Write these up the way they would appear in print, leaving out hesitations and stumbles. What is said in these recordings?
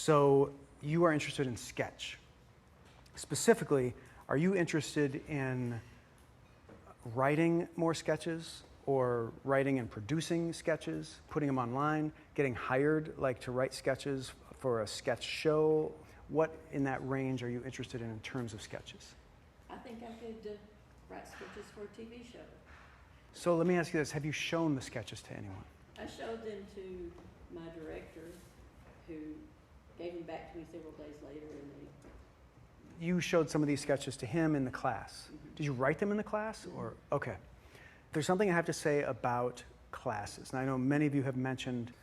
So you are interested in sketch. Specifically, are you interested in writing more sketches, or writing and producing sketches, putting them online, getting hired like to write sketches for a sketch show? What in that range are you interested in terms of sketches? I think I could write sketches for a TV show. So let me ask you this, have you shown the sketches to anyone? I showed them to my director, who gave them back to me several days later, and You showed some of these sketches to him in the class. Mm-hmm. Did you write them in the class? Mm-hmm. Or okay. There's something I have to say about classes. And I know many of you have mentioned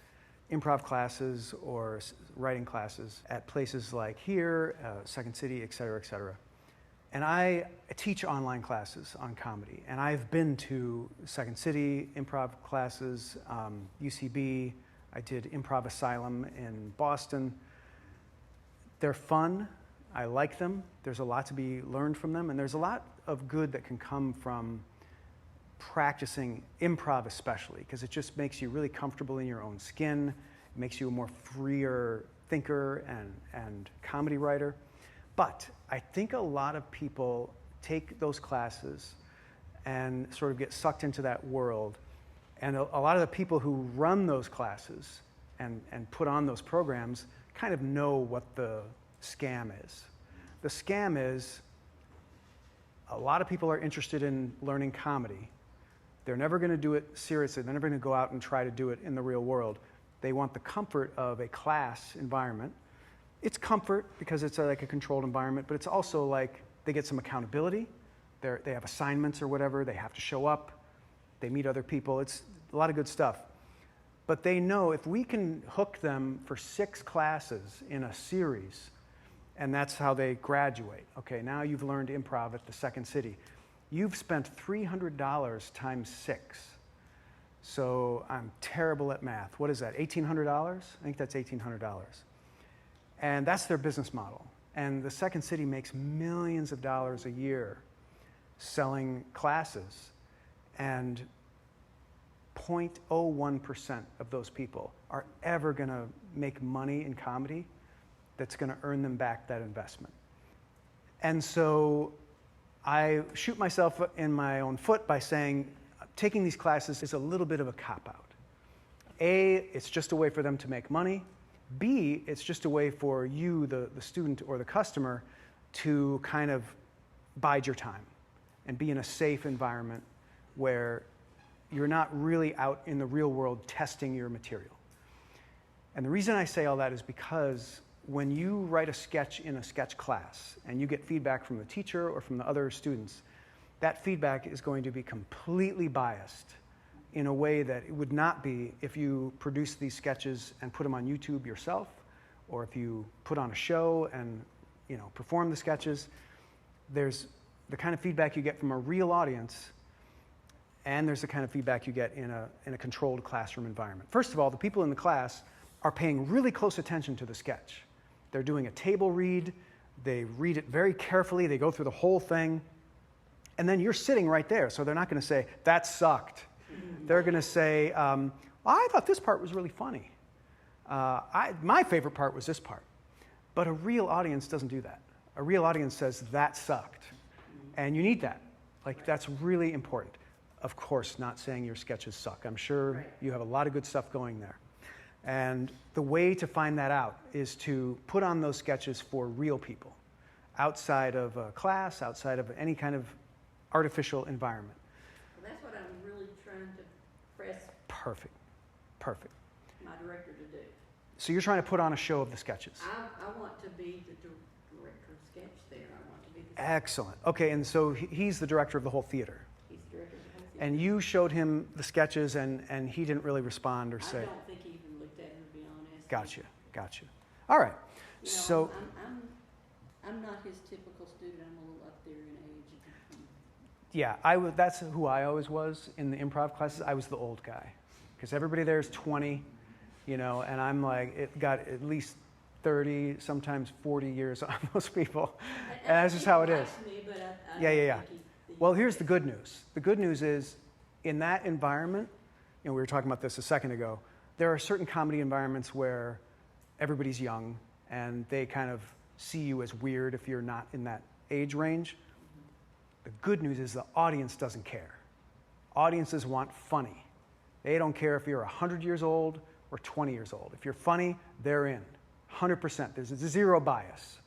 improv classes or writing classes at places like here, Second City, et cetera, et cetera. And I teach online classes on comedy. And I've been to Second City improv classes, UCB. I did Improv Asylum in Boston. They're fun. I like them. There's a lot to be learned from them. And there's a lot of good that can come from practicing improv, especially, because it just makes you really comfortable in your own skin. It makes you a more freer thinker and comedy writer. But I think a lot of people take those classes and sort of get sucked into that world. And a lot of the people who run those classes and put on those programs kind of know what the scam is. The scam is a lot of people are interested in learning comedy. They're never going to do it seriously. They're never going to go out and try to do it in the real world. They want the comfort of a class environment. It's comfort because it's like a controlled environment, but it's also like they get some accountability. They have assignments or whatever. They have to show up. They meet other people. It's a lot of good stuff. But they know if we can hook them for 6 classes in a series, and that's how they graduate. Okay, now you've learned improv at the Second City. You've spent $300 times 6. So I'm terrible at math. What is that, $1,800? I think that's $1,800. And that's their business model. And the Second City makes millions of dollars a year selling classes. And 0.01% of those people are ever going to make money in comedy that's going to earn them back that investment. And so I shoot myself in my own foot by saying taking these classes is a little bit of a cop-out. A, it's just a way for them to make money. B, it's just a way for you, the student or the customer, to kind of bide your time and be in a safe environment where you're not really out in the real world testing your material. And the reason I say all that is because when you write a sketch in a sketch class and you get feedback from the teacher or from the other students, that feedback is going to be completely biased in a way that it would not be if you produce these sketches and put them on YouTube yourself, or if you put on a show and perform the sketches. There's the kind of feedback you get from a real audience, and there's the kind of feedback you get in a controlled classroom environment. First of all, the people in the class are paying really close attention to the sketch. They're doing a table read. They read it very carefully. They go through the whole thing. And then you're sitting right there, so they're not going to say, that sucked. They're going to say, I thought this part was really funny. My favorite part was this part. But a real audience doesn't do that. A real audience says, that sucked. And you need that. Like, that's really important. Of course, not saying your sketches suck. I'm sure you have a lot of good stuff going there. And the way to find that out is to put on those sketches for real people, outside of a class, outside of any kind of artificial environment. Well, that's what I'm really trying to press Perfect. my director to do. So you're trying to put on a show of the sketches. I want to be the director of sketch there. I want to be the Excellent. Okay, and so he's the director of the whole theater. He's the director of the whole theater. And you showed him the sketches, and he didn't really respond or say. I don't think he even looked at it, to be honest. Gotcha. All right. So I'm not his typical student. I'm a little up there in age. Yeah, that's who I always was in the improv classes. I was the old guy, because everybody there is 20, and I'm like, it got at least 30, sometimes 40 years on those people. And that's just how it is. Yeah. Well, here's the good news. The good news is, in that environment, we were talking about this a second ago, there are certain comedy environments where everybody's young and they kind of see you as weird if you're not in that age range. The good news is the audience doesn't care. Audiences want funny. They don't care if you're 100 years old or 20 years old. If you're funny, they're in. 100%. There's zero bias.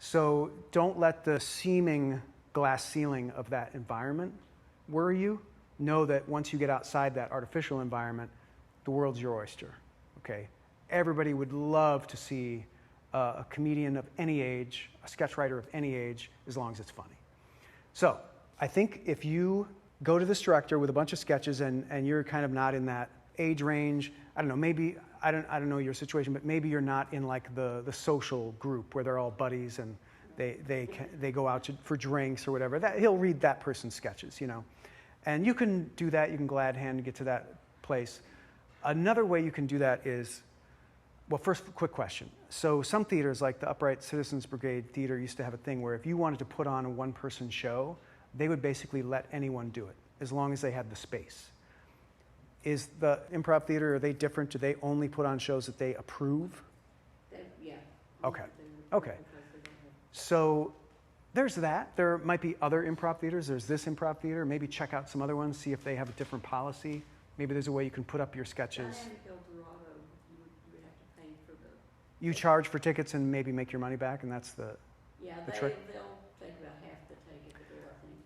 So don't let the seeming glass ceiling of that environment worry you. Know that once you get outside that artificial environment, the world's your oyster. Okay? Everybody would love to see a comedian of any age, a sketch writer of any age, as long as it's funny. So I think if you go to this director with a bunch of sketches and you're kind of not in that age range, I don't know, maybe, I don't know your situation, but maybe you're not in like the social group where they're all buddies and they go out for drinks or whatever. He'll read that person's sketches, you know. And you can do that. You can glad hand get to that place. Another way you can do that is, well, first, quick question. So some theaters, like the Upright Citizens Brigade Theater, used to have a thing where if you wanted to put on a one-person show, they would basically let anyone do it, as long as they had the space. Is the improv theater, are they different? Do they only put on shows that they approve? Yeah. Okay. Okay. So there's that. There might be other improv theaters. There's this improv theater. Maybe check out some other ones, see if they have a different policy. Maybe there's a way you can put up your sketches. You would have to pay for the... You charge for tickets and maybe make your money back, and that's the trick? They'll take about half the ticket to do, I think.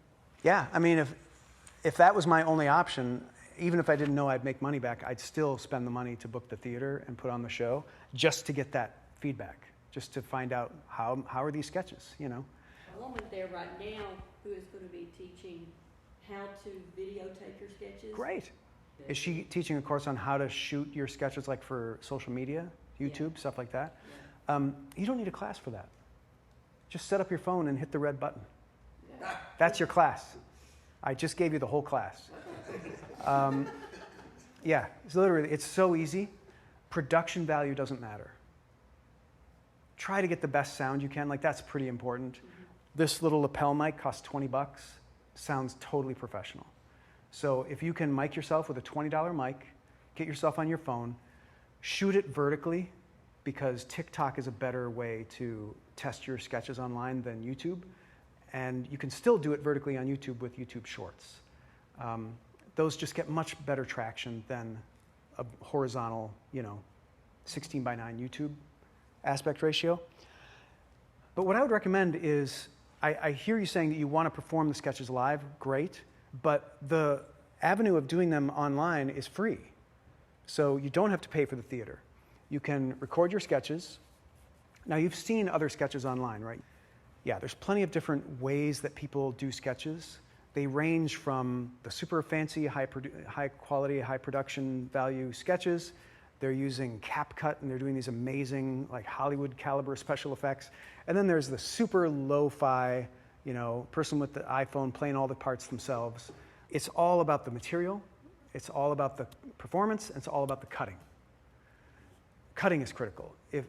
Yeah, I mean, if that was my only option, even if I didn't know I'd make money back, I'd still spend the money to book the theater and put on the show just to get that feedback, just to find out how are these sketches, you know? A woman there right now who is going to be teaching how to videotape your sketches. Great. Is she teaching a course on how to shoot your sketches, like for social media, YouTube, stuff like that? Yeah. You don't need a class for that. Just set up your phone and hit the red button. Yeah. That's your class. I just gave you the whole class. Yeah, it's literally, it's so easy. Production value doesn't matter. Try to get the best sound you can. Like, that's pretty important. Mm-hmm. This little lapel mic costs $20. Sounds totally professional. So if you can mic yourself with a $20 mic, get yourself on your phone, shoot it vertically, because TikTok is a better way to test your sketches online than YouTube. And you can still do it vertically on YouTube with YouTube Shorts. Those just get much better traction than a horizontal, 16:9 YouTube aspect ratio. But what I would recommend is, I hear you saying that you want to perform the sketches live, great, but the avenue of doing them online is free. So you don't have to pay for the theater. You can record your sketches. Now, you've seen other sketches online, right? Yeah, there's plenty of different ways that people do sketches. They range from the super fancy, high quality, high production value sketches. They're using CapCut, and they're doing these amazing, like Hollywood caliber special effects. And then there's the super lo-fi, person with the iPhone playing all the parts themselves. It's all about the material. It's all about the performance. And it's all about the cutting. Cutting is critical. If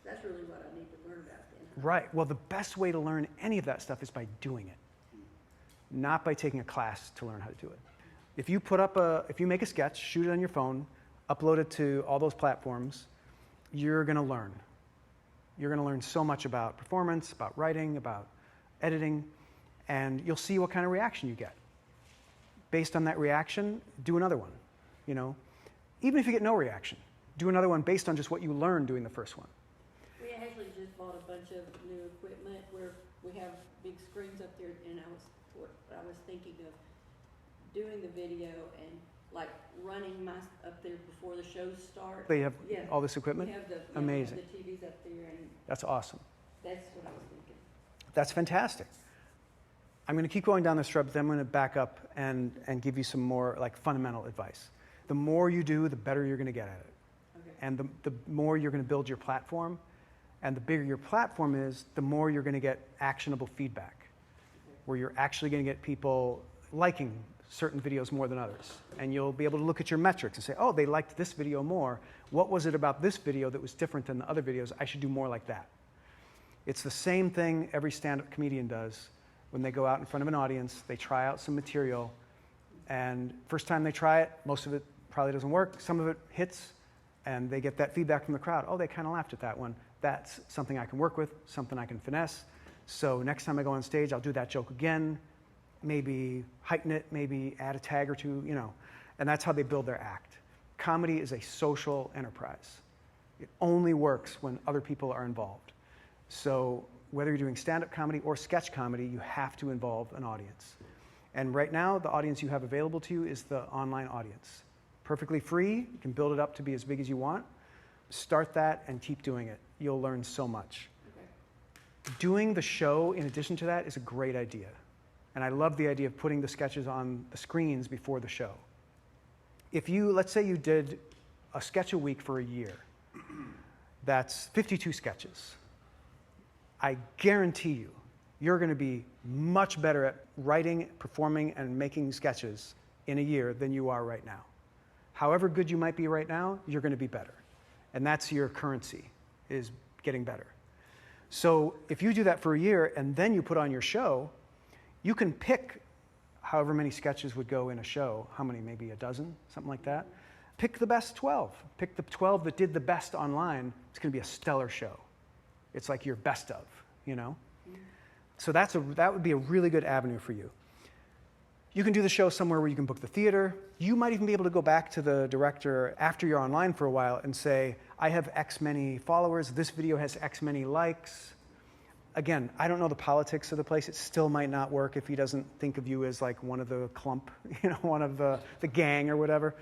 that's really what I need to learn about then. Right. Well, the best way to learn any of that stuff is by doing it, not by taking a class to learn how to do it. If you make a sketch, shoot it on your phone, upload it to all those platforms, you're going to learn. You're going to learn so much about performance, about writing, about editing, and you'll see what kind of reaction you get. Based on that reaction, do another one. Even if you get no reaction, do another one based on just what you learned doing the first one. We actually just bought a bunch of new equipment where we have big screens up there, and I was thinking of doing the video and like running my up there before the shows start. They have all this equipment? We have amazing. The TVs up there, and that's awesome. that's what I was thinking. That's fantastic. I'm going to keep going down this road, but then I'm going to back up and give you some more like fundamental advice. The more you do, the better you're going to get at it. Okay. And the more you're going to build your platform, and the bigger your platform is, the more you're going to get actionable feedback, where you're actually going to get people liking certain videos more than others. And you'll be able to look at your metrics and say, oh, they liked this video more. What was it about this video that was different than the other videos? I should do more like that. It's the same thing every stand-up comedian does. When they go out in front of an audience, they try out some material, and first time they try it, most of it probably doesn't work. Some of it hits, and they get that feedback from the crowd. Oh, they kind of laughed at that one. That's something I can work with, something I can finesse. So next time I go on stage, I'll do that joke again, maybe heighten it, maybe add a tag or two, and that's how they build their act. Comedy is a social enterprise. It only works when other people are involved. So whether you're doing stand-up comedy or sketch comedy, you have to involve an audience. And right now, the audience you have available to you is the online audience. Perfectly free, you can build it up to be as big as you want. Start that and keep doing it. You'll learn so much. Okay. Doing the show in addition to that is a great idea. And I love the idea of putting the sketches on the screens before the show. If you, let's say you did a sketch a week for a year, that's 52 sketches. I guarantee you, you're going to be much better at writing, performing, and making sketches in a year than you are right now. However good you might be right now, you're going to be better. And that's your currency, is getting better. So if you do that for a year and then you put on your show, you can pick however many sketches would go in a show. How many? Maybe a dozen? Something like that. Pick the best 12. Pick the 12 that did the best online. It's going to be a stellar show. It's like your best of, So that would be a really good avenue for you. You can do the show somewhere where you can book the theater. You might even be able to go back to the director after you're online for a while and say, I have X many followers, this video has X many likes. Again, I don't know the politics of the place. It still might not work if he doesn't think of you as like one of the clump, one of the gang or whatever.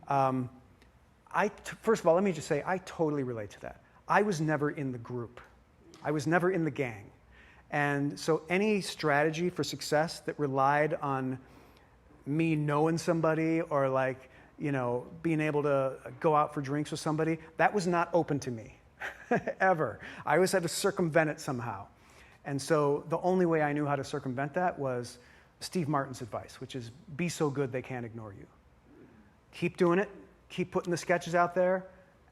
First of all, let me just say, I totally relate to that. I was never in the group. I was never in the gang. And so any strategy for success that relied on me knowing somebody or being able to go out for drinks with somebody, that was not open to me, ever. I always had to circumvent it somehow. And so the only way I knew how to circumvent that was Steve Martin's advice, which is be so good they can't ignore you. Keep doing it, keep putting the sketches out there,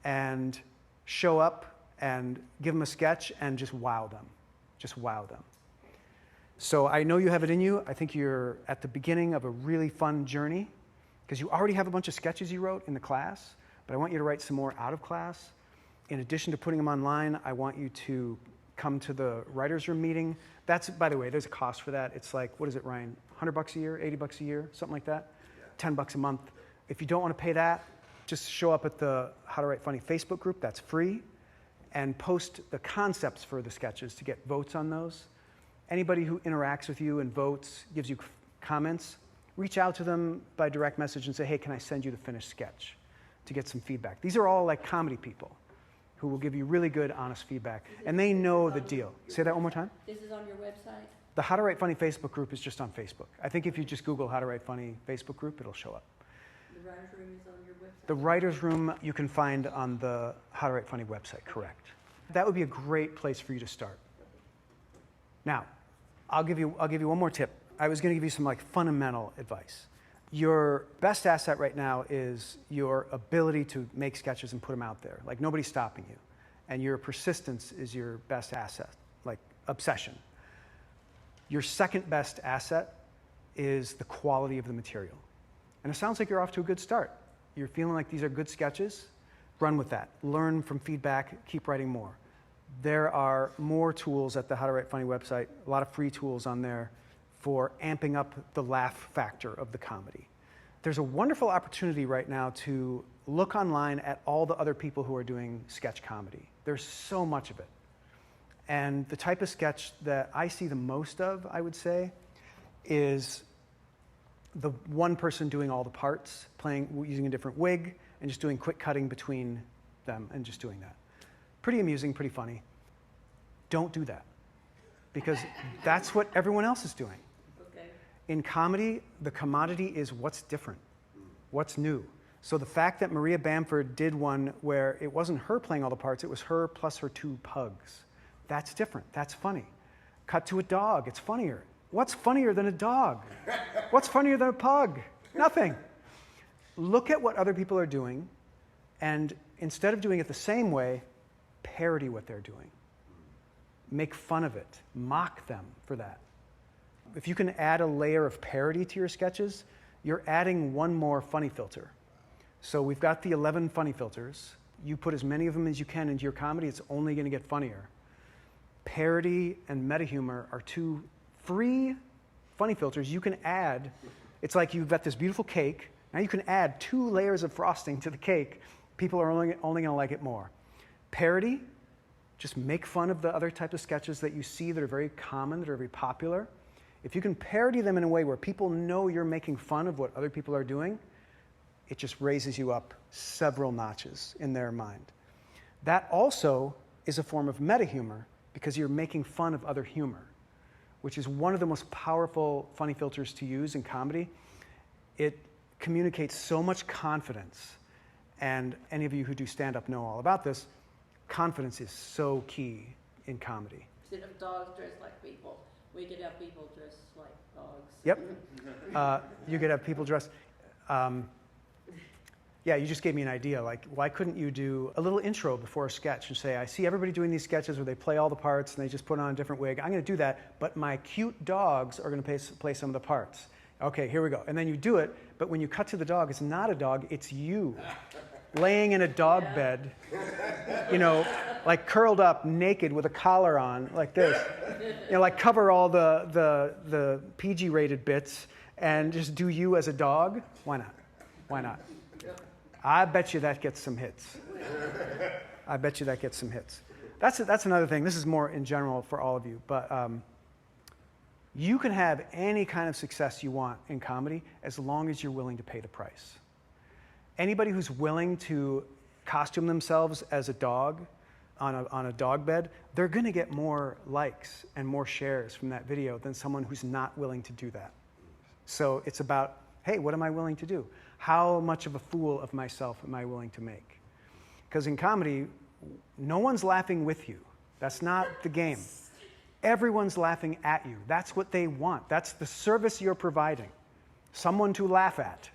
and show up and give them a sketch and just wow them. Just wow them. So I know you have it in you. I think you're at the beginning of a really fun journey because you already have a bunch of sketches you wrote in the class, but I want you to write some more out of class. In addition to putting them online, I want you to come to the writer's room meeting. That's, by the way, there's a cost for that. It's like, what is it, Ryan? $100 a year, $80 a year, something like that? Yeah. $10 a month. If you don't want to pay that, just show up at the How to Write Funny Facebook group. That's free. And post the concepts for the sketches to get votes on those. Anybody who interacts with you and votes, gives you comments, reach out to them by direct message and say, hey, can I send you the finished sketch to get some feedback? These are all like comedy people who will give you really good, honest feedback. And they know the deal. Say that one more time. This is on your website? The How to Write Funny Facebook group is just on Facebook. I think if you just Google How to Write Funny Facebook group, it'll show up. The writer's room is on your website? The writer's room you can find on the How to Write Funny website, correct. That would be a great place for you to start. Now, I'll give you one more tip. I was going to give you some fundamental advice. Your best asset right now is your ability to make sketches and put them out there. Like nobody's stopping you. And your persistence is your best asset, like obsession. Your second best asset is the quality of the material. And it sounds like you're off to a good start. You're feeling like these are good sketches. Run with that. Learn from feedback. Keep writing more. There are more tools at the How to Write Funny website, a lot of free tools on there for amping up the laugh factor of the comedy. There's a wonderful opportunity right now to look online at all the other people who are doing sketch comedy. There's so much of it. And the type of sketch that I see the most of, I would say, is the one person doing all the parts, using a different wig, and just doing quick cutting between them and just doing that. Pretty amusing, pretty funny. Don't do that, because that's what everyone else is doing. Okay. In comedy, the commodity is what's different, what's new. So the fact that Maria Bamford did one where it wasn't her playing all the parts, it was her plus her two pugs. That's different, that's funny. Cut to a dog, it's funnier. What's funnier than a dog? What's funnier than a pug? Nothing. Look at what other people are doing, and instead of doing it the same way, parody what they're doing. Make fun of it. Mock them for that. If you can add a layer of parody to your sketches, you're adding one more funny filter. So we've got the 11 funny filters. you put as many of them as you can into your comedy, it's only going to get funnier. Parody and meta humor are two free funny filters you can add. It's like you've got this beautiful cake. Now you can add 2 layers of frosting to the cake. People are only going to like it more. Parody, just make fun of the other type of sketches that you see that are very common, that are very popular. If you can parody them in a way where people know you're making fun of what other people are doing, it just raises you up several notches in their mind. That also is a form of meta humor because you're making fun of other humor, which is one of the most powerful funny filters to use in comedy. It communicates so much confidence. And any of you who do stand-up know all about this. Confidence is so key in comedy. Instead of dogs dressed like people, we could have people dressed like dogs. Yep. You could have people dressed. Yeah, you just gave me an idea. Like, why couldn't you do a little intro before a sketch and say, I see everybody doing these sketches where they play all the parts and they just put on a different wig. I'm going to do that, but my cute dogs are going to play some of the parts. Okay, here we go. And then you do it, but when you cut to the dog, it's not a dog, it's you. Laying in a dog bed, you know, like curled up, naked with a collar on, like this. You know, like cover all the PG-rated bits and just do you as a dog. Why not? Why not? I bet you that gets some hits. I bet you that gets some hits. That's another thing. This is more in general for all of you, but you can have any kind of success you want in comedy as long as you're willing to pay the price. Anybody who's willing to costume themselves as a dog on a dog bed, they're going to get more likes and more shares from that video than someone who's not willing to do that. So it's about, hey, what am I willing to do? How much of a fool of myself am I willing to make? Because in comedy, no one's laughing with you. That's not the game. Everyone's laughing at you. That's what they want. That's the service you're providing. Someone to laugh at.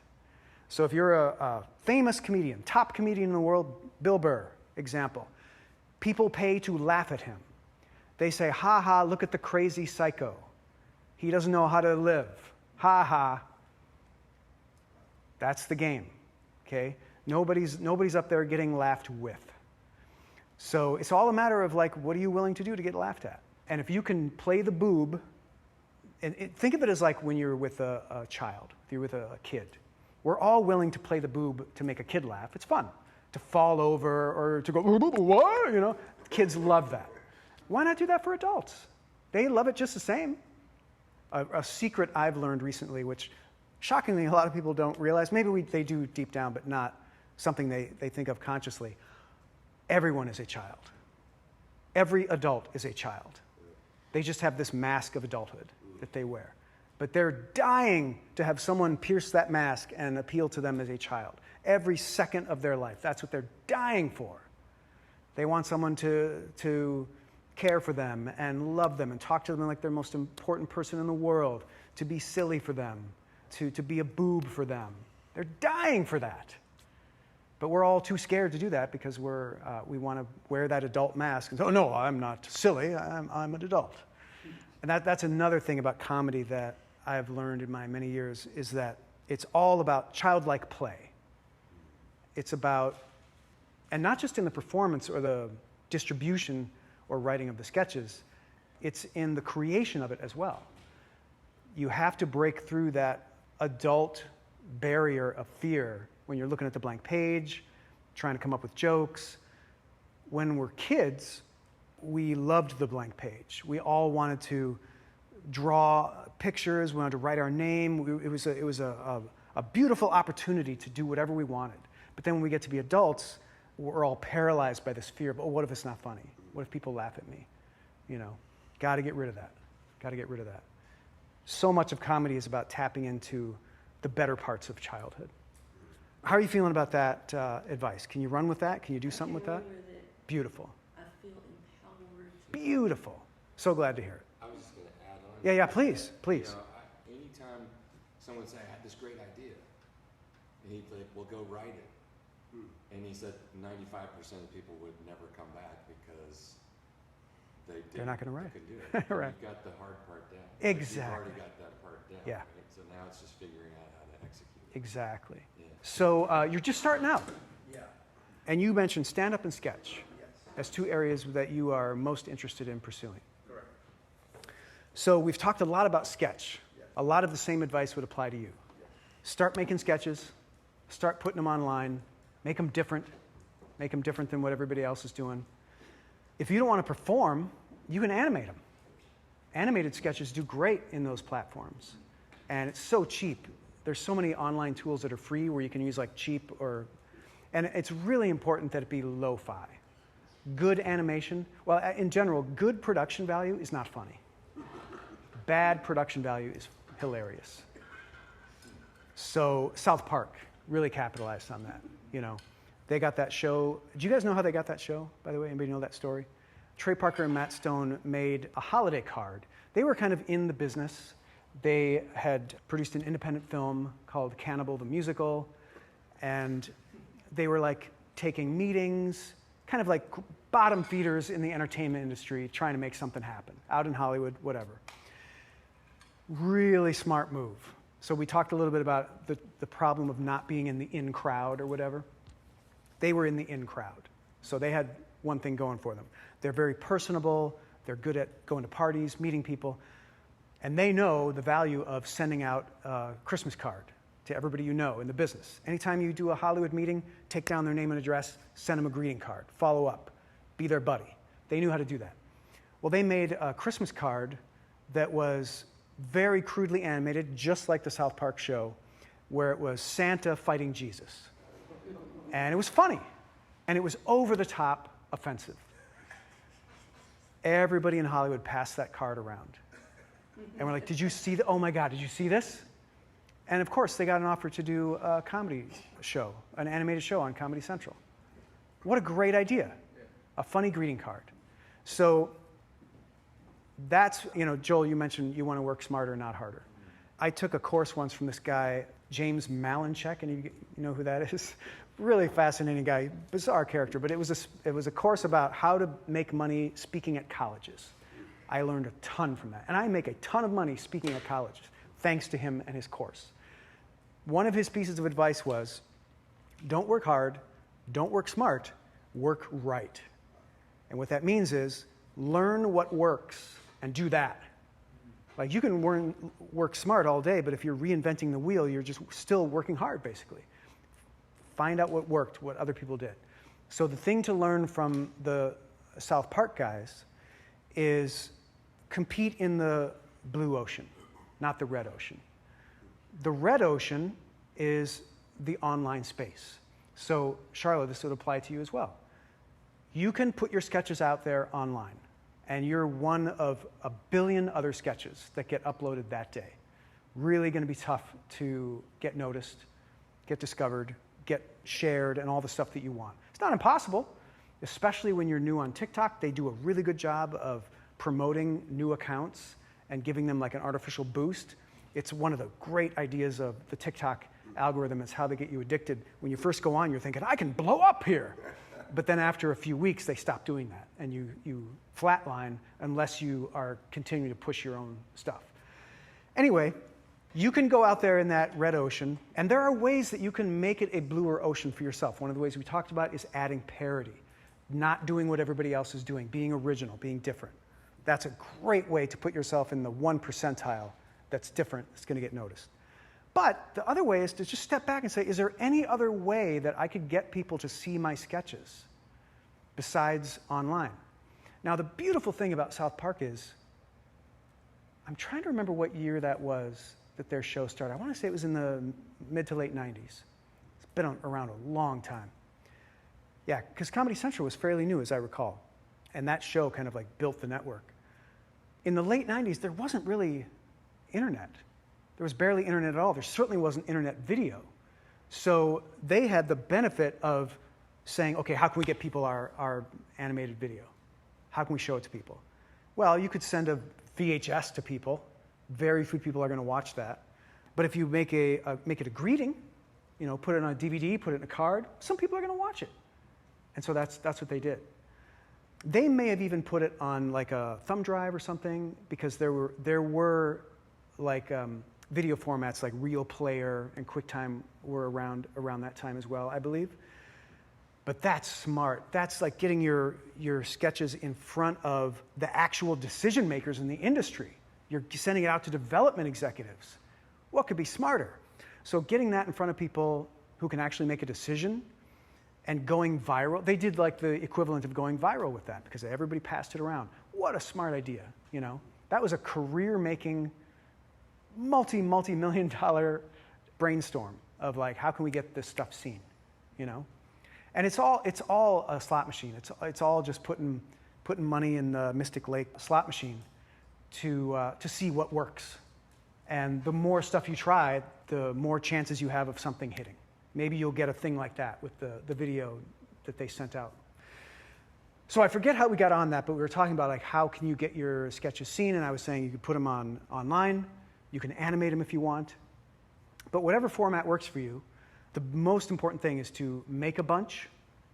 So if you're a famous comedian, top comedian in the world, Bill Burr, example, people pay to laugh at him. They say, ha ha, look at the crazy psycho. He doesn't know how to live. Ha ha. That's the game, okay? Nobody's up there getting laughed with. So it's all a matter of, like, what are you willing to do to get laughed at? And if you can play the boob, and think of it as like when you're with a child, if you're with a kid. We're all willing to play the boob to make a kid laugh. It's fun to fall over or to go, what? You know, kids love that. Why not do that for adults? They love it just the same. A secret I've learned recently, which shockingly a lot of people don't realize, maybe they do deep down, but not something they think of consciously. Everyone is a child. Every adult is a child. They just have this mask of adulthood that they wear. But they're dying to have someone pierce that mask and appeal to them as a child. Every second of their life, that's what they're dying for. They want someone to care for them and love them and talk to them like they're the most important person in the world, to be silly for them, to be a boob for them. They're dying for that. But we're all too scared to do that because we want to wear that adult mask and say, oh, no, I'm not silly, I'm an adult. And that's another thing about comedy that I've learned in my many years is that it's all about childlike play. It's about, and not just in the performance or the distribution or writing of the sketches, it's in the creation of it as well. You have to break through that adult barrier of fear when you're looking at the blank page, trying to come up with jokes. When we're kids, we loved the blank page. We all wanted to draw pictures, we wanted to write our name. It was a beautiful opportunity to do whatever we wanted. But then when we get to be adults, we're all paralyzed by this fear of, oh, what if it's not funny? What if people laugh at me? You know, got to get rid of that. Got to get rid of that. So much of comedy is about tapping into the better parts of childhood. How are you feeling about that advice? Can you run with that? Can you do something with that? Beautiful. I feel empowered. Beautiful. So glad to hear it. I was just going to add on. Yeah, please. You know, anytime someone say, I had this great idea, and he'd like, well, go write it. And he said 95% of people would never come back because they're not going to write. Couldn't do it. Right. You've got the hard part down. Exactly. You've already got that part down. Yeah. Right? So now it's just figuring out how to execute it. Exactly. Yeah. So you're just starting out. Yeah. And you mentioned stand-up and sketch as two areas that you are most interested in pursuing. Correct. So we've talked a lot about sketch. A lot of the same advice would apply to you. Start making sketches. Start putting them online. Make them different. Make them different than what everybody else is doing. If you don't want to perform, you can animate them. Animated sketches do great in those platforms. And it's so cheap. There's so many online tools that are free where you can use like cheap or... And it's really important that it be lo-fi. Good animation, well, in general, good production value is not funny. Bad production value is hilarious. So South Park really capitalized on that, you know. They got that show. Do you guys know how they got that show, by the way? Anybody know that story? Trey Parker and Matt Stone made a holiday card. They were kind of in the business. They had produced an independent film called Cannibal the Musical, and they were like taking meetings, kind of like bottom feeders in the entertainment industry, trying to make something happen, out in Hollywood, whatever. Really smart move. So we talked a little bit about the problem of not being in the in crowd or whatever. They were in the in crowd. So they had one thing going for them. They're very personable. They're good at going to parties, meeting people. And they know the value of sending out a Christmas card to everybody you know in the business. Anytime you do a Hollywood meeting, take down their name and address, send them a greeting card, follow up, be their buddy. They knew how to do that. Well, they made a Christmas card that was very crudely animated, just like the South Park show, where it was Santa fighting Jesus. And it was funny. And it was over-the-top offensive. Everybody in Hollywood passed that card around. And we're like, did you see that? Oh my God, did you see this? And of course, they got an offer to do a comedy show, an animated show on Comedy Central. What a great idea. A funny greeting card. So that's, you know, Joel, you mentioned you want to work smarter, not harder. I took a course once from this guy, James Malinchek, and you know who that is? Really fascinating guy, bizarre character, but it was a course about how to make money speaking at colleges. I learned a ton from that. And I make a ton of money speaking at colleges, thanks to him and his course. One of his pieces of advice was, don't work hard, don't work smart, work right. And what that means is, learn what works and do that. Like you can work smart all day, but if you're reinventing the wheel, you're just still working hard, basically. Find out what worked, what other people did. So the thing to learn from the South Park guys is compete in the blue ocean, not the red ocean. The red ocean is the online space. So Charlotte, this would apply to you as well. You can put your sketches out there online, and you're one of a billion other sketches that get uploaded that day. Really going to be tough to get noticed, get discovered, get shared, and all the stuff that you want. It's not impossible, especially when you're new on TikTok. They do a really good job of promoting new accounts and giving them like an artificial boost. It's one of the great ideas of the TikTok algorithm. It's how they get you addicted. When you first go on, you're thinking, I can blow up here. But then after a few weeks, they stop doing that, and you flatline unless you are continuing to push your own stuff. Anyway, you can go out there in that red ocean, and there are ways that you can make it a bluer ocean for yourself. One of the ways we talked about is adding parody, not doing what everybody else is doing, being original, being different. That's a great way to put yourself in the 1 percentile that's different, that's going to get noticed. But the other way is to just step back and say, is there any other way that I could get people to see my sketches besides online? Now, the beautiful thing about South Park is, I'm trying to remember what year that was that their show started. I want to say it was in the mid to late 90s. It's been around a long time. Yeah, because Comedy Central was fairly new, as I recall. And that show kind of like built the network. In the late 90s, there wasn't really internet. There was barely internet at all. There certainly wasn't internet video. So they had the benefit of saying, okay, how can we get people our animated video? How can we show it to people? Well, you could send a VHS to people. Very few people are going to watch that. But if you make it a greeting, you know, put it on a DVD, put it in a card, some people are going to watch it. And so that's what they did. They may have even put it on like a thumb drive or something, because there were like video formats like Real Player and QuickTime were around that time as well, I believe. But that's smart. That's like getting your sketches in front of the actual decision makers in the industry. You're sending it out to development executives. What could be smarter? So getting that in front of people who can actually make a decision and going viral. They did like the equivalent of going viral with that because everybody passed it around. What a smart idea, you know? That was a career-making, multi-million dollar brainstorm of like, how can we get this stuff seen, you know? And it's all a slot machine. It's all just putting money in the Mystic Lake slot machine to see what works. And the more stuff you try, the more chances you have of something hitting. Maybe you'll get a thing like that with the video that they sent out. So I forget how we got on that, but we were talking about like how can you get your sketches seen, and I was saying you could put them online, you can animate them if you want, but whatever format works for you, the most important thing is to make a bunch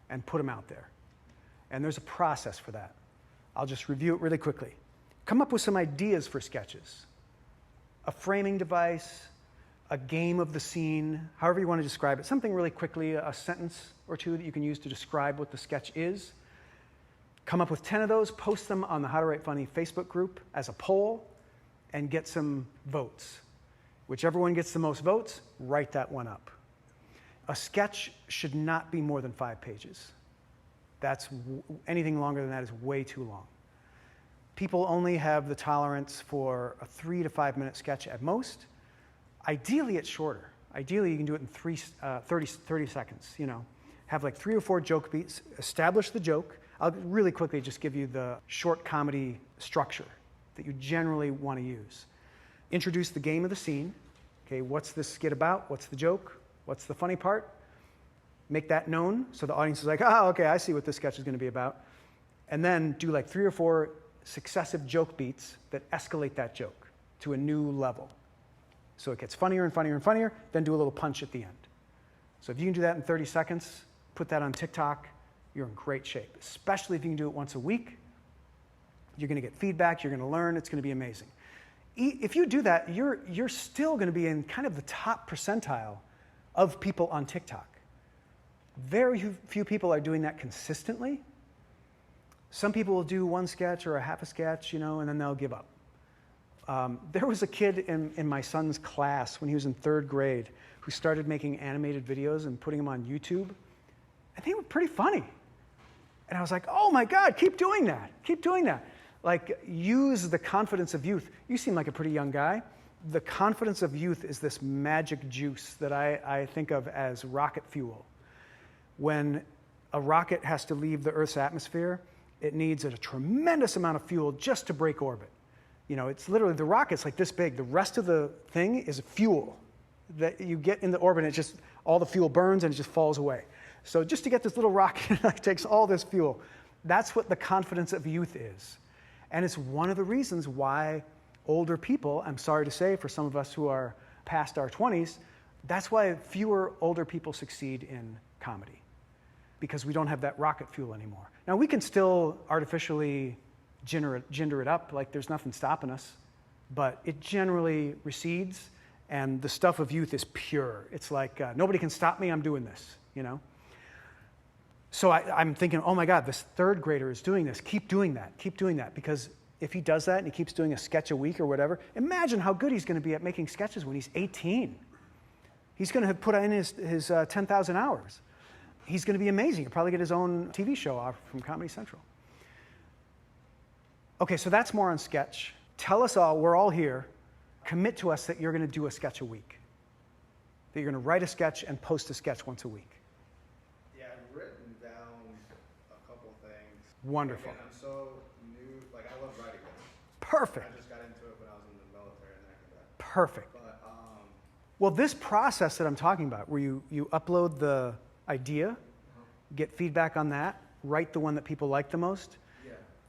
and put them out there. And there's a process for that. I'll just review it really quickly. Come up with some ideas for sketches. A framing device, a game of the scene, however you want to describe it. Something really quickly, a sentence or two that you can use to describe what the sketch is. Come up with 10 of those, post them on the How to Write Funny Facebook group as a poll, and get some votes. Whichever one gets the most votes, write that one up. A sketch should not be more than 5 pages. Anything longer than that is way too long. People only have the tolerance for a 3 to 5 minute sketch at most. Ideally, it's shorter. Ideally, you can do it in 30 seconds, you know. Have like 3 or 4 joke beats, establish the joke. I'll really quickly just give you the short comedy structure that you generally want to use. Introduce the game of the scene. Okay, what's this skit about? What's the joke? What's the funny part? Make that known so the audience is like, oh, okay, I see what this sketch is going to be about. And then do like 3 or 4 successive joke beats that escalate that joke to a new level. So it gets funnier and funnier and funnier, then do a little punch at the end. So if you can do that in 30 seconds, put that on TikTok, you're in great shape, especially if you can do it once a week. You're going to get feedback, you're going to learn, it's going to be amazing. If you do that, you're still going to be in kind of the top percentile of people on TikTok. Very few people are doing that consistently. Some people will do 1 sketch or a half a sketch, you know, and then they'll give up. There was a kid in my son's class when he was in 3rd grade who started making animated videos and putting them on YouTube. And they were pretty funny. And I was like, oh my God, keep doing that. Keep doing that. Like, use the confidence of youth. You seem like a pretty young guy. The confidence of youth is this magic juice that I think of as rocket fuel. When a rocket has to leave the Earth's atmosphere, it needs a tremendous amount of fuel just to break orbit. You know, it's literally, the rocket's like this big. The rest of the thing is fuel that you get in the orbit, and it just, all the fuel burns and it just falls away. So just to get this little rocket, it takes all this fuel. That's what the confidence of youth is. And it's one of the reasons why older people, I'm sorry to say, for some of us who are past our 20s, that's why fewer older people succeed in comedy, because we don't have that rocket fuel anymore. Now, we can still artificially gender it up, like there's nothing stopping us, but it generally recedes, and the stuff of youth is pure. It's like, nobody can stop me, I'm doing this, you know? So I'm thinking, oh my God, this 3rd grader is doing this. Keep doing that, because if he does that and he keeps doing a sketch a week or whatever, imagine how good he's going to be at making sketches when he's 18. He's going to have put in his 10,000 hours. He's going to be amazing. He'll probably get his own TV show off from Comedy Central. Okay, so that's more on sketch. Tell us all, we're all here, commit to us that you're going to do a sketch a week. That you're going to write a sketch and post a sketch once a week. Yeah, I've written down a couple things. Wonderful. Again, I'm so new, like I love writing this. Perfect. I just got into it when I was in the military and that. Perfect. But, well, this process that I'm talking about, where you upload the idea, get feedback on that, write the one that people like the most,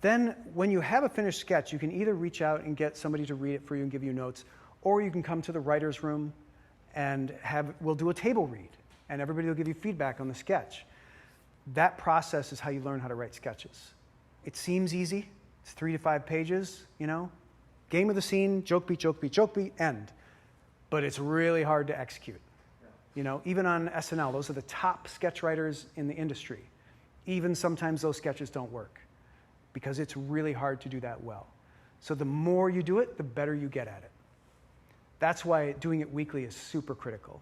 then when you have a finished sketch, you can either reach out and get somebody to read it for you and give you notes, or you can come to the writer's room and we'll do a table read, and everybody will give you feedback on the sketch. That process is how you learn how to write sketches. It seems easy. It's 3 to 5 pages, you know? Game of the scene, joke beat, joke beat, joke beat, end. But it's really hard to execute. You know, even on SNL, those are the top sketch writers in the industry. even sometimes those sketches don't work because it's really hard to do that well. So the more you do it, the better you get at it. That's why doing it weekly is super critical.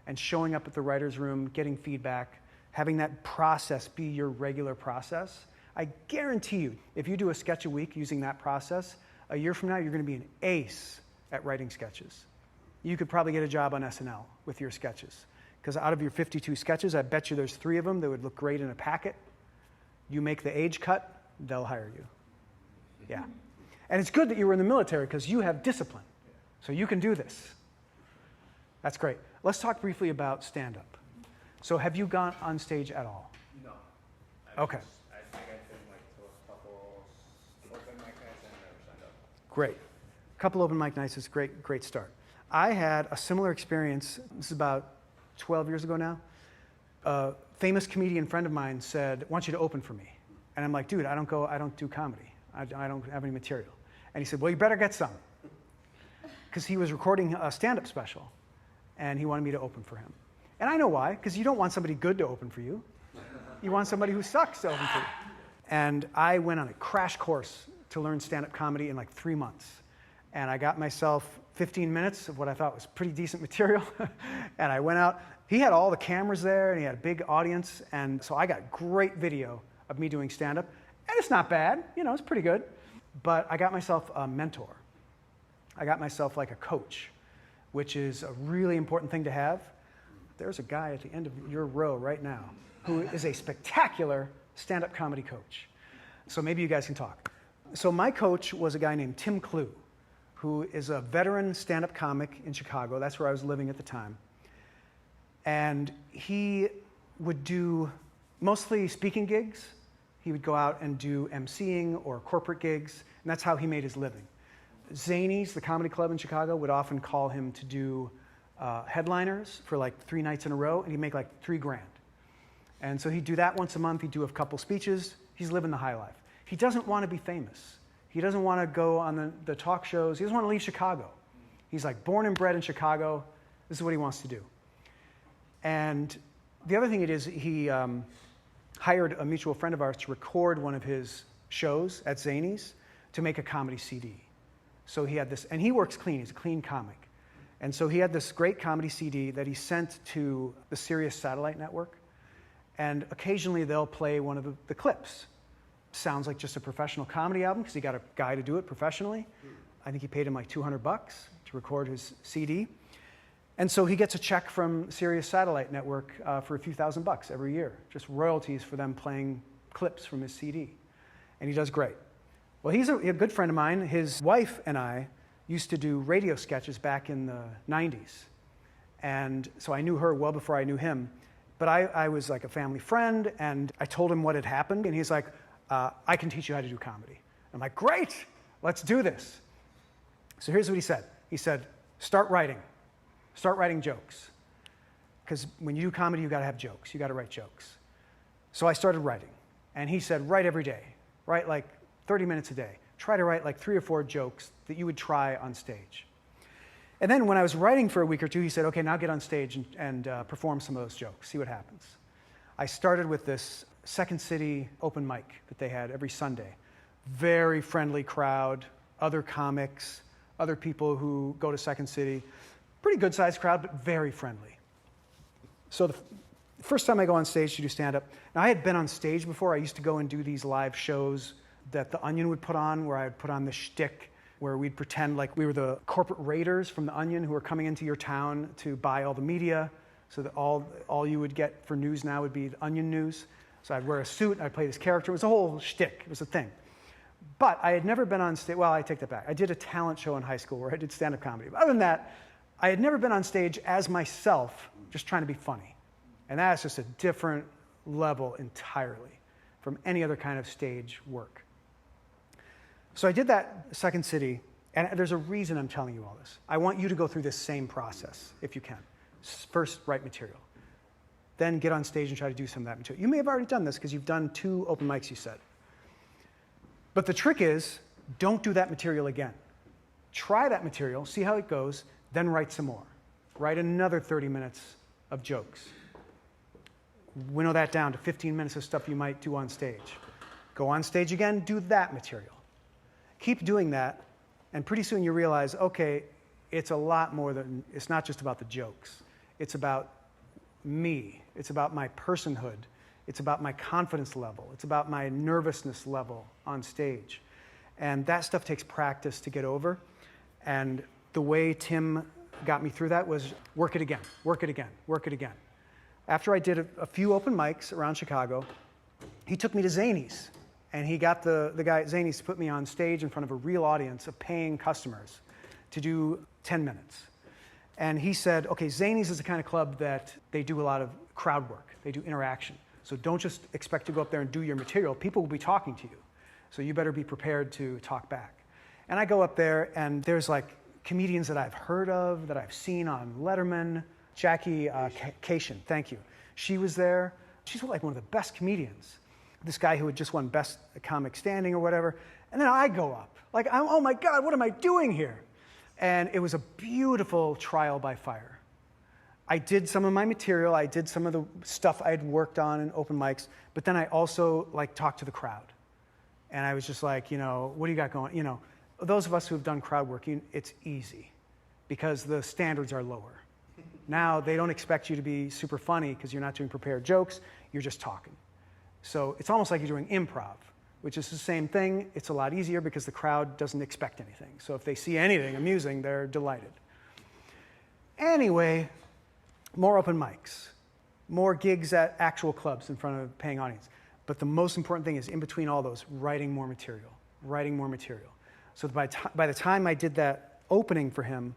And showing up at the writer's room, getting feedback, having that process be your regular process. I guarantee you, if you do a sketch a week using that process, a year from now, you're going to be an ace at writing sketches. You could probably get a job on SNL with your sketches. Because out of your 52 sketches, I bet you there's 3 of them that would look great in a packet. You make the age cut, they'll hire you. Yeah. And it's good that you were in the military because you have discipline. So you can do this. That's great. Let's talk briefly about stand-up. So have you gone on stage at all? No. Okay. I think I've been like to a couple open mic nights and never signed up. Great. A couple open mic nights is great start. I had a similar experience. This is about 12 years ago now. A famous comedian friend of mine said, "I want you to open for me." And I'm like, "Dude, I don't do comedy. I don't have any material." And he said, "Well, you better get some." Because he was recording a stand-up special, and he wanted me to open for him. And I know why, because you don't want somebody good to open for you. You want somebody who sucks to open for you. And I went on a crash course to learn stand-up comedy in like 3 months. And I got myself 15 minutes of what I thought was pretty decent material. And I went out. He had all the cameras there, and he had a big audience. And so I got great video of me doing stand-up. And it's not bad. You know, it's pretty good. But I got myself a mentor. I got myself like a coach, which is a really important thing to have. There's a guy at the end of your row right now who is a spectacular stand-up comedy coach. So maybe you guys can talk. So my coach was a guy named Tim Clue, who is a veteran stand-up comic in Chicago. That's where I was living at the time. And he would do mostly speaking gigs. He would go out and do emceeing or corporate gigs, and that's how he made his living. Zanies, the comedy club in Chicago, would often call him to do headliners for like 3 nights in a row, and he'd make like $3,000. And so he'd do that once a month. He'd do a couple speeches. He's living the high life. He doesn't want to be famous. He doesn't want to go on the talk shows. He doesn't want to leave Chicago. He's like born and bred in Chicago. This is what he wants to do. And the other thing it is, he hired a mutual friend of ours to record one of his shows at Zanies to make a comedy CD. So he had this, and he works clean. He's a clean comic. And so he had this great comedy CD that he sent to the Sirius satellite network. And occasionally they'll play one of the clips. Sounds like just a professional comedy album because he got a guy to do it professionally. I think he paid him like $200 to record his CD. And so he gets a check from Sirius Satellite Network for a few $1,000s every year, just royalties for them playing clips from his CD. And he does great. Well, he's a good friend of mine. His wife and I used to do radio sketches back in the 90s. And so I knew her well before I knew him. But I was like a family friend, and I told him what had happened, and he's like, I can teach you how to do comedy. I'm like, great, let's do this. So here's what he said. He said, start writing jokes. Because when you do comedy, you gotta have jokes. You gotta write jokes. So I started writing. And he said, write every day. Write like 30 minutes a day. Try to write like 3 or 4 jokes that you would try on stage. And then when I was writing for a week or two, he said, okay, now get on stage and perform some of those jokes. See what happens. I started with this Second City open mic that they had every Sunday. Very friendly crowd, other comics, other people who go to Second City. Pretty good sized crowd, but very friendly. So the first time I go on stage to do stand-up, now I had been on stage before. I used to go and do these live shows that the Onion would put on, where I would put on the shtick, where we'd pretend like we were the corporate raiders from the Onion who were coming into your town to buy all the media, so that all you would get for news now would be the Onion news. So I'd wear a suit, I'd play this character. It was a whole shtick, it was a thing. But I had never been on stage. Well, I take that back. I did a talent show in high school where I did stand-up comedy. But other than that, I had never been on stage as myself, just trying to be funny. And that's just a different level entirely from any other kind of stage work. So I did that Second City, and there's a reason I'm telling you all this. I want you to go through this same process, if you can. First, write material. Then get on stage and try to do some of that material. You may have already done this because you've done 2 open mics, you said. But the trick is, don't do that material again. Try that material, see how it goes, then write some more. Write another 30 minutes of jokes. winnow that down to 15 minutes of stuff you might do on stage. Go on stage again, do that material. Keep doing that, and pretty soon you realize, okay, it's a lot more than, it's not just about the jokes. It's about me. It's about my personhood. It's about my confidence level. It's about my nervousness level on stage. And that stuff takes practice to get over. And the way Tim got me through that was work it again, work it again, work it again. After I did a few open mics around Chicago, he took me to Zanies. And he got the guy at Zanies to put me on stage in front of a real audience of paying customers to do 10 minutes. And he said, okay, Zanies is the kind of club that they do a lot of crowd work. They do interaction. So don't just expect to go up there and do your material. People will be talking to you. So you better be prepared to talk back. And I go up there, and there's like comedians that I've heard of, that I've seen on Letterman. Jackie Cation, thank you. She was there. She's like one of the best comedians. This guy who had just won Best Comic Standing or whatever. And then I go up. Like, oh my God, what am I doing here? And it was a beautiful trial by fire. I did some of my material. I did some of the stuff I had worked on in open mics. But then I also like talked to the crowd. And I was just like, you know, what do you got going? You know, those of us who have done crowd working, it's easy because the standards are lower. Now they don't expect you to be super funny because you're not doing prepared jokes. You're just talking. So it's almost like you're doing improv, which is the same thing. It's a lot easier because the crowd doesn't expect anything. So if they see anything amusing, they're delighted. Anyway, more open mics, more gigs at actual clubs in front of a paying audience. But the most important thing is in between all those, writing more material, writing more material. So by the time I did that opening for him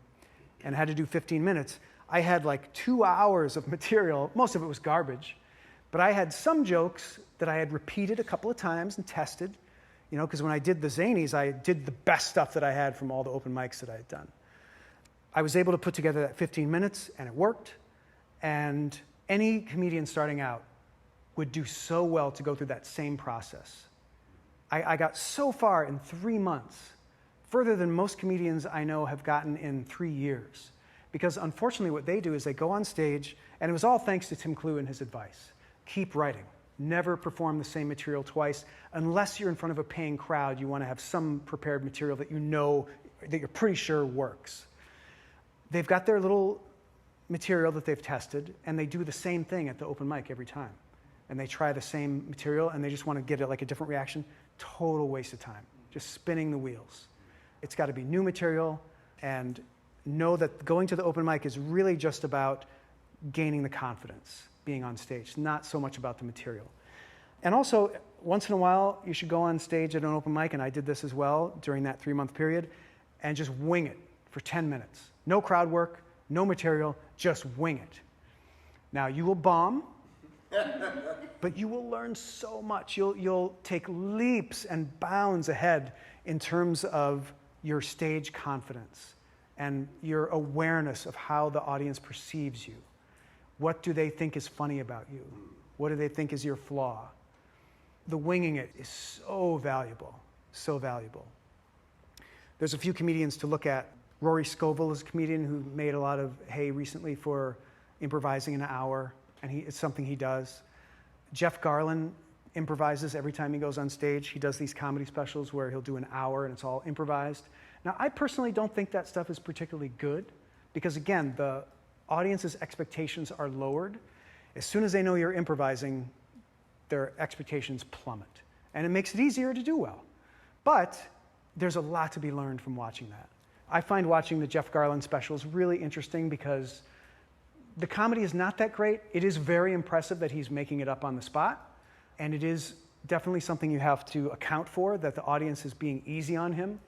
and had to do 15 minutes, I had like 2 hours of material. Most of it was garbage. But I had some jokes that I had repeated a couple of times and tested, you know, because when I did the Zanies, I did the best stuff that I had from all the open mics that I had done. I was able to put together that 15 minutes, and it worked. And any comedian starting out would do so well to go through that same process. I got so far in 3 months, further than most comedians I know have gotten in 3 years. Because unfortunately what they do is they go on stage, and it was all thanks to Tim Clue and his advice. Keep writing. Never perform the same material twice. Unless you're in front of a paying crowd, you want to have some prepared material that you know, that you're pretty sure works. They've got their little material that they've tested, and they do the same thing at the open mic every time. And they try the same material, and they just want to get it like a different reaction. Total waste of time. Just spinning the wheels. It's got to be new material, and know that going to the open mic is really just about gaining the confidence, being on stage, not so much about the material. And also, once in a while, you should go on stage at an open mic, and I did this as well during that 3-month period, and just wing it for 10 minutes. No crowd work, no material, just wing it. Now, you will bomb, but you will learn so much. You'll take leaps and bounds ahead in terms of your stage confidence and your awareness of how the audience perceives you. What do they think is funny about you? What do they think is your flaw? The winging it is so valuable, so valuable. There's a few comedians to look at. Rory Scovel is a comedian who made a lot of hay recently for improvising in an hour, and it's something he does. Jeff Garlin improvises every time he goes on stage. He does these comedy specials where he'll do an hour and it's all improvised. Now, I personally don't think that stuff is particularly good because, again, the audience's expectations are lowered. As soon as they know you're improvising, their expectations plummet. And it makes it easier to do well. But there's a lot to be learned from watching that. I find watching the Jeff Garlin specials really interesting because the comedy is not that great. It is very impressive that he's making it up on the spot. And it is definitely something you have to account for, that the audience is being easy on him.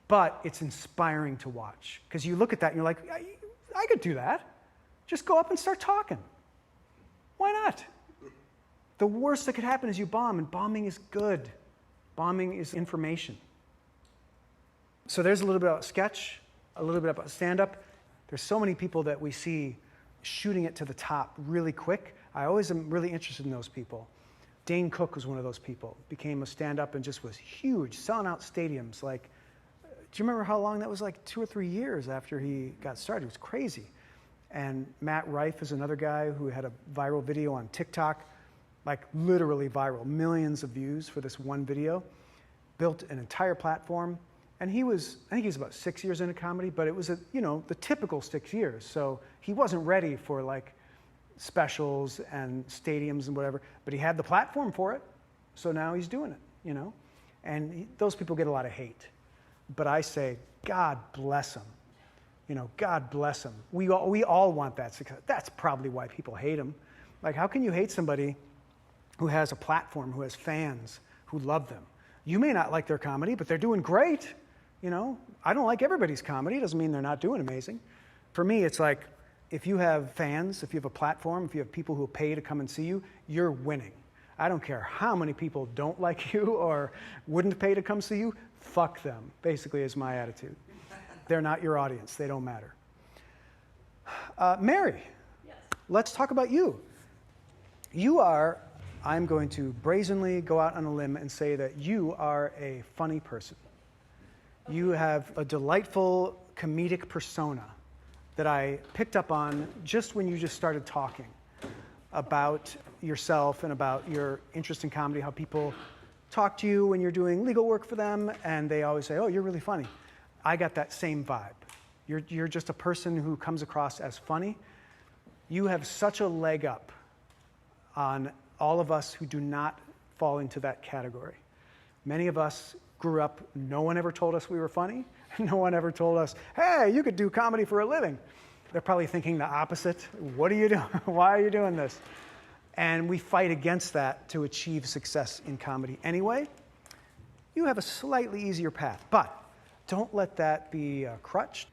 But it's inspiring to watch. Because you look at that and you're like, I could do that. Just go up and start talking. Why not? The worst that could happen is you bomb, and bombing is good. Bombing is information. So there's a little bit about sketch, a little bit about stand-up. There's so many people that we see shooting it to the top really quick. I always am really interested in those people. Dane Cook was one of those people. Became a stand-up and just was huge, selling out stadiums. Like, do you remember how long that was? Like 2 or 3 years after he got started. It was crazy. And Matt Rife is another guy who had a viral video on TikTok, like literally viral, millions of views for this one video, built an entire platform. And I think he was about 6 years into comedy, but it was the typical 6 years. So he wasn't ready for like specials and stadiums and whatever, but he had the platform for it. So now he's doing it, And those people get a lot of hate. But I say, God bless him. God bless him. We all want that success. That's probably why people hate him. Like, how can you hate somebody who has a platform, who has fans, who love them? You may not like their comedy, but they're doing great. I don't like everybody's comedy. It doesn't mean they're not doing amazing. For me, it's like, if you have fans, if you have a platform, if you have people who pay to come and see you, you're winning. I don't care how many people don't like you or wouldn't pay to come see you, fuck them, basically is my attitude. They're not your audience. They don't matter. Mary, Yes. let's talk about you. I'm going to brazenly go out on a limb and say that you are a funny person. You have a delightful comedic persona that I picked up on just when you just started talking about yourself and about your interest in comedy, how people talk to you when you're doing legal work for them, and they always say, oh, you're really funny. I got that same vibe. You're just a person who comes across as funny. You have such a leg up on all of us who do not fall into that category. Many of us grew up, no one ever told us we were funny. No one ever told us, hey, you could do comedy for a living. They're probably thinking the opposite. What are you doing? Why are you doing this? And we fight against that to achieve success in comedy anyway. You have a slightly easier path, but don't let that be a crutch.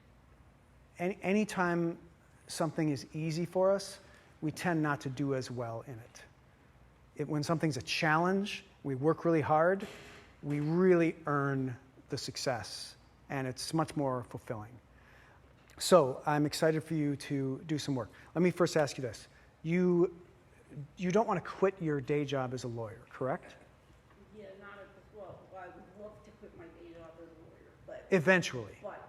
Anytime something is easy for us, we tend not to do as well in it. When something's a challenge, we work really hard, we really earn the success, and it's much more fulfilling. So I'm excited for you to do some work. Let me first ask you this. You don't want to quit your day job as a lawyer, correct? Yeah, not at this, well, I would love to quit my day job as a lawyer, but. Eventually. But,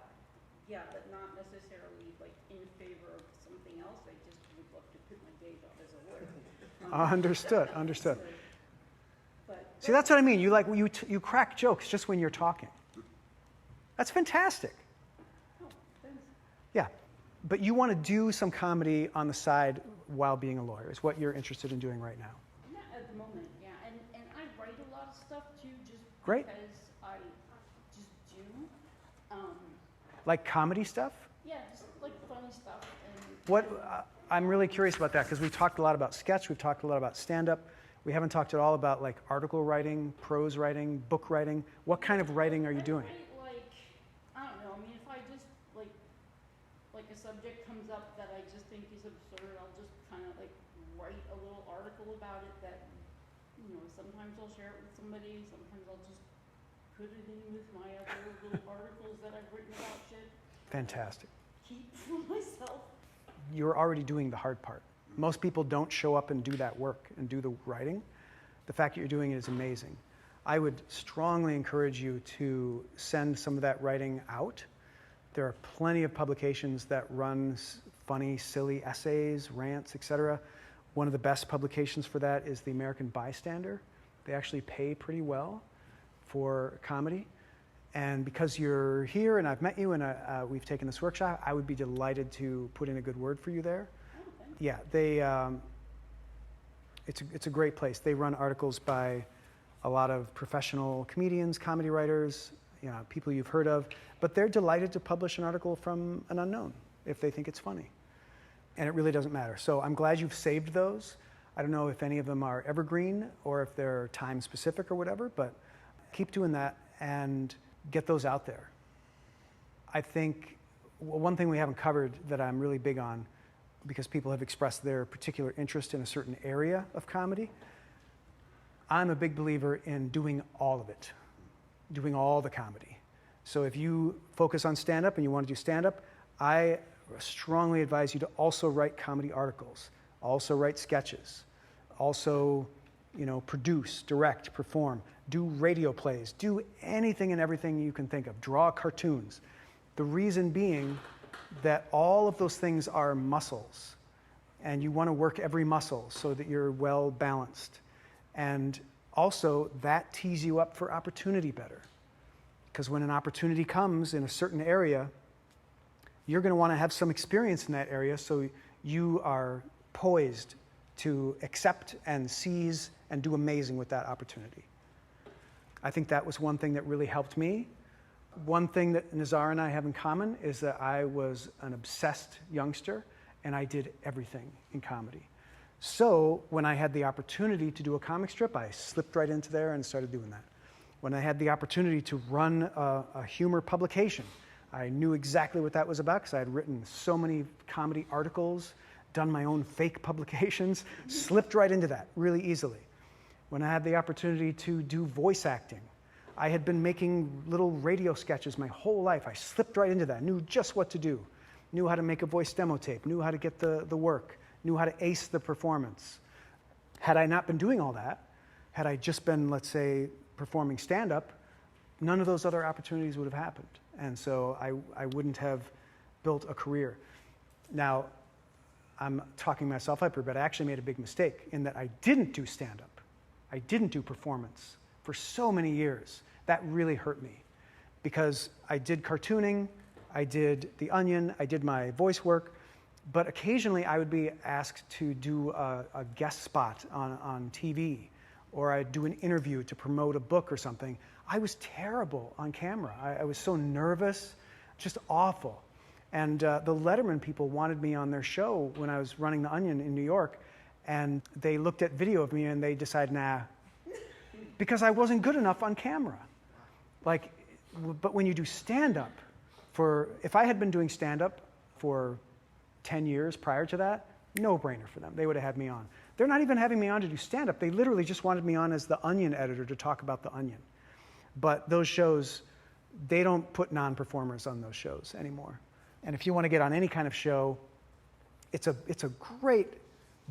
yeah, but not necessarily like in favor of something else. I just would love to quit my day job as a lawyer. Understood. But. See, that's what I mean. You crack jokes just when you're talking. That's fantastic. Oh, thanks. Yeah. But you want to do some comedy on the side while being a lawyer, is what you're interested in doing right now. Not at the moment, yeah. And I write a lot of stuff too, just Great. because I just do. Like comedy stuff? Yeah, just like funny stuff. And What I'm really curious about that, because we talked a lot about sketch, we've talked a lot about stand-up. We haven't talked at all about like article writing, prose writing, book writing. What kind of writing are you doing? I write, like, I don't know. I mean, if I just like a subject comes up that I just think is absurd, I'll just kind of like write a little article about it that, sometimes I'll share it with somebody, sometimes I'll just put it in with my other little articles that I've written about shit. Fantastic. Keep for myself. You're already doing the hard part. Most people don't show up and do that work and do the writing. The fact that you're doing it is amazing. I would strongly encourage you to send some of that writing out. There are plenty of publications that run funny, silly essays, rants, etc. One of the best publications for that is the American Bystander. They actually pay pretty well for comedy. And because you're here and I've met you and we've taken this workshop, I would be delighted to put in a good word for you there. Yeah, it's a great place. They run articles by a lot of professional comedians, comedy writers, people you've heard of, but they're delighted to publish an article from an unknown if they think it's funny. And it really doesn't matter. So I'm glad you've saved those. I don't know if any of them are evergreen or if they're time specific or whatever, but keep doing that and get those out there. I think one thing we haven't covered that I'm really big on, because people have expressed their particular interest in a certain area of comedy, I'm a big believer in doing all of it, doing all the comedy. So if you focus on stand-up and you want to do stand-up, I strongly advise you to also write comedy articles, also write sketches, also produce, direct, perform, do radio plays, do anything and everything you can think of, draw cartoons. The reason being that all of those things are muscles, and you want to work every muscle so that you're well balanced. And also, that tees you up for opportunity better. Because when an opportunity comes in a certain area, you're going to want to have some experience in that area so you are poised to accept and seize and do amazing with that opportunity. I think that was one thing that really helped me. One thing that Nazar and I have in common is that I was an obsessed youngster and I did everything in comedy. So when I had the opportunity to do a comic strip, I slipped right into there and started doing that. When I had the opportunity to run a humor publication, I knew exactly what that was about because I had written so many comedy articles, done my own fake publications, slipped right into that really easily. When I had the opportunity to do voice acting, I had been making little radio sketches my whole life. I slipped right into that, knew just what to do, knew how to make a voice demo tape, knew how to get the work, knew how to ace the performance. Had I not been doing all that, had I just been, let's say, performing stand-up, none of those other opportunities would have happened. And so I wouldn't have built a career. Now, I'm talking myself up here, but I actually made a big mistake in that I didn't do stand-up. I didn't do performance for so many years. That really hurt me because I did cartooning, I did The Onion, I did my voice work, but occasionally I would be asked to do a guest spot on TV, or I'd do an interview to promote a book or something. I was terrible on camera. I was so nervous, just awful. And the Letterman people wanted me on their show when I was running The Onion in New York, and they looked at video of me and they decided, nah, because I wasn't good enough on camera. Like, but when you do stand-up, if I had been doing stand-up for 10 years prior to that, no-brainer for them. They would have had me on. They're not even having me on to do stand-up. They literally just wanted me on as the Onion editor to talk about The Onion. But those shows, they don't put non-performers on those shows anymore. And if you want to get on any kind of show, it's a great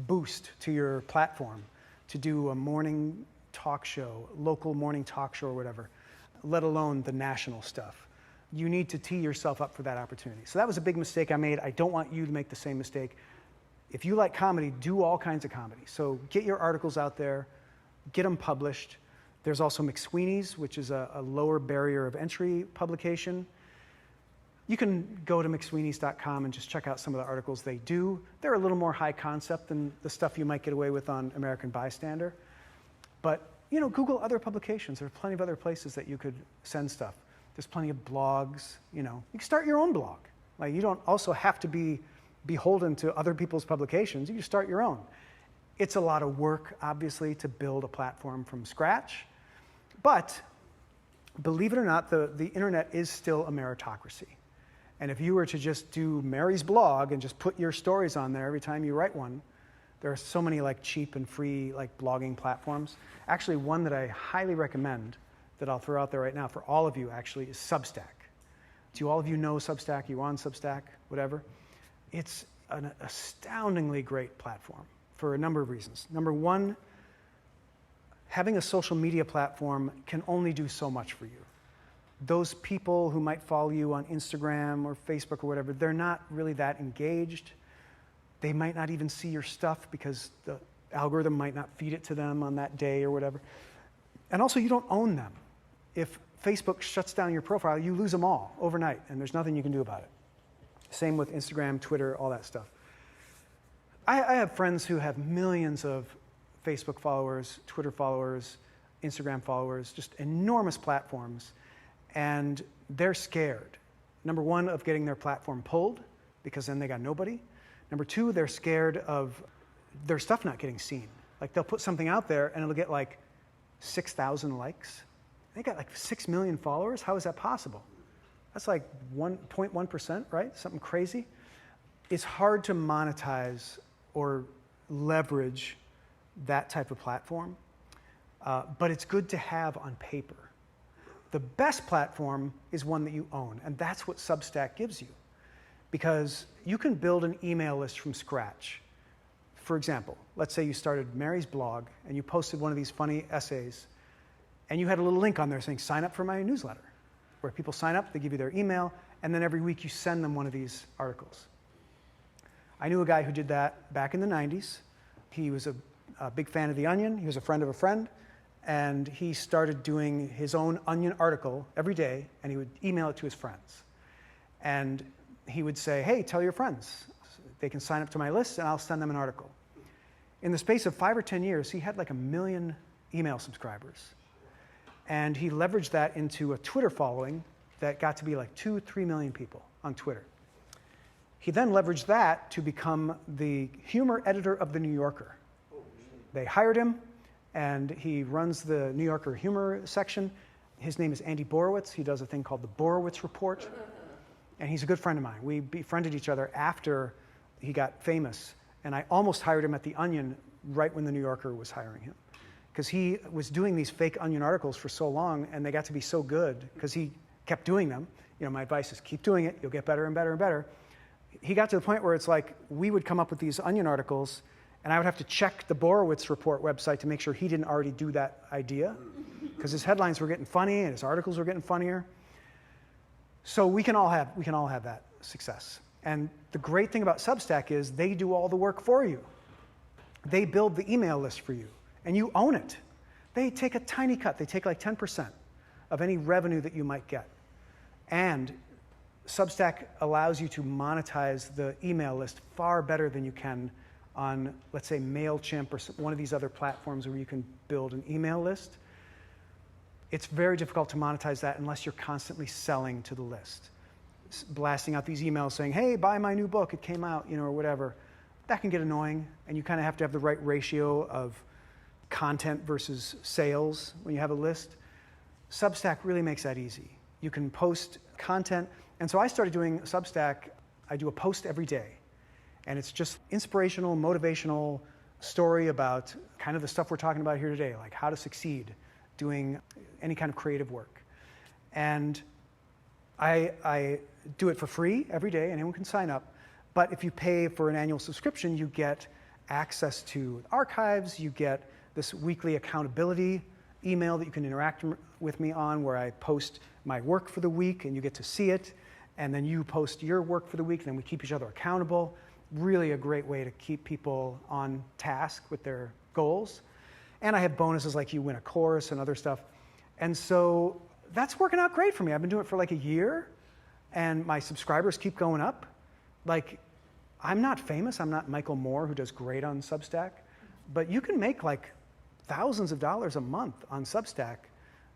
boost to your platform to do a morning talk show, local morning talk show or whatever, let alone the national stuff. You need to tee yourself up for that opportunity. So that was a big mistake I made. I don't want you to make the same mistake. If you like comedy, do all kinds of comedy. So get your articles out there, get them published. There's also McSweeney's, which is a lower barrier of entry publication. You can go to McSweeney's.com and just check out some of the articles they do. They're a little more high concept than the stuff you might get away with on American Bystander. But, you know, Google other publications. There are plenty of other places that you could send stuff. There's plenty of blogs, you know. You can start your own blog. Like, you don't also have to be beholden to other people's publications. You can start your own. It's a lot of work, obviously, to build a platform from scratch. But believe it or not, the internet is still a meritocracy. And if you were to just do Mary's blog and just put your stories on there every time you write one, there are so many like cheap and free like blogging platforms. Actually, one that I highly recommend that I'll throw out there right now for all of you actually is Substack. Do all of you know Substack? You on Substack? Whatever. It's an astoundingly great platform for a number of reasons. Number one, having a social media platform can only do so much for you. Those people who might follow you on Instagram or Facebook or whatever, they're not really that engaged. They might not even see your stuff because the algorithm might not feed it to them on that day or whatever. And also, you don't own them. If Facebook shuts down your profile, you lose them all overnight, and there's nothing you can do about it. Same with Instagram, Twitter, all that stuff. I have friends who have millions of Facebook followers, Twitter followers, Instagram followers, just enormous platforms. And they're scared, number one, of getting their platform pulled, because then they got nobody. Number two, they're scared of their stuff not getting seen. Like, they'll put something out there, and it'll get like 6,000 likes. They got like 6 million followers. How is that possible? That's like 1.1%, right? Something crazy. It's hard to monetize or leverage that type of platform, but it's good to have on paper. The best platform is one that you own, and that's what Substack gives you, because you can build an email list from scratch. For example, let's say you started Mary's blog and you posted one of these funny essays, and you had a little link on there saying, sign up for my newsletter, where people sign up, they give you their email, and then every week you send them one of these articles. I knew a guy who did that back in the 90s. He was a big fan of The Onion. He was a friend of a friend, and he started doing his own Onion article every day, and he would email it to his friends. And he would say, hey, tell your friends. They can sign up to my list, and I'll send them an article. In the space of 5 or 10 years, he had like 1 million email subscribers. And he leveraged that into a Twitter following that got to be like 2-3 million people on Twitter. He then leveraged that to become the humor editor of The New Yorker. They hired him, and he runs the New Yorker humor section. His name is Andy Borowitz. He does a thing called the Borowitz Report. And he's a good friend of mine. We befriended each other after he got famous. And I almost hired him at The Onion right when The New Yorker was hiring him. Because he was doing these fake Onion articles for so long, and they got to be so good because he kept doing them. You know, my advice is keep doing it. You'll get better and better and better. He got to the point where it's like we would come up with these Onion articles, and I would have to check the Borowitz Report website to make sure he didn't already do that idea, because his headlines were getting funny and his articles were getting funnier. So we can all have that success. And the great thing about Substack is they do all the work for you. They build the email list for you, and you own it. They take a tiny cut. They take like 10% of any revenue that you might get. And Substack allows you to monetize the email list far better than you can on, let's say, MailChimp or one of these other platforms where you can build an email list. It's very difficult to monetize that unless you're constantly selling to the list. Blasting out these emails saying, hey, buy my new book, it came out, or whatever. That can get annoying, and you kind of have to have the right ratio of content versus sales when you have a list. Substack really makes that easy. You can post content. And so I started doing Substack. I do a post every day. And it's just inspirational, motivational story about kind of the stuff we're talking about here today, like how to succeed doing any kind of creative work. And I do it for free every day. Anyone can sign up. But if you pay for an annual subscription, you get access to archives. You get this weekly accountability email that you can interact with me on, where I post my work for the week, and you get to see it. And then you post your work for the week, and then we keep each other accountable. Really a great way to keep people on task with their goals. And I have bonuses like you win a course and other stuff. And so that's working out great for me. I've been doing it for like a year, and my subscribers keep going up. Like, I'm not famous. I'm not Michael Moore, who does great on Substack. But you can make like thousands of dollars a month on Substack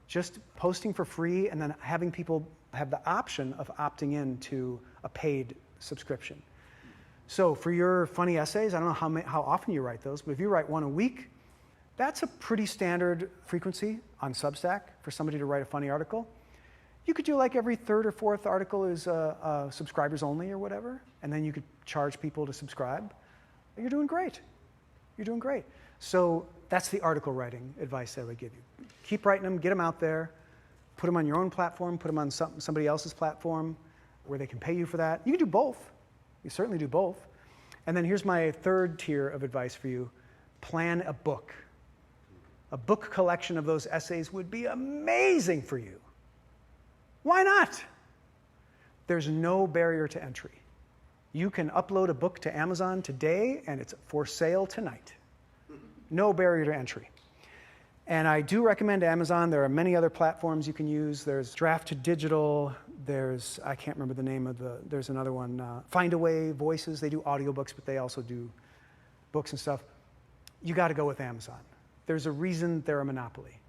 just posting for free and then having people have the option of opting in to a paid subscription. So for your funny essays, I don't know how often you write those, but if you write one a week, that's a pretty standard frequency on Substack for somebody to write a funny article. You could do like every third or fourth article is subscribers only or whatever, and then you could charge people to subscribe. You're doing great. You're doing great. So that's the article writing advice I would give you. Keep writing them, get them out there, put them on your own platform, put them on somebody else's platform where they can pay you for that. You can do both. You certainly do both. And then here's my third tier of advice for you. Plan a book. A book collection of those essays would be amazing for you. Why not? There's no barrier to entry. You can upload a book to Amazon today, and it's for sale tonight. No barrier to entry. And I do recommend Amazon. There are many other platforms you can use. There's Draft to Digital. There's, I can't remember the name of there's another one, Findaway Voices. They do audiobooks, but they also do books and stuff. You got to go with Amazon. There's a reason they're a monopoly.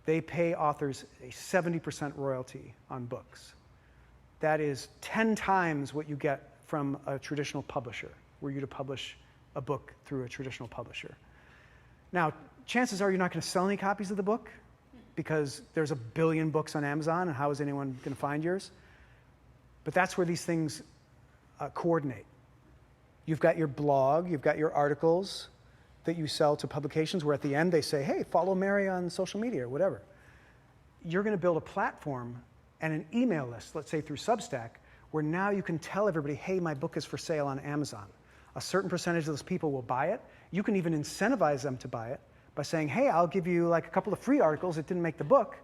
They pay authors a 70% royalty on books. That is 10 times what you get from a traditional publisher, were you to publish a book through a traditional publisher. Now, chances are you're not going to sell any copies of the book because there's 1 billion books on Amazon, and how is anyone going to find yours? But that's where these things coordinate. You've got your blog, you've got your articles that you sell to publications where at the end they say, hey, follow Mary on social media or whatever. You're going to build a platform and an email list, let's say through Substack, where now you can tell everybody, hey, my book is for sale on Amazon. A certain percentage of those people will buy it. You can even incentivize them to buy it by saying, hey, I'll give you like a couple of free articles that didn't make the book.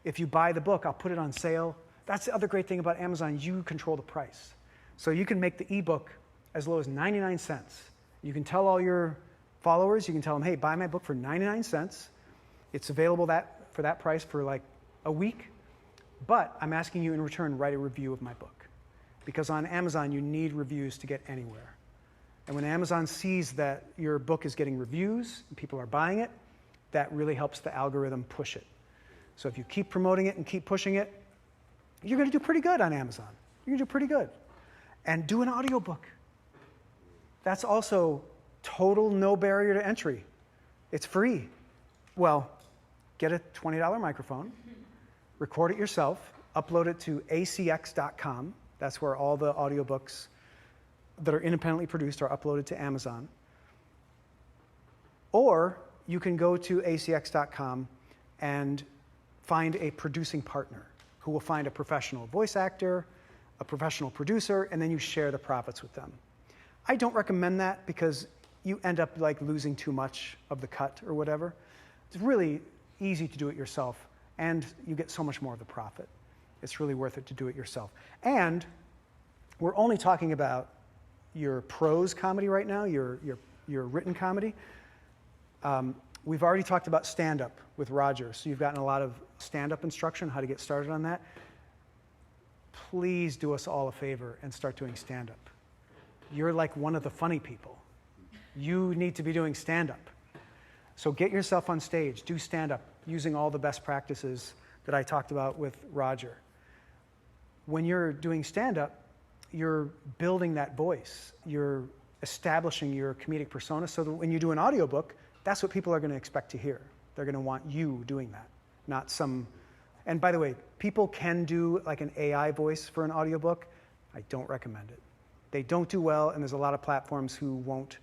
If you buy the book, I'll put it on sale That's the other great thing about Amazon. You control the price. So you can make the ebook as low as 99 cents. You can tell all your followers, you can tell them, hey, buy my book for 99 cents. It's available for that price for like a week. But I'm asking you in return, write a review of my book. Because on Amazon, you need reviews to get anywhere. And when Amazon sees that your book is getting reviews and people are buying it, that really helps the algorithm push it. So if you keep promoting it and keep pushing it, you're going to do pretty good on Amazon. You're going to do pretty good. And do an audiobook. That's also total no barrier to entry. It's free. Well, get a $20 microphone, record it yourself, upload it to acx.com. That's where all the audiobooks that are independently produced are uploaded to Amazon. Or you can go to acx.com and find a producing partner who will find a professional voice actor, a professional producer, and then you share the profits with them. I don't recommend that because you end up like losing too much of the cut or whatever. It's really easy to do it yourself, and you get so much more of the profit. It's really worth it to do it yourself. And we're only talking about your prose comedy right now, your written comedy. We've already talked about stand-up with Roger, so you've gotten a lot of stand-up instruction, how to get started on that. Please do us all a favor and start doing stand-up. You're like one of the funny people. You need to be doing stand-up. So get yourself on stage, do stand-up, using all the best practices that I talked about with Roger. When you're doing stand-up, you're building that voice. You're establishing your comedic persona so that when you do an audiobook, that's what people are going to expect to hear. They're going to want you doing that, not some... And by the way, people can do like an AI voice for an audiobook. I don't recommend it. They don't do well, and there's a lot of platforms who won't...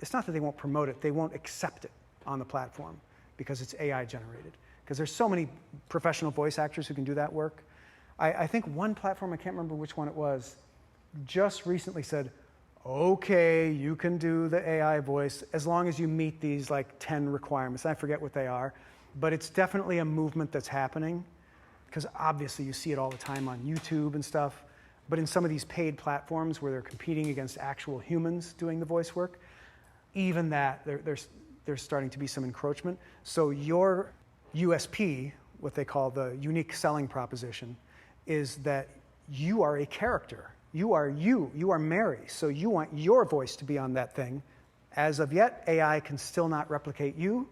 It's not that they won't promote it, they won't accept it on the platform because it's AI generated. Because there's so many professional voice actors who can do that work. I think one platform, I can't remember which one it was, just recently said, okay, you can do the AI voice as long as you meet these like 10 requirements. I forget what they are, but it's definitely a movement that's happening because obviously you see it all the time on YouTube and stuff, but in some of these paid platforms where they're competing against actual humans doing the voice work, even that, there's starting to be some encroachment. So your USP, what they call the unique selling proposition, is that you are a character. You are Mary, so you want your voice to be on that thing. As of yet, AI can still not replicate you.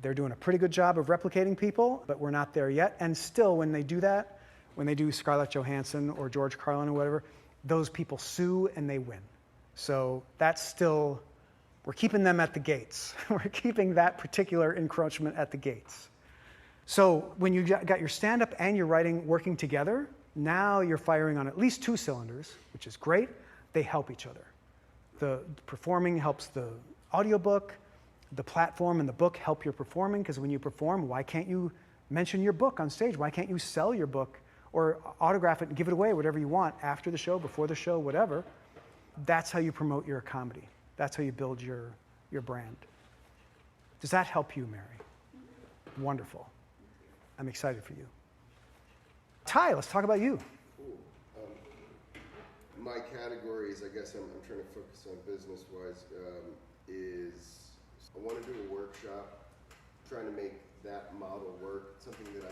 They're doing a pretty good job of replicating people, but we're not there yet. And still, when they do that, when they do Scarlett Johansson or George Carlin or whatever, those people sue and they win. So that's still, we're keeping them at the gates. We're keeping that particular encroachment at the gates. So when you got your stand-up and your writing working together, now you're firing on at least 2 cylinders, which is great. They help each other. The performing helps the audiobook. The platform and the book help your performing, because when you perform, why can't you mention your book on stage? Why can't you sell your book or autograph it and give it away, whatever you want, after the show, before the show, whatever? That's how you promote your comedy. That's how you build your brand. Does that help you, Mary? Wonderful. I'm excited for you. Ty, let's talk about you. Cool. My categories, I guess I'm trying to focus on business-wise, is I want to do a workshop, trying to make that model work, something that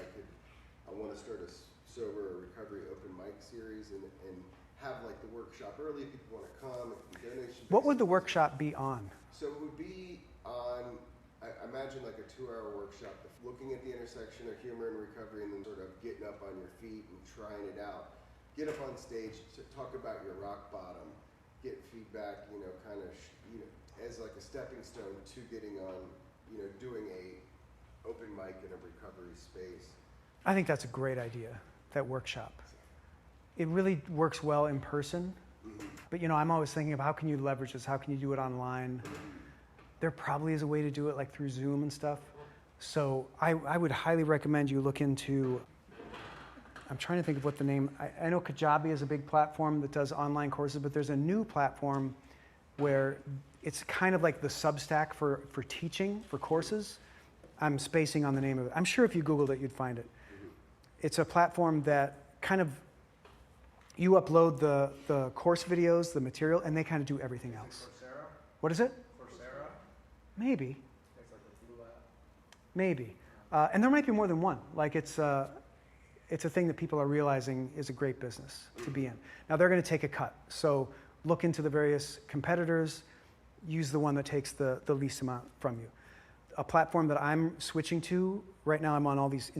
I want to start a sober or recovery open mic series and have like the workshop early, people want to come, it can be donation. What would the workshop be on? So it would be on, I imagine like a 2-hour workshop, looking at the intersection of humor and recovery and then sort of getting up on your feet and trying it out. Get up on stage to talk about your rock bottom, get feedback, kind of, as like a stepping stone to getting on, doing a open mic in a recovery space. I think that's a great idea, that workshop. It really works well in person, but I'm always thinking of how can you leverage this, how can you do it online? There probably is a way to do it like through Zoom and stuff. So I would highly recommend you look into, I'm trying to think of what the name, I know Kajabi is a big platform that does online courses, but there's a new platform where it's kind of like the Substack for teaching, for courses. I'm spacing on the name of it. I'm sure if you Googled it, you'd find it. It's a platform that kind of, you upload the course videos, the material, and they kind of do everything else. Coursera? What is it? Coursera? Maybe. It's like a blue app. Maybe. And there might be more than one. Like it's a thing that people are realizing is a great business to be in. Now they're going to take a cut. So look into the various competitors, use the one that takes the least amount from you. A platform that I'm switching to, right now I'm on all these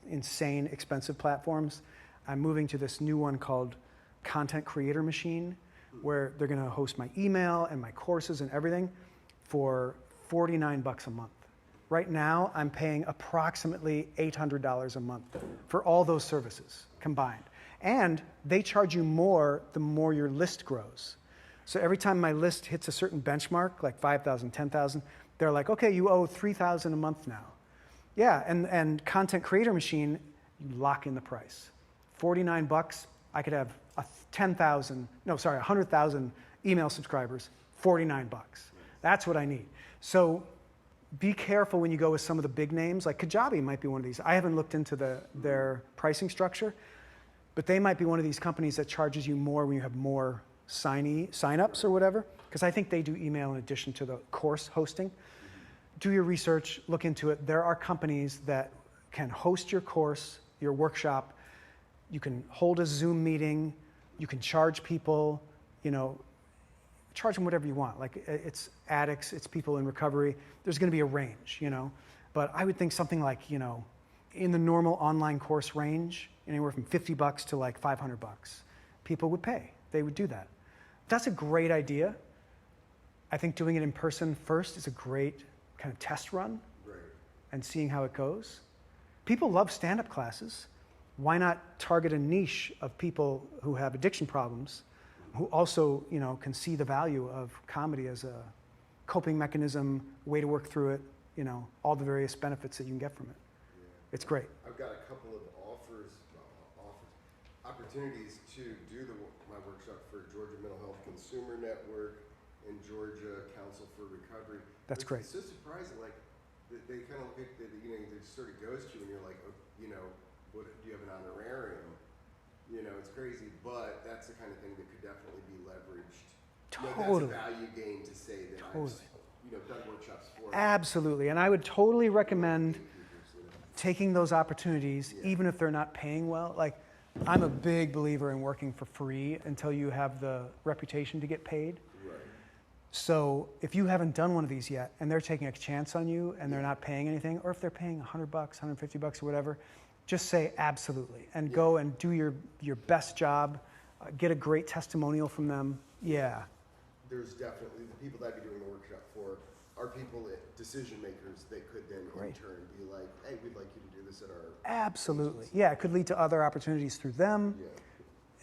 insane expensive platforms. I'm moving to this new one called Content Creator Machine, where they're going to host my email and my courses and everything for $49 a month. Right now, I'm paying approximately $800 a month for all those services combined. And they charge you more the more your list grows. So every time my list hits a certain benchmark, like 5,000, 10,000, they're like, okay, you owe $3,000 a month now. Yeah, and Content Creator Machine, you lock in the price. $49, I could have 100,000 email subscribers, $49. That's what I need. So be careful when you go with some of the big names. Like Kajabi might be one of these. I haven't looked into their pricing structure, but they might be one of these companies that charges you more when you have more sign-ups or whatever, because I think they do email in addition to the course hosting. Do your research, look into it. There are companies that can host your course, your workshop. You can hold a Zoom meeting. You can charge people, charge them whatever you want. Like it's addicts, it's people in recovery. There's going to be a range, But I would think something like, in the normal online course range, anywhere from $50 to like $500. People would pay. They would do that. That's a great idea. I think doing it in person first is a great kind of test run. Right. And seeing how it goes. People love stand-up classes. Why not target a niche of people who have addiction problems, who also, can see the value of comedy as a coping mechanism, way to work through it, all the various benefits that you can get from it. Yeah. It's great. I've got a couple of opportunities to do my workshop for Georgia Mental Health Consumer Network and Georgia Council for Recovery. That's great. It's so surprising, like they kind of look at it, they sort of goes to you and you're like, what, do you have an honorarium? It's crazy, but that's the kind of thing that could definitely be leveraged. Totally. That's a value gain to say that I've done workshops for. Absolutely, and I would totally recommend taking those opportunities, even if they're not paying well. Like, I'm a big believer in working for free until you have the reputation to get paid. Right. So if you haven't done one of these yet, and they're taking a chance on you, and they're not paying anything, or if they're paying $100, $150 or whatever, just say absolutely, and go and do your best job, get a great testimonial from them. Yeah. There's definitely, the people that I'd be doing the workshop for are people, decision makers that could then in turn be like, hey, we'd like you to do this at our Absolutely. agency. Yeah, it could lead to other opportunities through them. Yeah.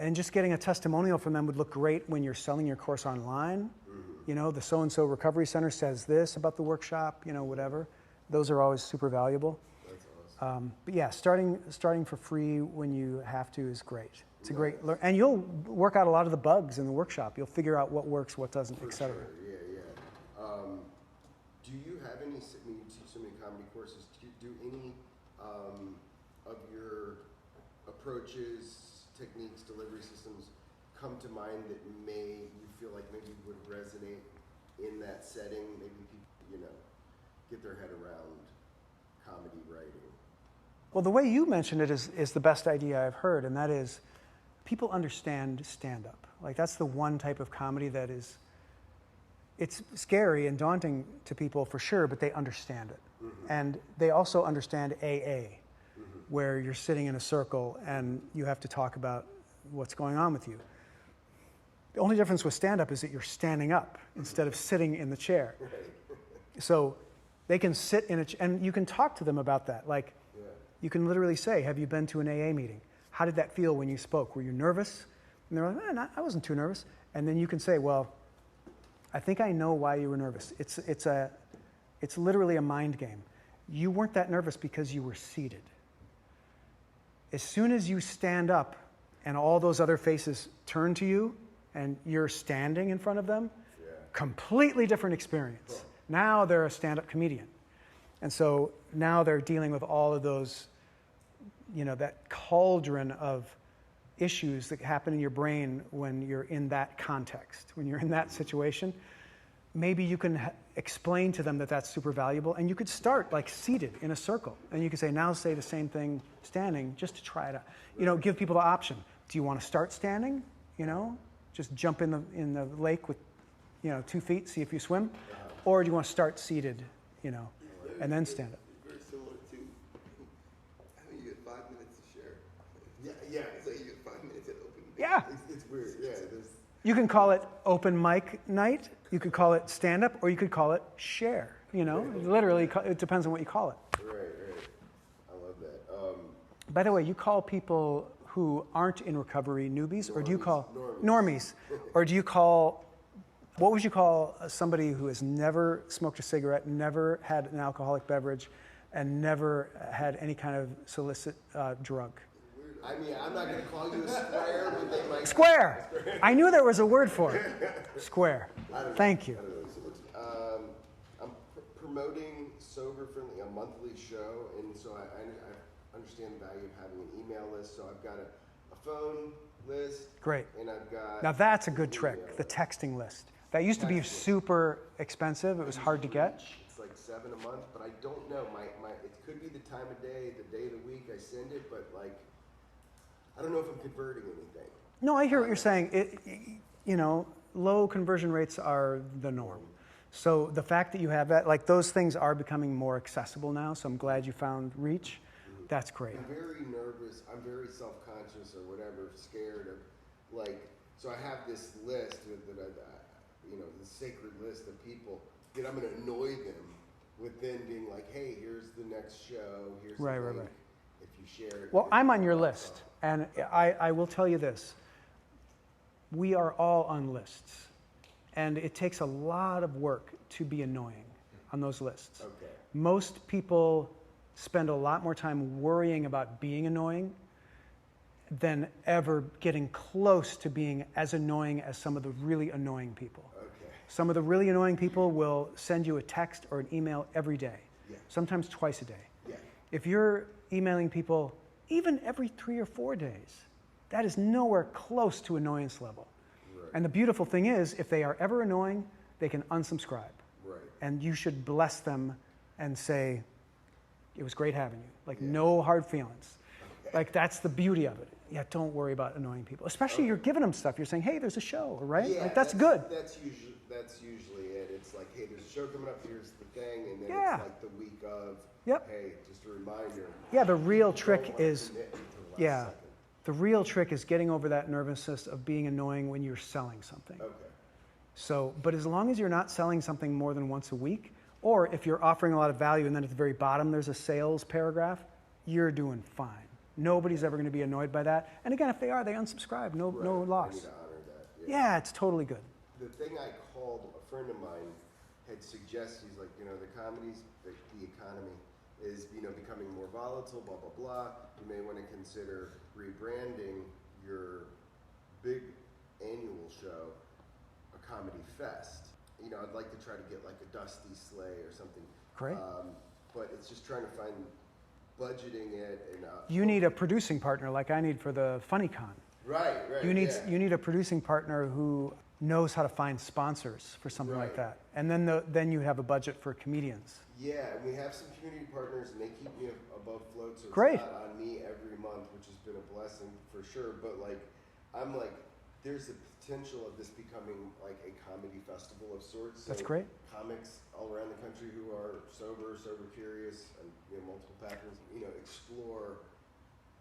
And just getting a testimonial from them would look great when you're selling your course online. Mm-hmm. The so-and-so recovery center says this about the workshop, whatever. Those are always super valuable. That's awesome. But yeah, starting for free when you have to is great. It's a great learn, and you'll work out a lot of the bugs in the workshop. You'll figure out what works, what doesn't, For etc. sure. Yeah. Do you have any? You teach so many comedy courses. Do any of your approaches, techniques, delivery systems come to mind that you feel like maybe would resonate in that setting? Maybe people, get their head around comedy writing. Well, the way you mentioned it is the best idea I've heard, and that is people understand stand-up. Like, that's the one type of comedy that is, it's scary and daunting to people for sure, but they understand it. Mm-hmm. And they also understand AA, where you're sitting in a circle and you have to talk about what's going on with you. The only difference with stand-up is that you're standing up instead of sitting in the chair. So they can sit in and you can talk to them about that. Like, you can literally say, have you been to an AA meeting? How did that feel when you spoke? Were you nervous? And they're like, I wasn't too nervous. And then you can say, well, I think I know why you were nervous. It's literally a mind game. You weren't that nervous because you were seated. As soon as you stand up and all those other faces turn to you and you're standing in front of them, completely different experience. Now they're a stand-up comedian. And so now they're dealing with all of those that cauldron of issues that happen in your brain when you're in that context, when you're in that situation, maybe you can explain to them that that's super valuable, and you could start like seated in a circle, and you could say, now say the same thing standing, just to try it out. Give people the option. Do you want to start standing? Just jump in the lake with 2 feet, see if you swim, or do you want to start seated, and then stand up? Very similar to, you get 5 minutes to share. Yeah. So you get 5 minutes at open. Yeah. It's weird. Yeah. You can call it open mic night, you could call it stand up, or you could call it share. Literally, it depends on what you call it. Right. I love that. By the way, you call people who aren't in recovery newbies, or do you call normies? Or do you call, what would you call somebody who has never smoked a cigarette, never had an alcoholic beverage, and never had any kind of solicit drug? I mean, I'm not going to call you a square, but they might. Square! I knew there was a word for it. Square. Thank you. I don't know. So I'm promoting Sober Friendly, a monthly show, and so I understand the value of having an email list. So I've got a phone list. Great. And I've got. Now that's a good trick, the texting list. That used to be super expensive. It was hard to get. It's like $7 a month, but I don't know. It could be the time of day, the day of the week I send it, but I don't know if I'm converting anything. No, I hear what you're saying. Low conversion rates are the norm. So the fact that you have that, those things are becoming more accessible now. So I'm glad you found Reach. That's great. I'm very nervous. I'm very self-conscious or whatever, scared of so I have this list the sacred list of people that I'm going to annoy them with then being like, hey, here's the next show. Here's the link. Right. If you share it. Well, I'm on your list, and I will tell you this. We are all on lists, and it takes a lot of work to be annoying on those lists. Okay. Most people spend a lot more time worrying about being annoying than ever getting close to being as annoying as some of the really annoying people. Okay. Some of the really annoying people will send you a text or an email every day, sometimes twice a day. Yeah. If you're emailing people even every 3 or 4 days, that is nowhere close to annoyance level. Right. And the beautiful thing is, if they are ever annoying, they can unsubscribe. Right. And you should bless them and say, it was great having you. No hard feelings. Okay. That's the beauty of it. Yeah, don't worry about annoying people. Especially you're giving them stuff. You're saying, hey, there's a show, right? Yeah, that's good. That's usually it. It's like, hey, there's a show coming up, here's the thing, and then Yeah. it's like the week of, Yep. hey, just a reminder. Yeah, the real You trick don't wanna is, commit until the last yeah, second. the real trick is getting over that nervousness of being annoying when you're selling something. Okay. So, but as long as you're not selling something more than once a week, or if you're offering a lot of value and then at the very bottom there's a sales paragraph, you're doing fine. Nobody's ever going to be annoyed by that. And again, if they are, they unsubscribe. No Right. loss. I need to honor that. Yeah, it's totally good. The thing I called, a friend of mine had suggested, he's like, the comedies, the economy is, becoming more volatile, blah, blah, blah. You may want to consider rebranding your big annual show a comedy fest. I'd like to try to get like a Dusty Slay or something. Great. But it's just trying to find budgeting it and You need a producing partner like I need for the FunnyCon. right. You need yeah. you need a producing partner who knows how to find sponsors for something like Right. that. And then you have a budget for comedians. Yeah, and we have some community partners, and they keep me above float, so it's Great. not on me every month, which has been a blessing for sure. But I'm there's the potential of this becoming like a comedy festival of sorts. That's So great. Comics all around the country who are sober curious, and multiple backgrounds, explore.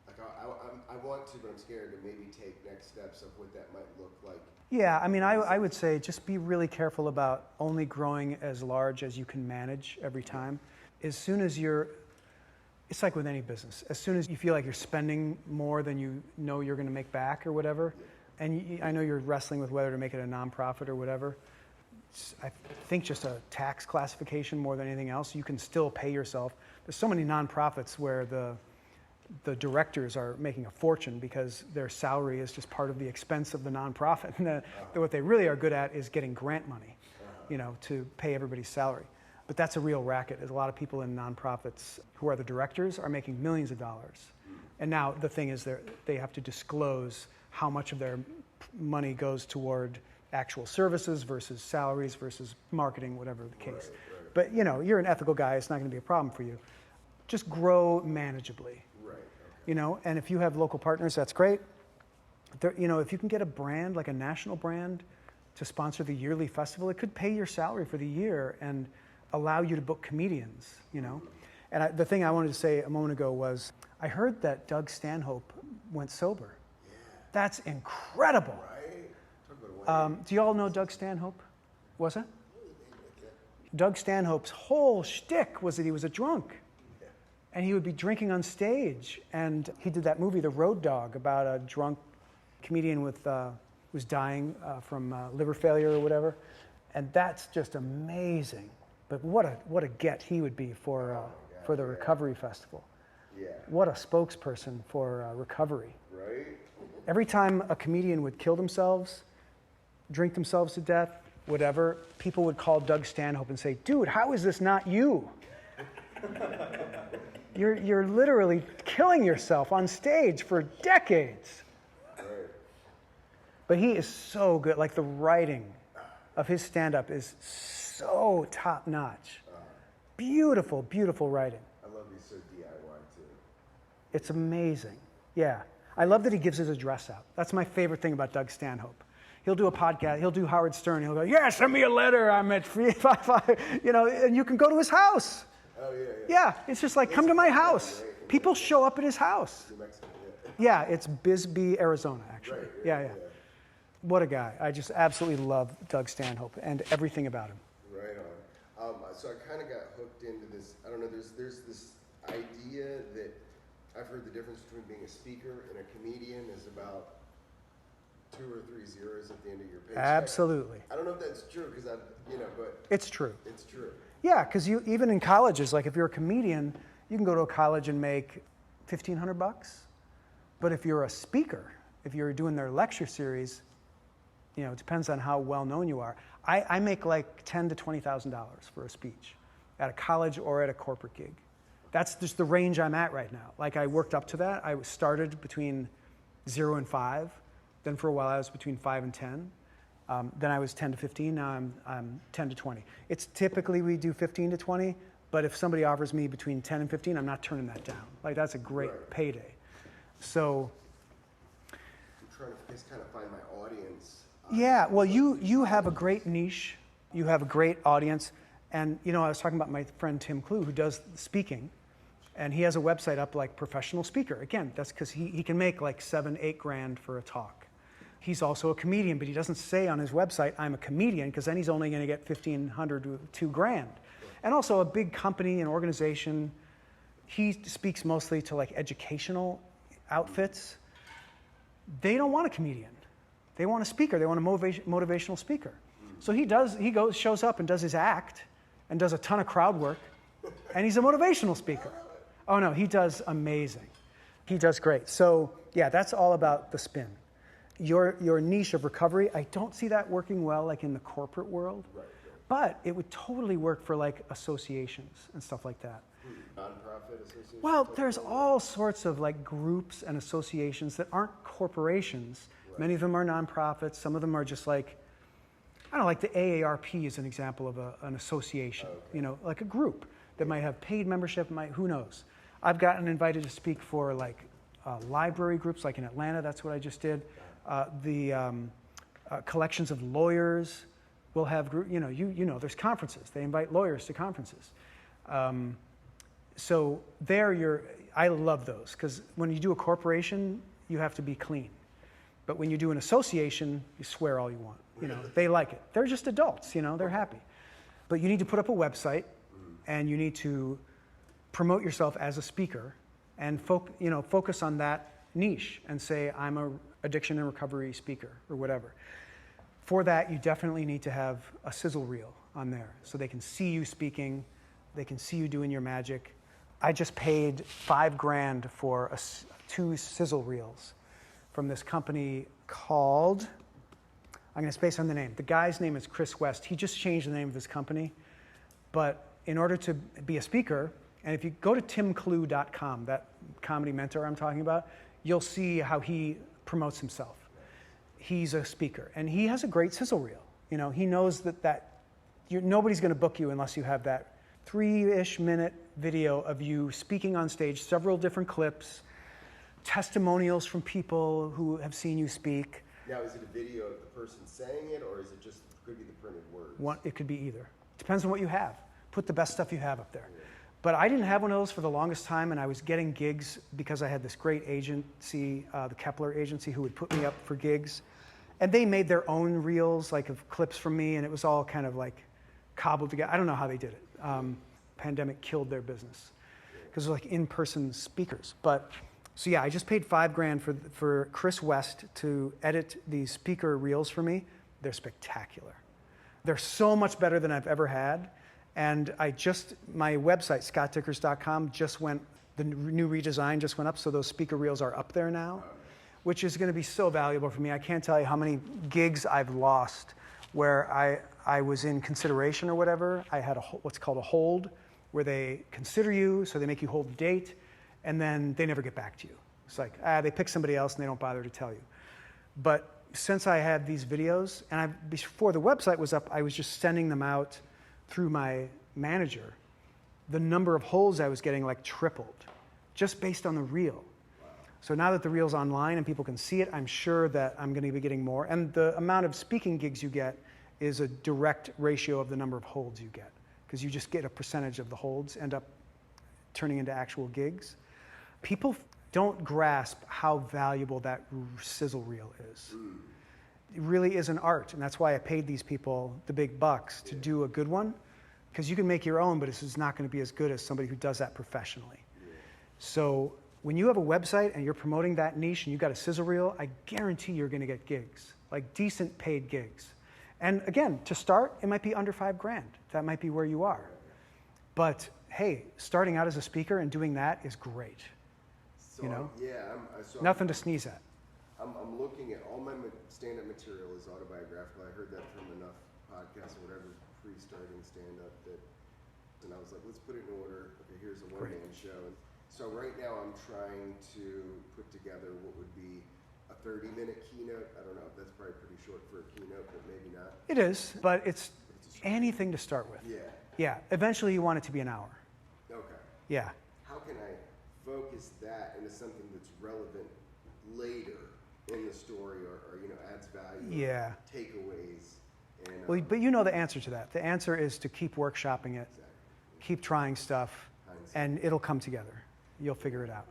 I want to, but I'm scared to maybe take next steps of what that might look like. Yeah, I mean, I would say just be really careful about only growing as large as you can manage every time. As soon as it's like with any business. As soon as you feel like you're spending more than you know you're going to make back or whatever, and I know you're wrestling with whether to make it a nonprofit or whatever, I think just a tax classification more than anything else, you can still pay yourself. There's so many nonprofits where the directors are making a fortune because their salary is just part of the expense of the nonprofit. And what they really are good at is getting grant money, to pay everybody's salary. But that's a real racket. There's a lot of people in nonprofits who are the directors are making millions of dollars. And now the thing is they have to disclose how much of their money goes toward actual services versus salaries versus marketing, whatever the case. Right. But you're an ethical guy, it's not going to be a problem for you. Just grow manageably. Right. Okay. And if you have local partners, that's great. If you can get a brand, like a national brand, to sponsor the yearly festival, it could pay your salary for the year and allow you to book comedians, And the thing I wanted to say a moment ago was, I heard that Doug Stanhope went sober. Yeah. That's incredible. Right. Talk about a 180. Do you all know Doug Stanhope? Was it? Doug Stanhope's whole shtick was that he was a drunk. Yeah. And he would be drinking on stage. And he did that movie, The Road Dogg, about a drunk comedian was dying from liver failure or whatever. And that's just amazing. But what a get he would be for the Recovery Festival. Yeah. What a spokesperson for recovery. Right. Every time a comedian would kill themselves, drink themselves to death, whatever, people would call Doug Stanhope and say, dude, how is this not you? You're literally killing yourself on stage for decades. Right. But he is so good. Like the writing of his stand-up is so top-notch. Beautiful, beautiful writing. I love he's so DIY too. It's amazing. Yeah. I love that he gives his address out. That's my favorite thing about Doug Stanhope. He'll do a podcast. He'll do Howard Stern. He'll go, yeah, send me a letter. I'm at 355, and you can go to his house. Oh, yeah. Yeah, it's just like, come to my house. People show up at his house. New Mexico, Yeah, it's Bisbee, Arizona, actually. Right, Yeah. What a guy. I just absolutely love Doug Stanhope and everything about him. Right on. So I kind of got hooked into this. I don't know. There's this idea that I've heard the difference between being a speaker and a comedian is about 2 or 3 zeros at the end of your paycheck. Absolutely. I don't know if that's true because but It's true. it's true. Yeah, because even in colleges, like if you're a comedian, you can go to a college and make $1,500. But if you're a speaker, if you're doing their lecture series, it depends on how well known you are. I make like $10,000 to $20,000 for a speech at a college or at a corporate gig. That's just the range I'm at right now. Like I worked up to that. I started between 0 and 5. Then for a while I was between 5 and 10. Then I was 10 to 15. Now I'm 10 to 20. It's typically we do 15 to 20, but if somebody offers me between 10 and 15, I'm not turning that down. Like that's a great payday. So I'm trying to just kind of find my audience. yeah, well, you have a great niche. You have a great audience. And, I was talking about my friend Tim Clue, who does speaking. And he has a website up like professional speaker. Again, that's because he can make like $7-8 grand for a talk. He's also a comedian, but he doesn't say on his website, I'm a comedian, because then he's only going to get $1,500 to $2 grand. And also a big company, an organization. He speaks mostly to like educational outfits. They don't want a comedian. They want a speaker. They want a motivational speaker. So he shows up and does his act and does a ton of crowd work, and he's a motivational speaker. Oh no, he does amazing. He does great. So yeah, that's all about the spin. Your niche of recovery, I don't see that working well like in the corporate world, but it would totally work for like associations and stuff like that. Nonprofit associations? Well, there's all sorts of like groups and associations that aren't corporations. Many of them are nonprofits. Some of them are just like, I don't know, like the AARP is an example of an association, like a group that might have paid membership, who knows. I've gotten invited to speak for like library groups, like in Atlanta, that's what I just did. The collections of lawyers will have, there's conferences. They invite lawyers to conferences. So I love those, because when you do a corporation, you have to be clean. But when you do an association, you swear all you want. They like it. They're just adults, they're happy. But you need to put up a website, and you need to promote yourself as a speaker, and focus on that niche and say, I'm a addiction and recovery speaker or whatever. For that, you definitely need to have a sizzle reel on there so they can see you speaking, they can see you doing your magic. I just paid $5 grand for 2 sizzle reels from this company called, I'm going to space on the name. The guy's name is Chris West. He just changed the name of his company. But in order to be a speaker, And if you go to timclue.com, that comedy mentor I'm talking about, you'll see how he promotes himself. He's a speaker, and he has a great sizzle reel. You know, he knows nobody's going to book you unless you have that 3-ish minute video of you speaking on stage, several different clips, testimonials from people who have seen you speak. Now, is it a video of the person saying it, or is it just, could be the printed words? It could be either. Depends on what you have. Put the best stuff you have up there. But I didn't have one of those for the longest time, and I was getting gigs because I had this great agency, the Kepler agency, who would put me up for gigs. And they made their own reels, like of clips from me, and it was all kind of like cobbled together. I don't know how they did it. Pandemic killed their business because it was like in-person speakers. But so yeah, I just paid $5,000 for Chris West to edit these speaker reels for me. They're spectacular. They're so much better than I've ever had. And my website, scottdikkers.com, the new redesign just went up, so those speaker reels are up there now, which is going to be so valuable for me. I can't tell you how many gigs I've lost where I was in consideration or whatever. I had what's called a hold, where they consider you, so they make you hold the date, and then they never get back to you. It's like, they pick somebody else and they don't bother to tell you. But since I had these videos, and before the website was up, I was just sending them out through my manager. The number of holds I was getting like tripled, just based on the reel. So now that the reel's online and people can see it, I'm sure that I'm going to be getting more. And the amount of speaking gigs you get is a direct ratio of the number of holds you get, because you just get a percentage of the holds end up turning into actual gigs. People don't grasp how valuable that sizzle reel is. It really is an art, and that's why I paid these people the big bucks to do a good one, because you can make your own, but it's just not going to be as good as somebody who does that professionally. So when you have a website and you're promoting that niche and you've got a sizzle reel, I guarantee you're going to get gigs, like decent paid gigs. And again, to start, it might be under $5,000. That might be where you are. But hey, starting out as a speaker and doing that is great. So, you know? Nothing to sneeze at. I'm looking at all my stand-up material is autobiographical. I heard that from enough podcasts or whatever pre-starting stand-up and I was like, let's put it in order. Okay, here's a one-man show. So right now I'm trying to put together what would be a 30-minute keynote. I don't know if that's probably pretty short for a keynote, but maybe not. It is, but it's anything to start with. Yeah. Yeah, eventually you want it to be an hour. Okay. Yeah. How can I focus that into something that's relevant later in the story or adds value? Yeah. Takeaways. And, Well, but you know the answer to that. The answer is to keep workshopping it, exactly. keep trying stuff, Hindsight. and it'll come together. You'll figure it out.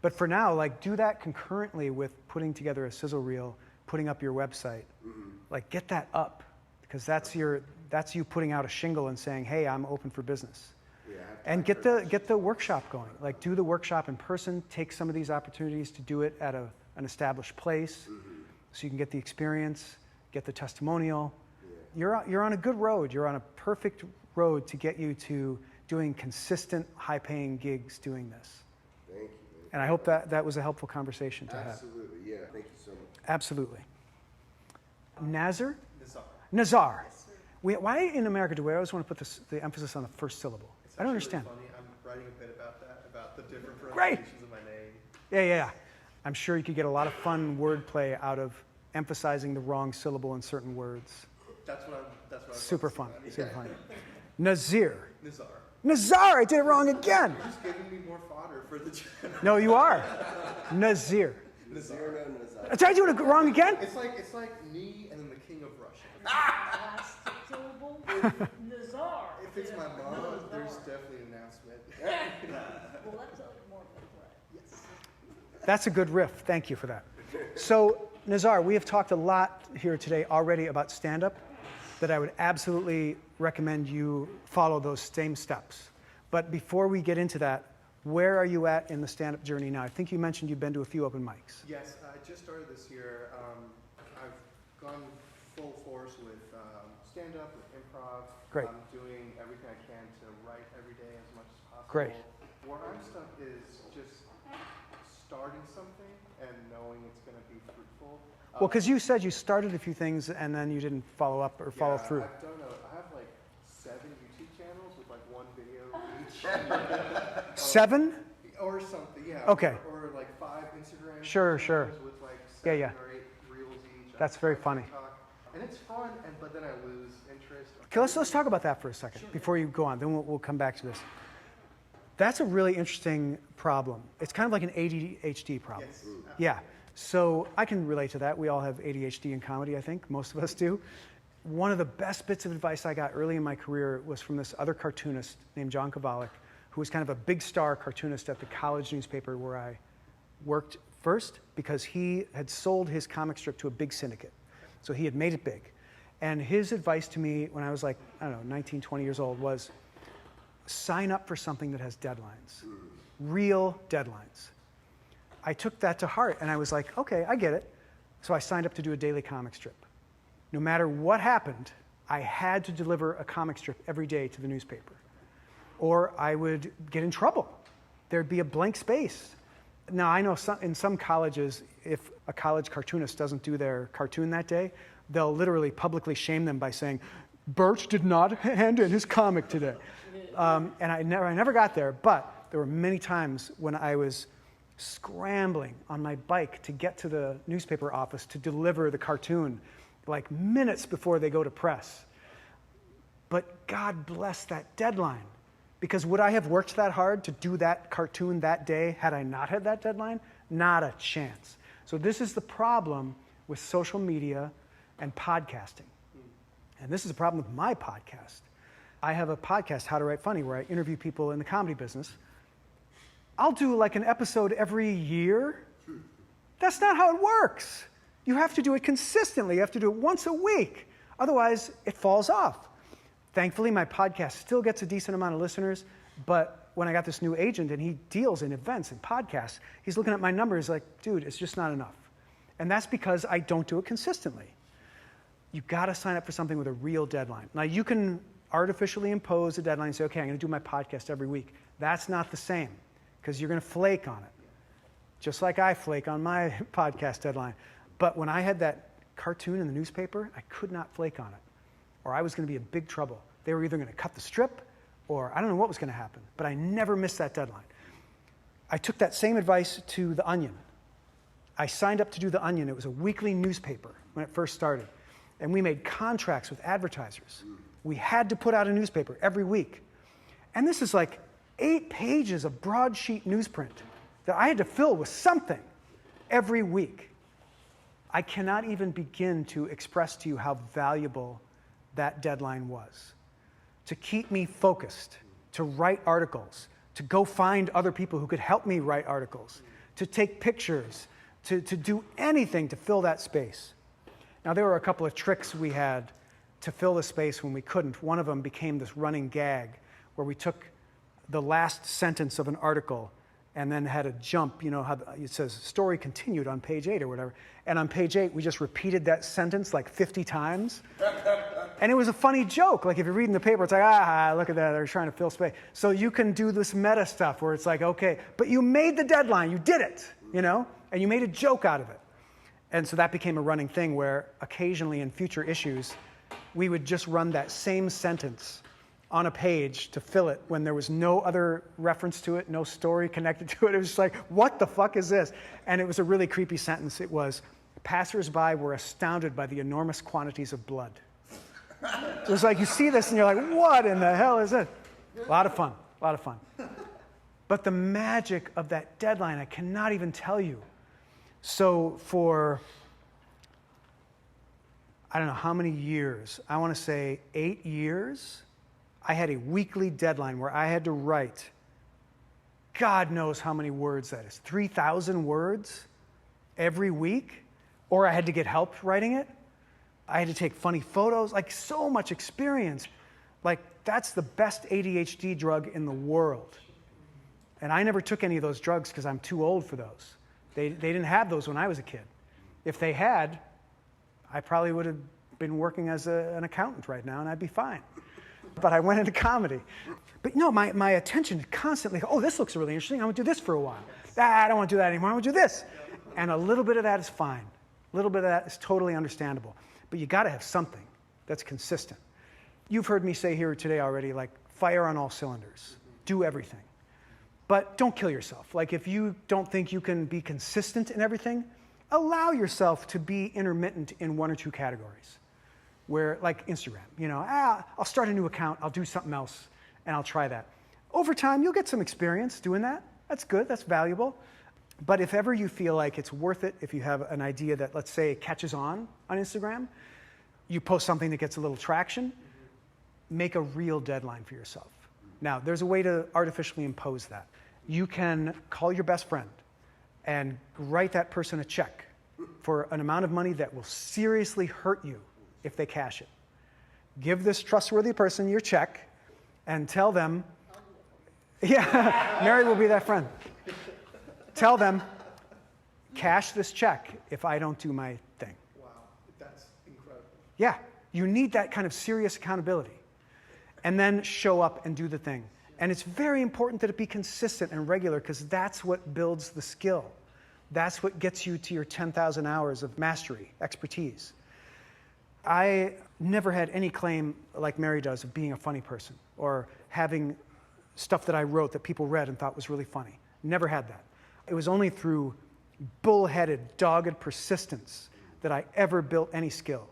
But for now, like, do that concurrently with putting together a sizzle reel, putting up your website. Mm-hmm. Like, get that up, because that's you putting out a shingle and saying, hey, I'm open for business. Yeah, And get the workshop going. Like, do the workshop in person. Take some of these opportunities to do it at an established place, so you can get the experience, get the testimonial. Yeah. You're on a good road. You're on a perfect road to get you to doing consistent, high-paying gigs doing this. Thank you, man. And I hope that was a helpful conversation to have. Absolutely, yeah. Thank you so much. Absolutely. Nazar? Nazar. Why in America do we always want to put the emphasis on the first syllable? It's I don't actually understand. really funny. I'm writing a bit about that, about the different Great. pronunciations of my name. Yeah. I'm sure you could get a lot of fun wordplay out of emphasizing the wrong syllable in certain words. That's what I'm Super fun. focusing on. Super funny. Nazir. Nazar. Nazar, I did it wrong again. You're just giving me more fodder for the channel. No, you are. Nazir. Nazar. Did I do it wrong again? It's like me and then the king of Russia. Last syllable, Nazar. If it's my mom, there's definitely an announcement. Well, that's more of a threat. Yes. That's a good riff. Thank you for that. So, Nazar, we have talked a lot here today already about stand-up, that I would absolutely recommend you follow those same steps. But before we get into that, where are you at in the stand-up journey now? I think you mentioned you've been to a few open mics. Yes, I just started this year. I've gone full force with stand-up, with improv. Great. I'm doing everything I can to write every day as much as possible. Great. Where I'm stuck is just starting something and knowing it's going to be fruitful. Well, because you said you started a few things and then you didn't follow up or follow through. I have like 7 YouTube channels with like 1 video each. 7? Or something, yeah. Okay. Or like 5 Instagram. Sure. videos with like 7 Yeah. or 8 reels each. That's very funny. TikTok. And it's fun, but then I lose interest. Okay, let's talk about that for a second before you go on. Then we'll come back to this. That's a really interesting problem. It's kind of like an ADHD problem. Yes. Yeah. So I can relate to that. We all have ADHD in comedy, I think. Most of us do. One of the best bits of advice I got early in my career was from this other cartoonist named John Kovalik, who was kind of a big star cartoonist at the college newspaper where I worked first, because he had sold his comic strip to a big syndicate. So he had made it big. And his advice to me when I was like, I don't know, 19, 20 years old was sign up for something that has deadlines, real deadlines. I took that to heart and I was like, okay, I get it. So I signed up to do a daily comic strip. No matter what happened, I had to deliver a comic strip every day to the newspaper, or I would get in trouble. There'd be a blank space. Now, I know in some colleges, if a college cartoonist doesn't do their cartoon that day, they'll literally publicly shame them by saying, Bert did not hand in his comic today. And I never got there, but there were many times when I was scrambling on my bike to get to the newspaper office to deliver the cartoon, like minutes before they go to press. But God bless that deadline. Because would I have worked that hard to do that cartoon that day had I not had that deadline? Not a chance. So this is the problem with social media and podcasting. And this is a problem with my podcast. I have a podcast, How to Write Funny, where I interview people in the comedy business. I'll do like an episode every year. That's not how it works. You have to do it consistently. You have to do it once a week. Otherwise, it falls off. Thankfully, my podcast still gets a decent amount of listeners, but when I got this new agent and he deals in events and podcasts, he's looking at my numbers like, dude, it's just not enough. And that's because I don't do it consistently. You gotta sign up for something with a real deadline. Now, you can artificially impose a deadline and say, okay, I'm gonna do my podcast every week. That's not the same, because you're gonna flake on it. Just like I flake on my podcast deadline. But when I had that cartoon in the newspaper, I could not flake on it, or I was going to be in big trouble. They were either going to cut the strip, or I don't know what was going to happen, but I never missed that deadline. I took that same advice to The Onion. I signed up to do The Onion. It was a weekly newspaper when it first started, and we made contracts with advertisers. We had to put out a newspaper every week. And this is like 8 pages of broadsheet newsprint that I had to fill with something every week. I cannot even begin to express to you how valuable that deadline was. To keep me focused, to write articles, to go find other people who could help me write articles, to take pictures, to do anything to fill that space. Now, there were a couple of tricks we had to fill the space when we couldn't. One of them became this running gag where we took the last sentence of an article and then had a jump, you know, how it says story continued on page 8 or whatever. And on page 8, we just repeated that sentence like 50 times. And it was a funny joke. Like if you're reading the paper, it's like, look at that, they're trying to fill space. So you can do this meta stuff where it's like, okay, but you made the deadline, you did it, you know, and you made a joke out of it. And so that became a running thing where occasionally in future issues, we would just run that same sentence on a page to fill it when there was no other reference to it, no story connected to it. It was just like, what the fuck is this? And it was a really creepy sentence. It was, passersby were astounded by the enormous quantities of blood. So it was like, you see this and you're like, what in the hell is it? A lot of fun, a lot of fun. But the magic of that deadline, I cannot even tell you. So for, I don't know how many years, I want to say 8 years, I had a weekly deadline where I had to write, God knows how many words that is, 3,000 words every week, or I had to get help writing it. I had to take funny photos, like so much experience. Like that's the best ADHD drug in the world. And I never took any of those drugs because I'm too old for those. They didn't have those when I was a kid. If they had, I probably would have been working as an accountant right now and I'd be fine. But I went into comedy. But no, my attention constantly, oh, this looks really interesting. I want to do this for a while. I don't want to do that anymore. I want to do this. And a little bit of that is fine. A little bit of that is totally understandable. But you got to have something that's consistent. You've heard me say here today already, like, fire on all cylinders. Do everything. But don't kill yourself. Like if you don't think you can be consistent in everything, allow yourself to be intermittent in one or two categories. Where, like Instagram, I'll start a new account, I'll do something else, and I'll try that. Over time, you'll get some experience doing that. That's good, that's valuable. But if ever you feel like it's worth it, if you have an idea that, let's say, catches on Instagram, you post something that gets a little traction, make a real deadline for yourself. Now, there's a way to artificially impose that. You can call your best friend and write that person a check for an amount of money that will seriously hurt you if they cash it. Give this trustworthy person your check and tell them, yeah, Mary will be that friend. Tell them, cash this check if I don't do my thing. Wow, that's incredible. Yeah, you need that kind of serious accountability. And then show up and do the thing. And it's very important that it be consistent and regular because that's what builds the skill. That's what gets you to your 10,000 hours of mastery, expertise. I never had any claim like Mary does of being a funny person or having stuff that I wrote that people read and thought was really funny. Never had that. It was only through bullheaded, dogged persistence that I ever built any skill.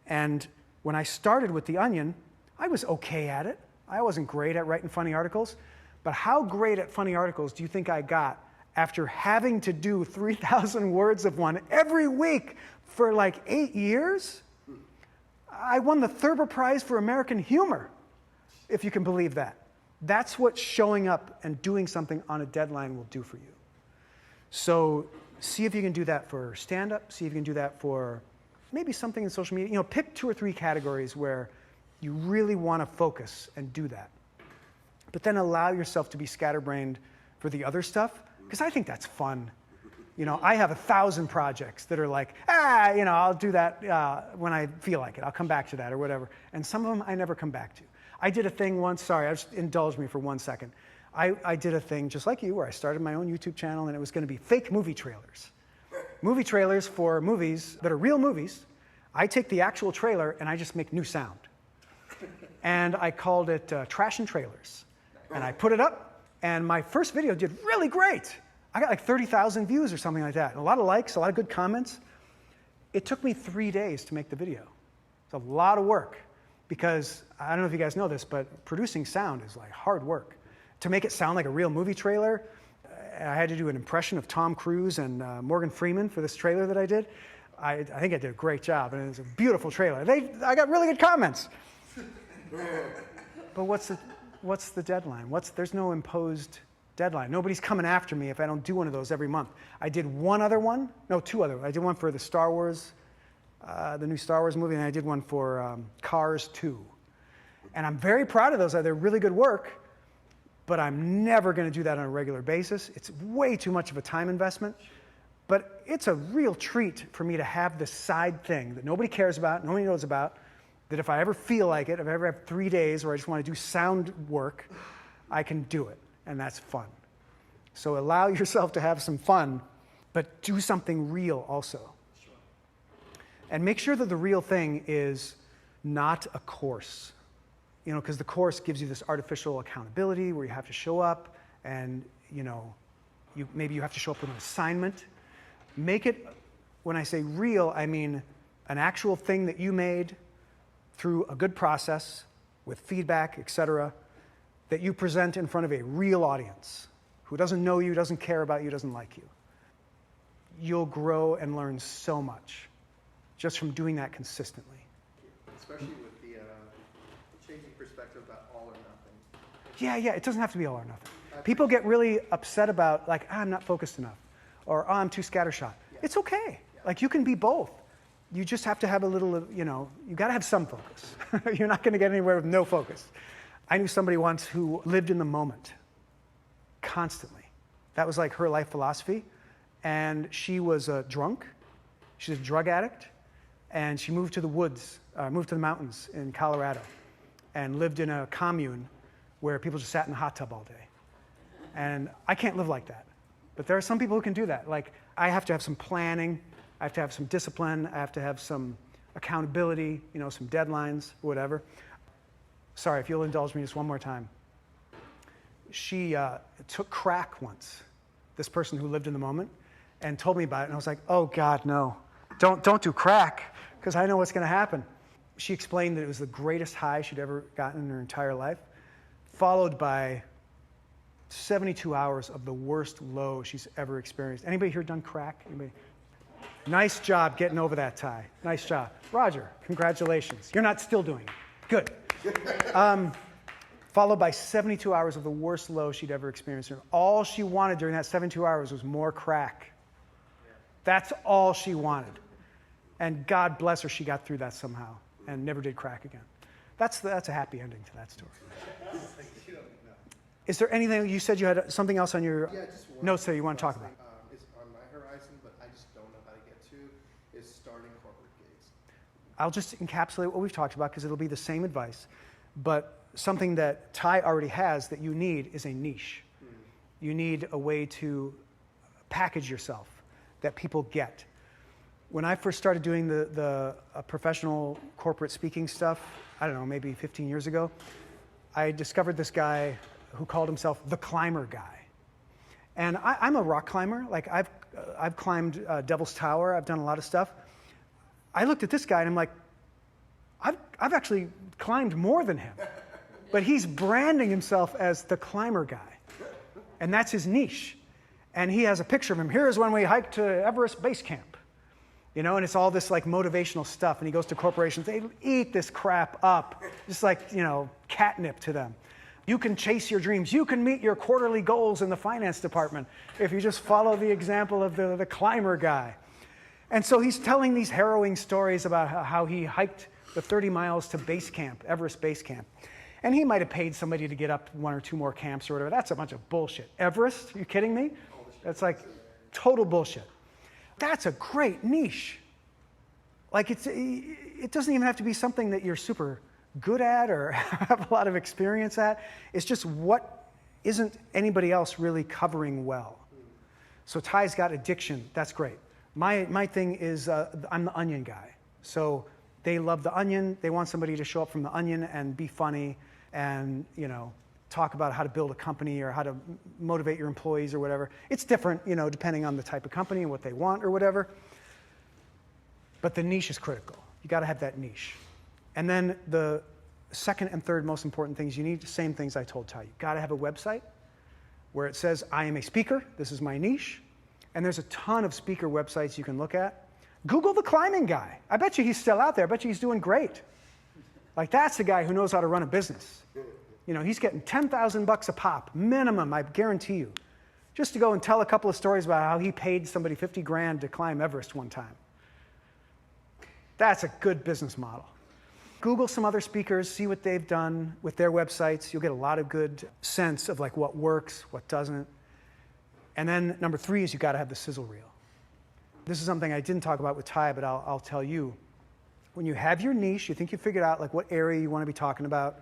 And when I started with The Onion, I was okay at it. I wasn't great at writing funny articles. But how great at funny articles do you think I got after having to do 3,000 words of one every week for like 8 years? I won the Thurber Prize for American Humor, if you can believe that. That's what showing up and doing something on a deadline will do for you. So see if you can do that for stand-up. See if you can do that for maybe something in social media. Pick 2 or 3 categories where you really want to focus and do that. But then allow yourself to be scatterbrained for the other stuff, because I think that's fun. I have 1,000 projects that are like, I'll do that when I feel like it. I'll come back to that or whatever. And some of them I never come back to. I did a thing once, just indulge me for 1 second. I did a thing just like you where I started my own YouTube channel and it was going to be fake movie trailers. Movie trailers for movies that are real movies. I take the actual trailer and I just make new sound. And I called it Trash and Trailers. And I put it up and my first video did really great. I got like 30,000 views or something like that. And a lot of likes, a lot of good comments. It took me 3 days to make the video. It's a lot of work because, I don't know if you guys know this, but producing sound is like hard work. To make it sound like a real movie trailer, I had to do an impression of Tom Cruise and Morgan Freeman for this trailer that I did. I think I did a great job, and it was a beautiful trailer. I got really good comments. But what's the deadline? There's no imposed deadline. Nobody's coming after me if I don't do one of those every month. I did 2 other ones. I did one for the Star Wars, the new Star Wars movie, and I did one for Cars 2. And I'm very proud of those. They're really good work, but I'm never going to do that on a regular basis. It's way too much of a time investment. But it's a real treat for me to have this side thing that nobody cares about, nobody knows about, that if I ever feel like it, if I ever have 3 days where I just want to do sound work, I can do it. And that's fun. So allow yourself to have some fun, but do something real also. Sure. And make sure that the real thing is not a course. Because the course gives you this artificial accountability where you have to show up and, maybe you have to show up with an assignment. Make it, when I say real, I mean an actual thing that you made through a good process with feedback, etc., that you present in front of a real audience who doesn't know you, doesn't care about you, doesn't like you. You'll grow and learn so much just from doing that consistently. Especially with the changing perspective about all or nothing. Yeah, it doesn't have to be all or nothing. People get really upset about, I'm not focused enough, or I'm too scattershot. Yeah. It's okay. You can be both. You just have to have a little, you got to have some focus. You're not going to get anywhere with no focus. I knew somebody once who lived in the moment constantly. That was like her life philosophy. And she was a drunk. She's a drug addict. And she moved to the woods, moved to the mountains in Colorado and lived in a commune where people just sat in the hot tub all day. And I can't live like that. But there are some people who can do that. I have to have some planning. I have to have some discipline. I have to have some accountability, some deadlines, whatever. Sorry, if you'll indulge me just one more time. she took crack once, this person who lived in the moment, and told me about it. And I was like, oh, God, no. Don't do crack, because I know what's going to happen. She explained that it was the greatest high she'd ever gotten in her entire life, followed by 72 hours of the worst low she's ever experienced. Anybody here done crack? Anybody? Nice job getting over that, Ty. Nice job. Roger, congratulations. You're not still doing it. Good. Followed by 72 hours of the worst low she'd ever experienced. And all she wanted during that 72 hours was more crack. That's all she wanted. And God bless her, she got through that somehow and never did crack again. That's a happy ending to that story. Is there anything, you said you had something else on your notes that you want to talk about? It's on my horizon, but I just don't know how to get to, is starting corporate gigs. I'll just encapsulate what we've talked about because it'll be the same advice. But something that Ty already has that you need is a niche. You need a way to package yourself that people get. When I first started doing the professional corporate speaking stuff, I don't know, maybe 15 years ago, I discovered this guy who called himself the climber guy. And I'm a rock climber. Like I've climbed Devil's Tower. I've done a lot of stuff. I looked at this guy and I'm like, I've actually climbed more than him. But he's branding himself as the climber guy. And that's his niche. And he has a picture of him. Here's when we hiked to Everest Base Camp. You know, and it's all this like motivational stuff. And he goes to corporations. They eat this crap up. Just like, you know, catnip to them. You can chase your dreams. You can meet your quarterly goals in the finance department if you just follow the example of the climber guy. And so he's telling these harrowing stories about how he hiked the 30 miles to base camp, Everest Base Camp. And he might have paid somebody to get up one or two more camps or whatever. That's a bunch of bullshit. Everest? Are you kidding me? That's like total bullshit. That's a great niche. Like it doesn't even have to be something that you're super good at or have a lot of experience at. It's just what isn't anybody else really covering well. So Ty's got addiction. That's great. My thing is I'm the Onion guy. So they love the Onion. They want somebody to show up from the Onion and be funny and, you know, talk about how to build a company or how to motivate your employees or whatever. It's different, you know, depending on the type of company and what they want or whatever. But the niche is critical. You got to have that niche. And then the second and third most important things, you need the same things I told Ty. You got to have a website where it says, I am a speaker. This is my niche. And there's a ton of speaker websites you can look at. Google the climbing guy. I bet you he's still out there. I bet you he's doing great. Like that's the guy who knows how to run a business. You know, he's getting $10,000 a pop, minimum, I guarantee you, just to go and tell a couple of stories about how he paid somebody 50 grand to climb Everest one time. That's a good business model. Google some other speakers, see what they've done with their websites. You'll get a lot of good sense of like what works, what doesn't. And then number 3 is you got to have the sizzle reel. This is something I didn't talk about with Ty, but I'll tell you. When you have your niche, you think you figured out like what area you want to be talking about.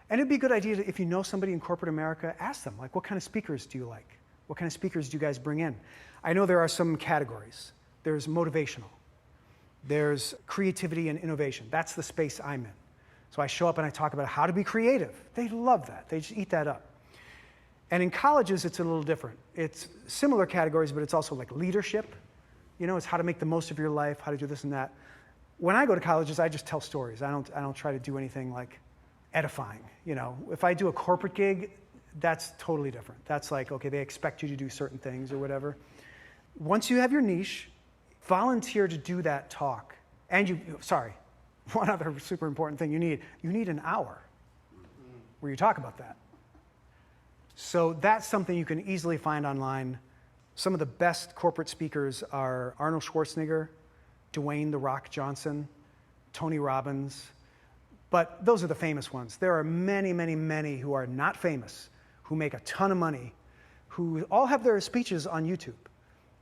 And it'd be a good idea to, if you know somebody in corporate America, ask them, like, what kind of speakers do you like? What kind of speakers do you guys bring in? I know there are some categories. There's motivational. There's creativity and innovation. That's the space I'm in. So I show up and I talk about how to be creative. They love that. They just eat that up. And in colleges, it's a little different. It's similar categories, but it's also like leadership. You know, it's how to make the most of your life, how to do this and that. When I go to colleges, I just tell stories. I don't try to do anything like edifying. You know, if I do a corporate gig, that's totally different. That's like, okay, they expect you to do certain things or whatever. Once you have your niche, volunteer to do that talk. And one other super important thing you need an hour where you talk about that. So that's something you can easily find online. Some of the best corporate speakers are Arnold Schwarzenegger, Dwayne "The Rock" Johnson, Tony Robbins. But those are the famous ones. There are many, many, many who are not famous, who make a ton of money, who all have their speeches on YouTube.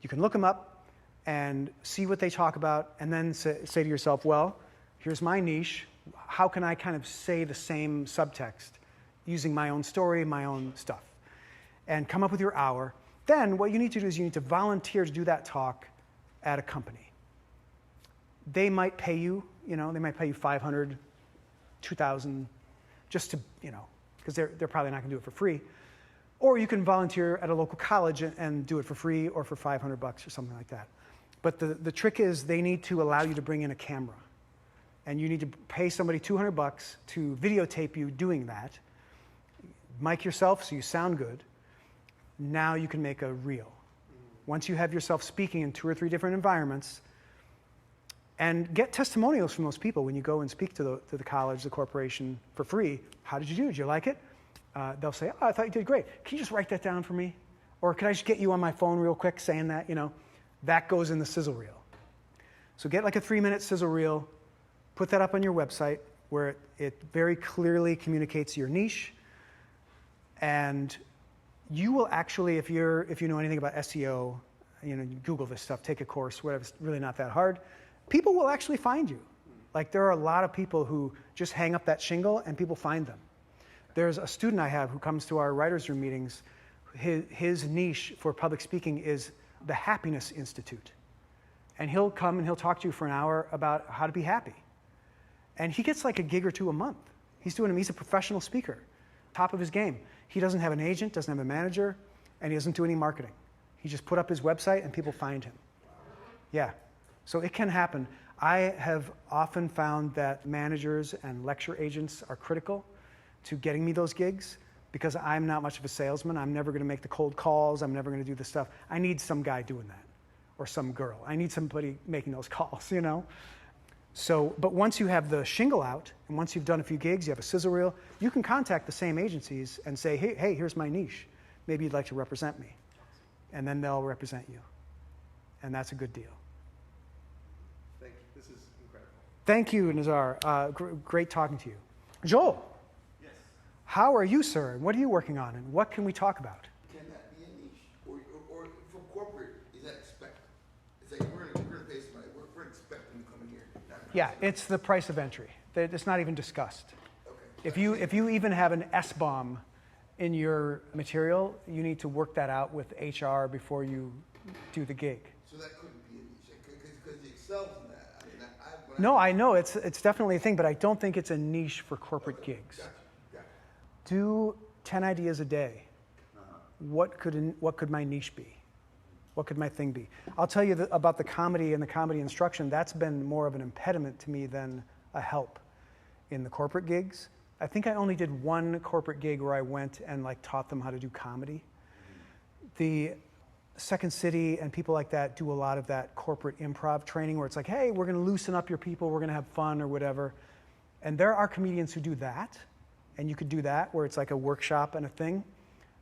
You can look them up and see what they talk about, and then say to yourself, well, here's my niche. How can I kind of say the same subtext using my own story, my own stuff? And come up with your hour. Then what you need to do is you need to volunteer to do that talk at a company. They might pay you, they might pay you $500, $2,000, just to, because they're probably not going to do it for free. Or you can volunteer at a local college and do it for free or for $500 or something like that. But the trick is they need to allow you to bring in a camera. And you need to pay somebody $200 to videotape you doing that. Mic yourself so you sound good. Now you can make a reel. Once you have yourself speaking in 2 or 3 different environments, and get testimonials from those people when you go and speak to the college, the corporation for free. How did you do? Did you like it? They'll say, oh, I thought you did great. Can you just write that down for me? Or could I just get you on my phone real quick saying that? You know, that goes in the sizzle reel. So get like a 3-minute sizzle reel, put that up on your website where it very clearly communicates your niche. And you will actually, if you know anything about SEO, you know, you Google this stuff, take a course, whatever, it's really not that hard. People will actually find you. Like there are a lot of people who just hang up that shingle and people find them. There's a student I have who comes to our writers' room meetings. His niche for public speaking is the Happiness Institute. And he'll come and he'll talk to you for an hour about how to be happy. And he gets like a gig or 2 a month. He's a professional speaker, top of his game. He doesn't have an agent, doesn't have a manager, and he doesn't do any marketing. He just put up his website and people find him. Yeah. So it can happen. I have often found that managers and lecture agents are critical to getting me those gigs because I'm not much of a salesman. I'm never going to make the cold calls. I'm never going to do the stuff. I need some guy doing that or some girl. I need somebody making those calls, you know? So, but once you have the shingle out and once you've done a few gigs, you have a sizzle reel, you can contact the same agencies and say, hey, here's my niche. Maybe you'd like to represent me. And then they'll represent you. And that's a good deal. Thank you. This is incredible. Thank you, Nazar. Great talking to you. Joel. Yes. How are you, sir? What are you working on, and what can we talk about? Can that be a niche? Or from corporate, is that expected? It's like we're gonna pay somebody. We're expecting to come in here. Yeah, it's the price of entry. It's not even discussed. Okay. If you even have an S-bomb in your material, you need to work that out with HR before you do the gig. So that couldn't be a niche because he excels in that. I mean, No, I know it's definitely a thing, but I don't think it's a niche for corporate gigs. Gotcha. Do 10 ideas a day. What could my niche be? What could my thing be? I'll tell you about the comedy and the comedy instruction. That's been more of an impediment to me than a help in the corporate gigs. I think I only did 1 corporate gig where I went and like taught them how to do comedy. The Second City and people like that do a lot of that corporate improv training where it's like, hey, we're going to loosen up your people, we're going to have fun or whatever. And there are comedians who do that, and you could do that where it's like a workshop and a thing.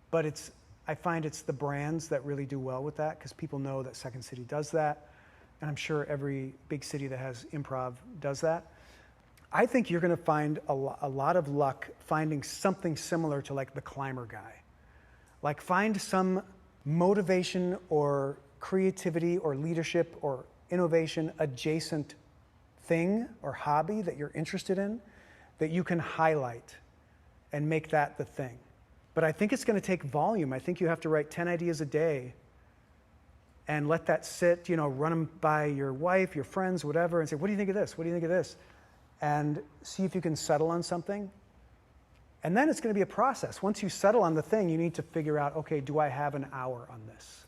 But I find it's the brands that really do well with that because people know that Second City does that. And I'm sure every big city that has improv does that. I think you're going to find a lot of luck finding something similar to like the climber guy. Like find some motivation or creativity or leadership or innovation adjacent thing or hobby that you're interested in that you can highlight and make that the thing. But I think it's going to take volume. I think you have to write 10 ideas a day and let that sit, run them by your wife, your friends, whatever, and say, what do you think of this? What do you think of this? And see if you can settle on something. And then it's going to be a process. Once you settle on the thing, you need to figure out, okay, do I have an hour on this?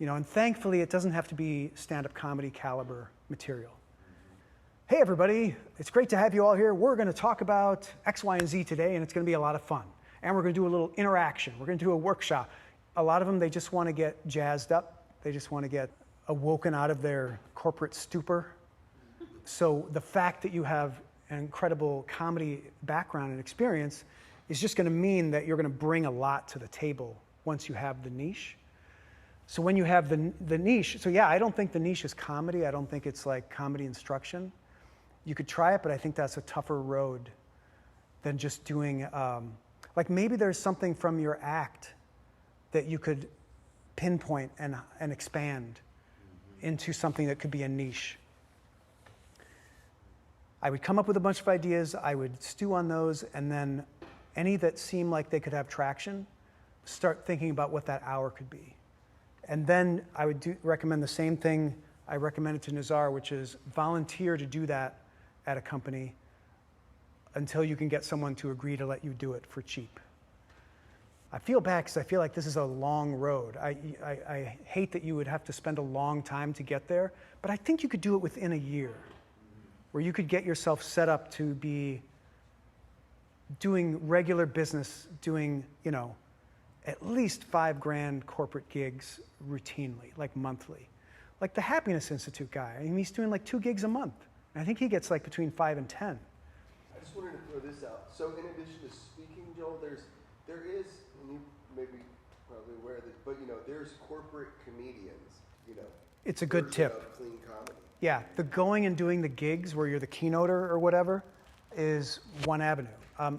And thankfully, it doesn't have to be stand-up comedy caliber material. Hey, everybody, it's great to have you all here. We're going to talk about X, Y, and Z today, and it's going to be a lot of fun. And we're going to do a little interaction. We're going to do a workshop. A lot of them, they just want to get jazzed up. They just want to get awoken out of their corporate stupor. So the fact that you have an incredible comedy background and experience is just going to mean that you're going to bring a lot to the table once you have the niche. So when you have the niche, so yeah, I don't think the niche is comedy. I don't think it's like comedy instruction. You could try it, but I think that's a tougher road than just doing, like maybe there's something from your act that you could pinpoint and expand into something that could be a niche. I would come up with a bunch of ideas, I would stew on those, and then any that seem like they could have traction, start thinking about what that hour could be. And then I would recommend the same thing I recommended to Nazar, which is volunteer to do that at a company until you can get someone to agree to let you do it for cheap. I feel bad because I feel like this is a long road. I hate that you would have to spend a long time to get there, but I think you could do it within a year, where you could get yourself set up to be doing regular business, doing, at least $5,000 corporate gigs routinely, like monthly. Like the Happiness Institute guy, I mean, he's doing like 2 gigs a month. And I think he gets like between 5 and 10. I just wanted to throw this out. So in addition to speaking, Joel, there is, and you may be probably aware of this, but there's corporate comedians, It's a good version tip. of clean comedy. Yeah, the going and doing the gigs where you're the keynoter or whatever is one avenue.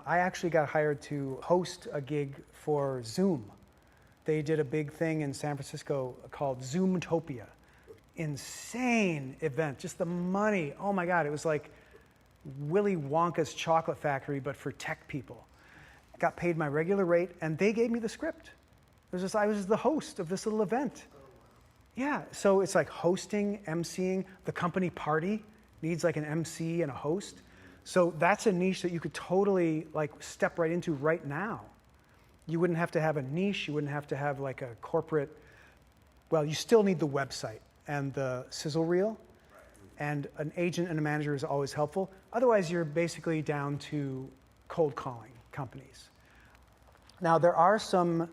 I actually got hired to host a gig for Zoom. They did a big thing in San Francisco called Zoomtopia. Insane event, just the money. Oh my God, it was like Willy Wonka's chocolate factory, but for tech people. Got paid my regular rate, and they gave me the script. I was the host of this little event. Yeah, so it's like hosting, emceeing. The company party needs like an MC and a host. So that's a niche that you could totally like step right into right now. You wouldn't have to have a niche. You wouldn't have to have like a corporate, well, you still need the website and the sizzle reel. And an agent and a manager is always helpful. Otherwise, you're basically down to cold calling companies. Now, there are some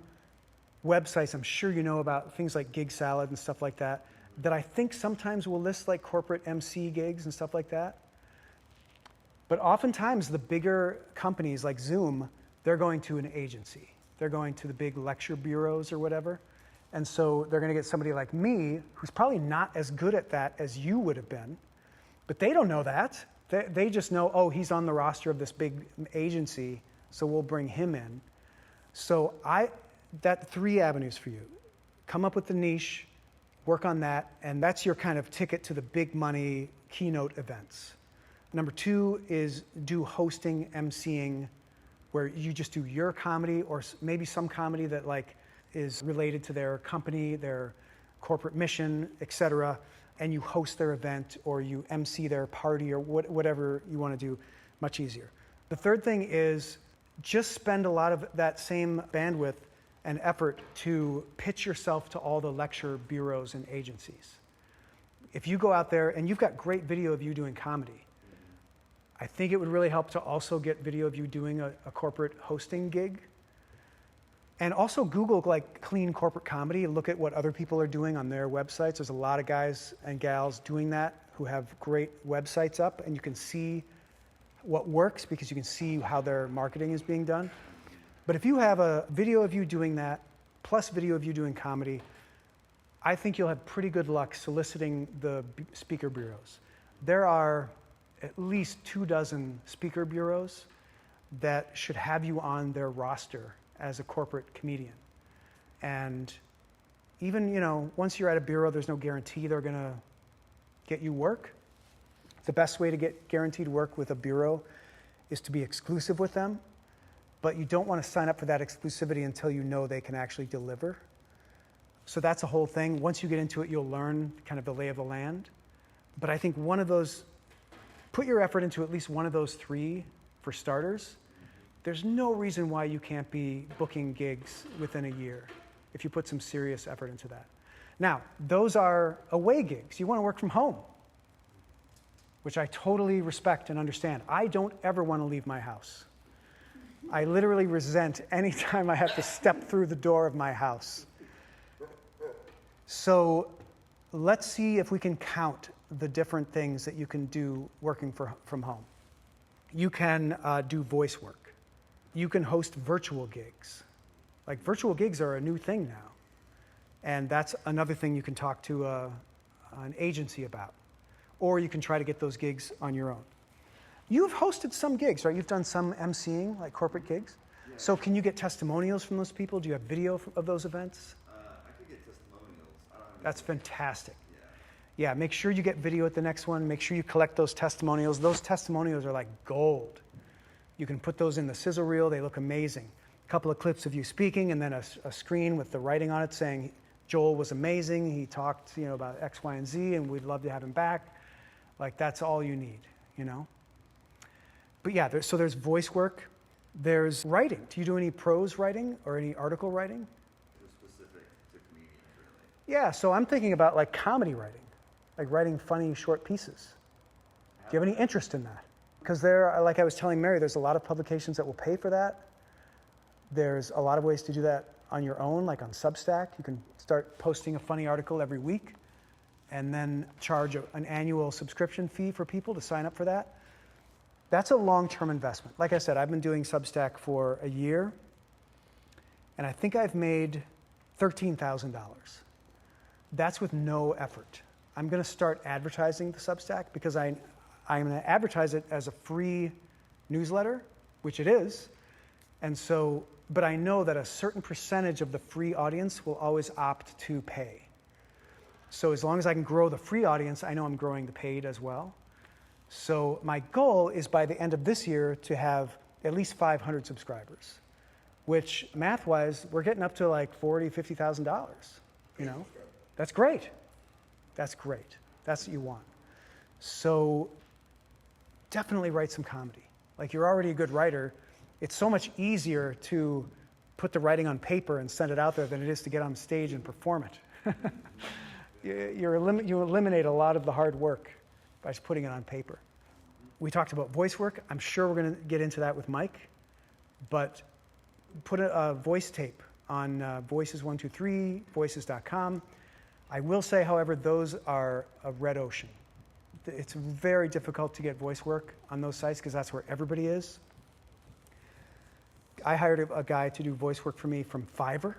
websites I'm sure you know about, things like Gig Salad and stuff like that, that I think sometimes will list like corporate MC gigs and stuff like that. But oftentimes the bigger companies like Zoom, they're going to an agency. They're going to the big lecture bureaus or whatever. And so they're going to get somebody like me, who's probably not as good at that as you would have been, but they don't know that. They just know, oh, he's on the roster of this big agency, so we'll bring him in. So that 3 avenues for you. Come up with the niche, work on that, and that's your kind of ticket to the big money keynote events. Number 2 is do hosting, emceeing, where you just do your comedy or maybe some comedy that like is related to their company, their corporate mission, etc., and you host their event or you MC their party or whatever you want to do, much easier. The third thing is just spend a lot of that same bandwidth and effort to pitch yourself to all the lecture bureaus and agencies. If you go out there and you've got great video of you doing comedy, I think it would really help to also get video of you doing a corporate hosting gig. And also Google like clean corporate comedy and look at what other people are doing on their websites. There's a lot of guys and gals doing that who have great websites up, and you can see what works because you can see how their marketing is being done. But if you have a video of you doing that, plus video of you doing comedy, I think you'll have pretty good luck soliciting the speaker bureaus. There are at least 24 speaker bureaus that should have you on their roster as a corporate comedian. And even, once you're at a bureau, there's no guarantee they're gonna get you work. The best way to get guaranteed work with a bureau is to be exclusive with them, but you don't want to sign up for that exclusivity until you know they can actually deliver. So that's a whole thing. Once you get into it, you'll learn kind of the lay of the land. But I think put your effort into at least one of those 3 for starters. There's no reason why you can't be booking gigs within a year if you put some serious effort into that. Now, those are away gigs. You want to work from home, which I totally respect and understand. I don't ever want to leave my house. I literally resent any time I have to step through the door of my house. So let's see if we can count the different things that you can do working from home. You can do voice work. You can host virtual gigs. Like virtual gigs are a new thing now. And that's another thing you can talk to an agency about. Or you can try to get those gigs on your own. You've hosted some gigs, right? You've done some emceeing, like corporate gigs. Yeah. So can you get testimonials from those people? Do you have video of those events? I could get testimonials. I don't have That's fantastic. Yeah. Yeah, make sure you get video at the next one. Make sure you collect those testimonials. Those testimonials are like gold. You can put those in the sizzle reel. They look amazing. A couple of clips of you speaking and then a screen with the writing on it saying, Joel was amazing. He talked, about X, Y, and Z, and we'd love to have him back. Like, that's all you need, But yeah, so there's voice work. There's writing. Do you do any prose writing or any article writing? It was specific to comedians, really. Yeah, so I'm thinking about like comedy writing, like writing funny short pieces. Do you have any interest in that? Because like I was telling Mary, there's a lot of publications that will pay for that. There's a lot of ways to do that on your own, like on Substack. You can start posting a funny article every week and then charge an annual subscription fee for people to sign up for that. That's a long-term investment. Like I said, I've been doing Substack for a year, and I think I've made $13,000. That's with no effort. I'm going to start advertising the Substack because I'm going to advertise it as a free newsletter, which it is. And so, but I know that a certain percentage of the free audience will always opt to pay. So as long as I can grow the free audience, I know I'm growing the paid as well. So my goal is by the end of this year to have at least 500 subscribers, which math-wise, we're getting up to like $40,000, $50,000, you know? That's great. That's great. That's what you want. So definitely write some comedy. Like you're already a good writer. It's so much easier to put the writing on paper and send it out there than it is to get on stage and perform it. You eliminate a lot of the hard work by just putting it on paper. We talked about voice work. I'm sure we're going to get into that with Mike, but put a voice tape on Voices123, voices.com. I will say, however, those are a red ocean. It's very difficult to get voice work on those sites because that's where everybody is. I hired a guy to do voice work for me from Fiverr.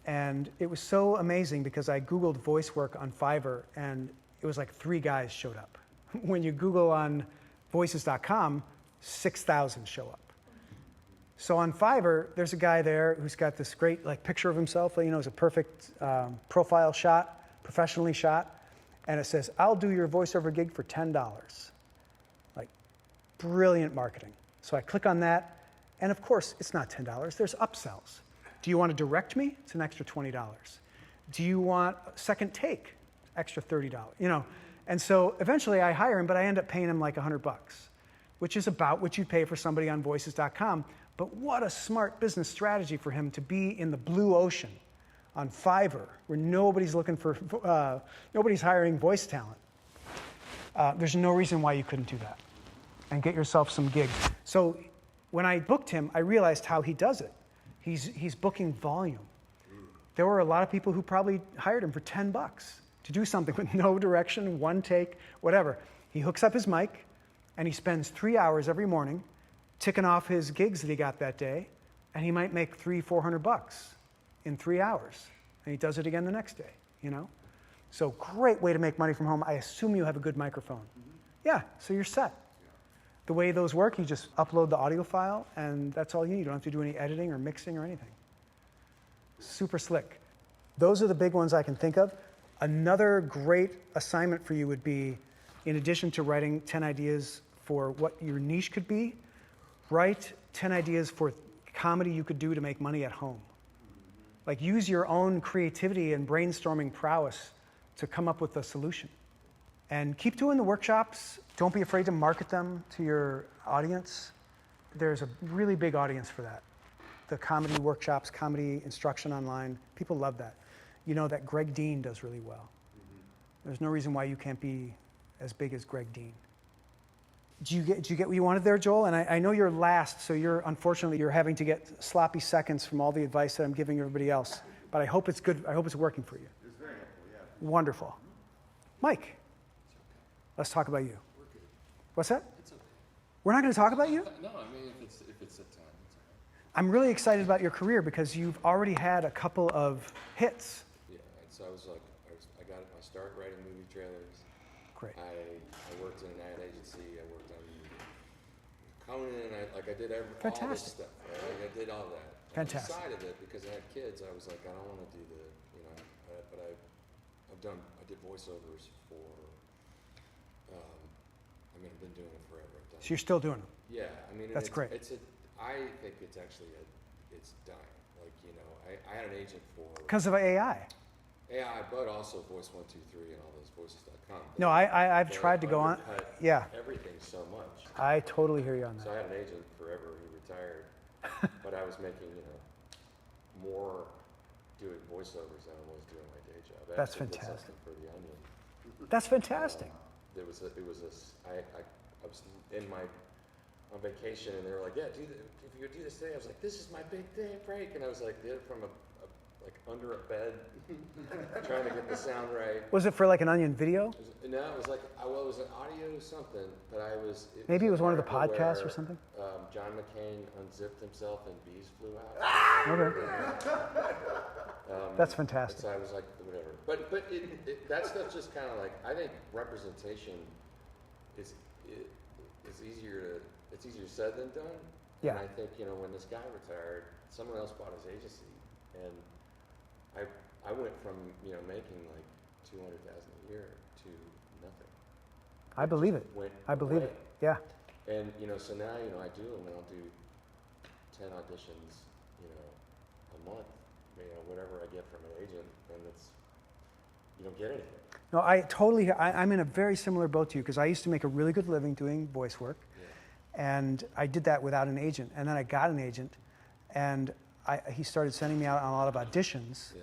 And it was so amazing because I Googled voice work on Fiverr and it was like 3 guys showed up. When you Google on voices.com, 6,000 show up. So on Fiverr, there's a guy there who's got this great like picture of himself, you know, it's a perfect profile shot, professionally shot. And it says, I'll do your voiceover gig for $10. Like, brilliant marketing. So I click on that, and of course, it's not $10. There's upsells. Do you want to direct me? It's an extra $20. Do you want a second take? Extra $30. You know, and so eventually I hire him, but I end up paying him like $100, which is about what you pay for somebody on voices.com. But what a smart business strategy for him to be in the blue ocean on Fiverr, where nobody's looking for, nobody's hiring voice talent. There's no reason why you couldn't do that and get yourself some gigs. So when I booked him, I realized how he does it. He's booking volume. There were a lot of people who probably hired him for $10 to do something with no direction, one take, whatever. He hooks up his mic and he spends 3 hours every morning ticking off his gigs that he got that day, and he might make $300-400 in 3 hours. And he does it again the next day, you know? So great way to make money from home. I assume you have a good microphone. Yeah, so you're set. The way those work, you just upload the audio file, and that's all you need. You don't have to do any editing or mixing or anything. Super slick. Those are the big ones I can think of. Another great assignment for you would be, in addition to writing 10 ideas for what your niche could be, write 10 ideas for comedy you could do to make money at home. Like use your own creativity and brainstorming prowess to come up with a solution. And keep doing the workshops. Don't be afraid to market them to your audience. There's a really big audience for that. The comedy workshops, comedy instruction online, people love that. You know that Greg Dean does really well. There's no reason why you can't be as big as Greg Dean. Did you get what you wanted there, Joel? And I know you're last, so unfortunately you're having to get sloppy seconds from all the advice that I'm giving everybody else. But I hope it's good. I hope it's working for you. It was very helpful, yeah. Wonderful. Mike, let's talk about you. We're good. What's that? It's okay. We're not going to talk about you? No, I mean, if it's at time, it's all right. I'm really excited about your career because you've already had a couple of hits. Yeah, and so I got my start writing movie trailers. Great. I worked in an ad agency. I worked on Conan. I did all this Fantastic. stuff. Right? I did all that. Fantastic. I decided that because I had kids, I was like, I don't want to do but I did voiceovers for. I've been doing it forever. So you're still doing them. Yeah, I mean, That's great. I think it's actually it's dying. Like, I had an agent for Because of AI. AI, but also Voice123 and all those voices.com. No, I've tried to go on. Undercut Yeah, everything so much. I totally hear you on So that. I had an agent forever. I was making, more doing voiceovers than I was doing my day job. I That's actually did fantastic. something for The Onion. That's fantastic. I was on vacation, and they were like, yeah, if you do this today, I was like, this is my big day break, and I was like, did it from like under a bed, trying to get the sound right. Was it for like an Onion video? It was like, it was an audio something, but Maybe it was one of the an article podcasts or where, something? John McCain unzipped himself and bees flew out. Okay. That's fantastic. So I was like, whatever. But that stuff just kind of like, I think representation is easier said than done. Yeah. And I think, when this guy retired, someone else bought his agency, and I went from, making like $200,000 a year to nothing. I believe it. I believe it. Yeah. And, so now, I do them, and I'll do 10 auditions, a month, whatever I get from an agent, and you don't get anything. No, I'm in a very similar boat to you, because I used to make a really good living doing voice work. And I did that without an agent. And then I got an agent, and he started sending me out on a lot of auditions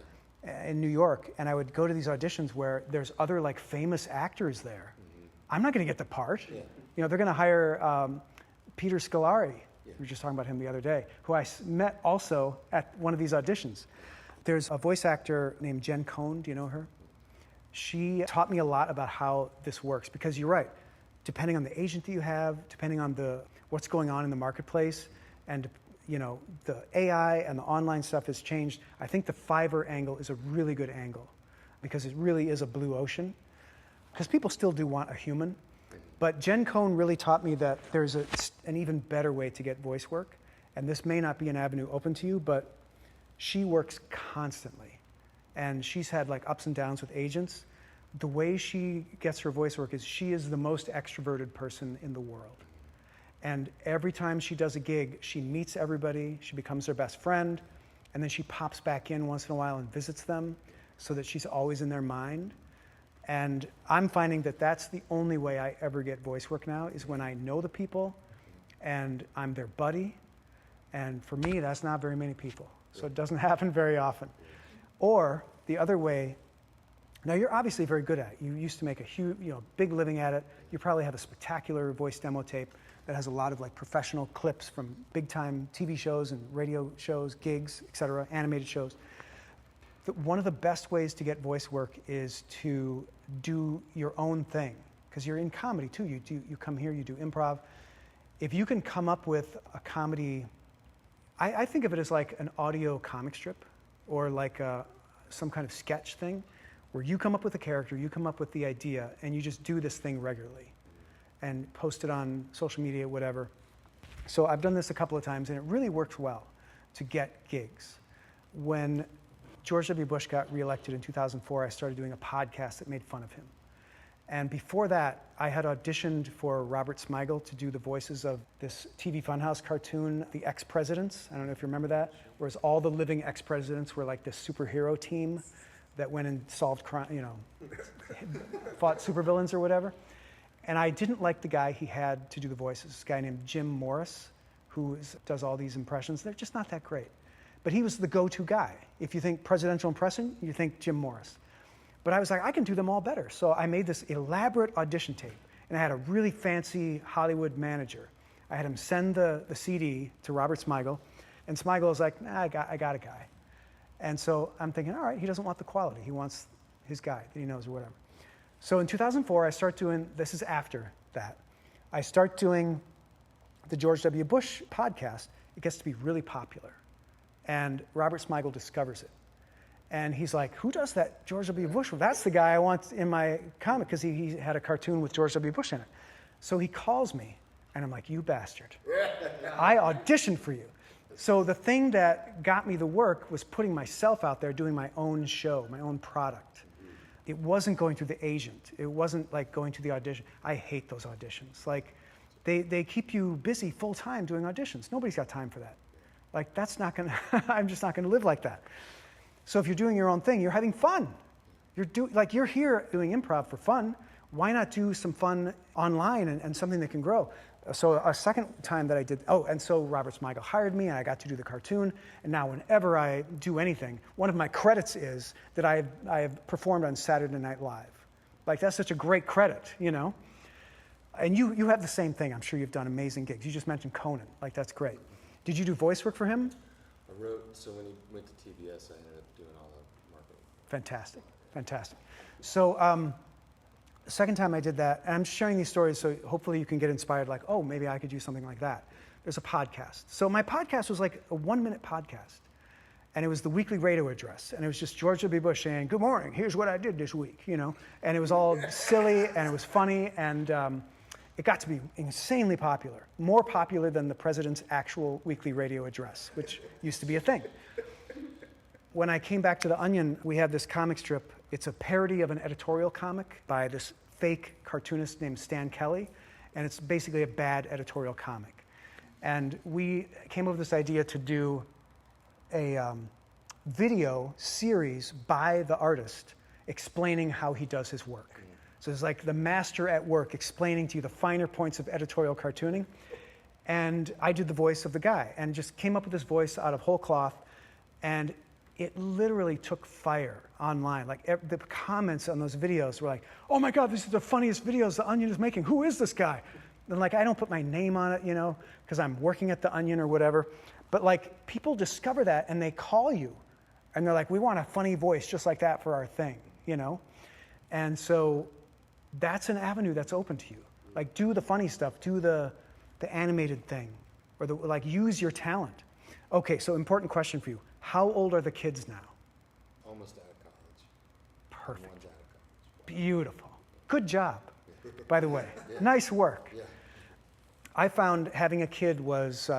in New York. And I would go to these auditions where there's other like famous actors there. Mm-hmm. I'm not going to get the part. Yeah. They're going to hire Peter Scolari. We were just talking about him the other day, who I met also at one of these auditions. There's a voice actor named Jen Cohn. Do you know her? She taught me a lot about how this works, because you're right. Depending on the agent that you have, depending on what's going on in the marketplace, and the AI and the online stuff has changed. I think the Fiverr angle is a really good angle, because it really is a blue ocean. Because people still do want a human, but Jen Cohn really taught me that there's an even better way to get voice work, and this may not be an avenue open to you, but she works constantly, and she's had like ups and downs with agents. The way she gets her voice work is she is the most extroverted person in the world. And every time she does a gig, she meets everybody, she becomes their best friend, and then she pops back in once in a while and visits them so that she's always in their mind. And I'm finding that that's the only way I ever get voice work now, is when I know the people and I'm their buddy. And for me, that's not very many people. So it doesn't happen very often. Or the other way, now you're obviously very good at it. You used to make a huge, big living at it. You probably have a spectacular voice demo tape that has a lot of like professional clips from big time TV shows and radio shows, gigs, etc., animated shows. One of the best ways to get voice work is to do your own thing, because you're in comedy too. You come here, you do improv. If you can come up with a comedy, I think of it as like an audio comic strip, or like some kind of sketch thing, where you come up with a character, you come up with the idea, and you just do this thing regularly and post it on social media, whatever. So I've done this a couple of times, and it really works well to get gigs. When George W. Bush got reelected in 2004, I started doing a podcast that made fun of him. And before that, I had auditioned for Robert Smigel to do the voices of this TV Funhouse cartoon, The Ex-Presidents. I don't know if you remember that, whereas all the living ex-presidents were like this superhero team that went and solved crime, fought supervillains or whatever. And I didn't like the guy he had to do the voices, this guy named Jim Morris, who does all these impressions. They're just not that great. But he was the go-to guy. If you think presidential impression, you think Jim Morris. But I was like, I can do them all better. So I made this elaborate audition tape, and I had a really fancy Hollywood manager. I had him send the CD to Robert Smigel, and Smigel was like, nah, I got a guy. And so I'm thinking, all right, he doesn't want the quality. He wants his guy that he knows or whatever. So in 2004, I start doing, this is after that, I start doing the George W. Bush podcast. It gets to be really popular. And Robert Smigel discovers it. And he's like, who does that George W. Bush? Well, that's the guy I want in my comic, because he had a cartoon with George W. Bush in it. So he calls me, and I'm like, you bastard. I auditioned for you. So the thing that got me the work was putting myself out there, doing my own show, my own product. It wasn't going through the agent. It wasn't like going to the audition. I hate those auditions. Like, they keep you busy full time doing auditions. Nobody's got time for that. Like, that's not gonna, I'm just not gonna live like that. So if you're doing your own thing, you're having fun. You're here doing improv for fun. Why not do some fun online and something that can grow? So a second time that I did, and so Robert Smigel hired me and I got to do the cartoon. And now whenever I do anything, one of my credits is that I have performed on Saturday Night Live. Like, that's such a great credit, you know? And you have the same thing. I'm sure you've done amazing gigs. You just mentioned Conan. Like, that's great. Did you do voice work for him? I wrote, so when he went to TBS, I ended up doing all the marketing. Fantastic, fantastic. So the second time I did that, and I'm just sharing these stories so hopefully you can get inspired, like, oh, maybe I could do something like that. There's a podcast. So my podcast was like a 1-minute podcast. And it was the weekly radio address. And it was just George W. Bush saying, good morning, here's what I did this week, you know? And it was all silly and it was funny. And it got to be insanely popular, more popular than the president's actual weekly radio address, which used to be a thing. When I came back to The Onion, we had this comic strip. It's a parody of an editorial comic by this fake cartoonist named Stan Kelly, and it's basically a bad editorial comic. And we came up with this idea to do a video series by the artist explaining how he does his work. So it's like the master at work explaining to you the finer points of editorial cartooning. And I did the voice of the guy and just came up with this voice out of whole cloth. And it literally took fire online. Like the comments on those videos were like, oh my God, this is the funniest videos The Onion is making. Who is this guy? And like, I don't put my name on it, you know, because I'm working at The Onion or whatever. But like, people discover that and they call you. And they're like, we want a funny voice just like that for our thing, you know? And so that's an avenue that's open to you. Like, do the funny stuff, do the animated thing, or like, use your talent. Okay, so important question for you. How old are the kids now? Almost out of college. Perfect. One's out of college. Beautiful. Good job, by the way. Yeah. Nice work. Yeah. I found having a kid was,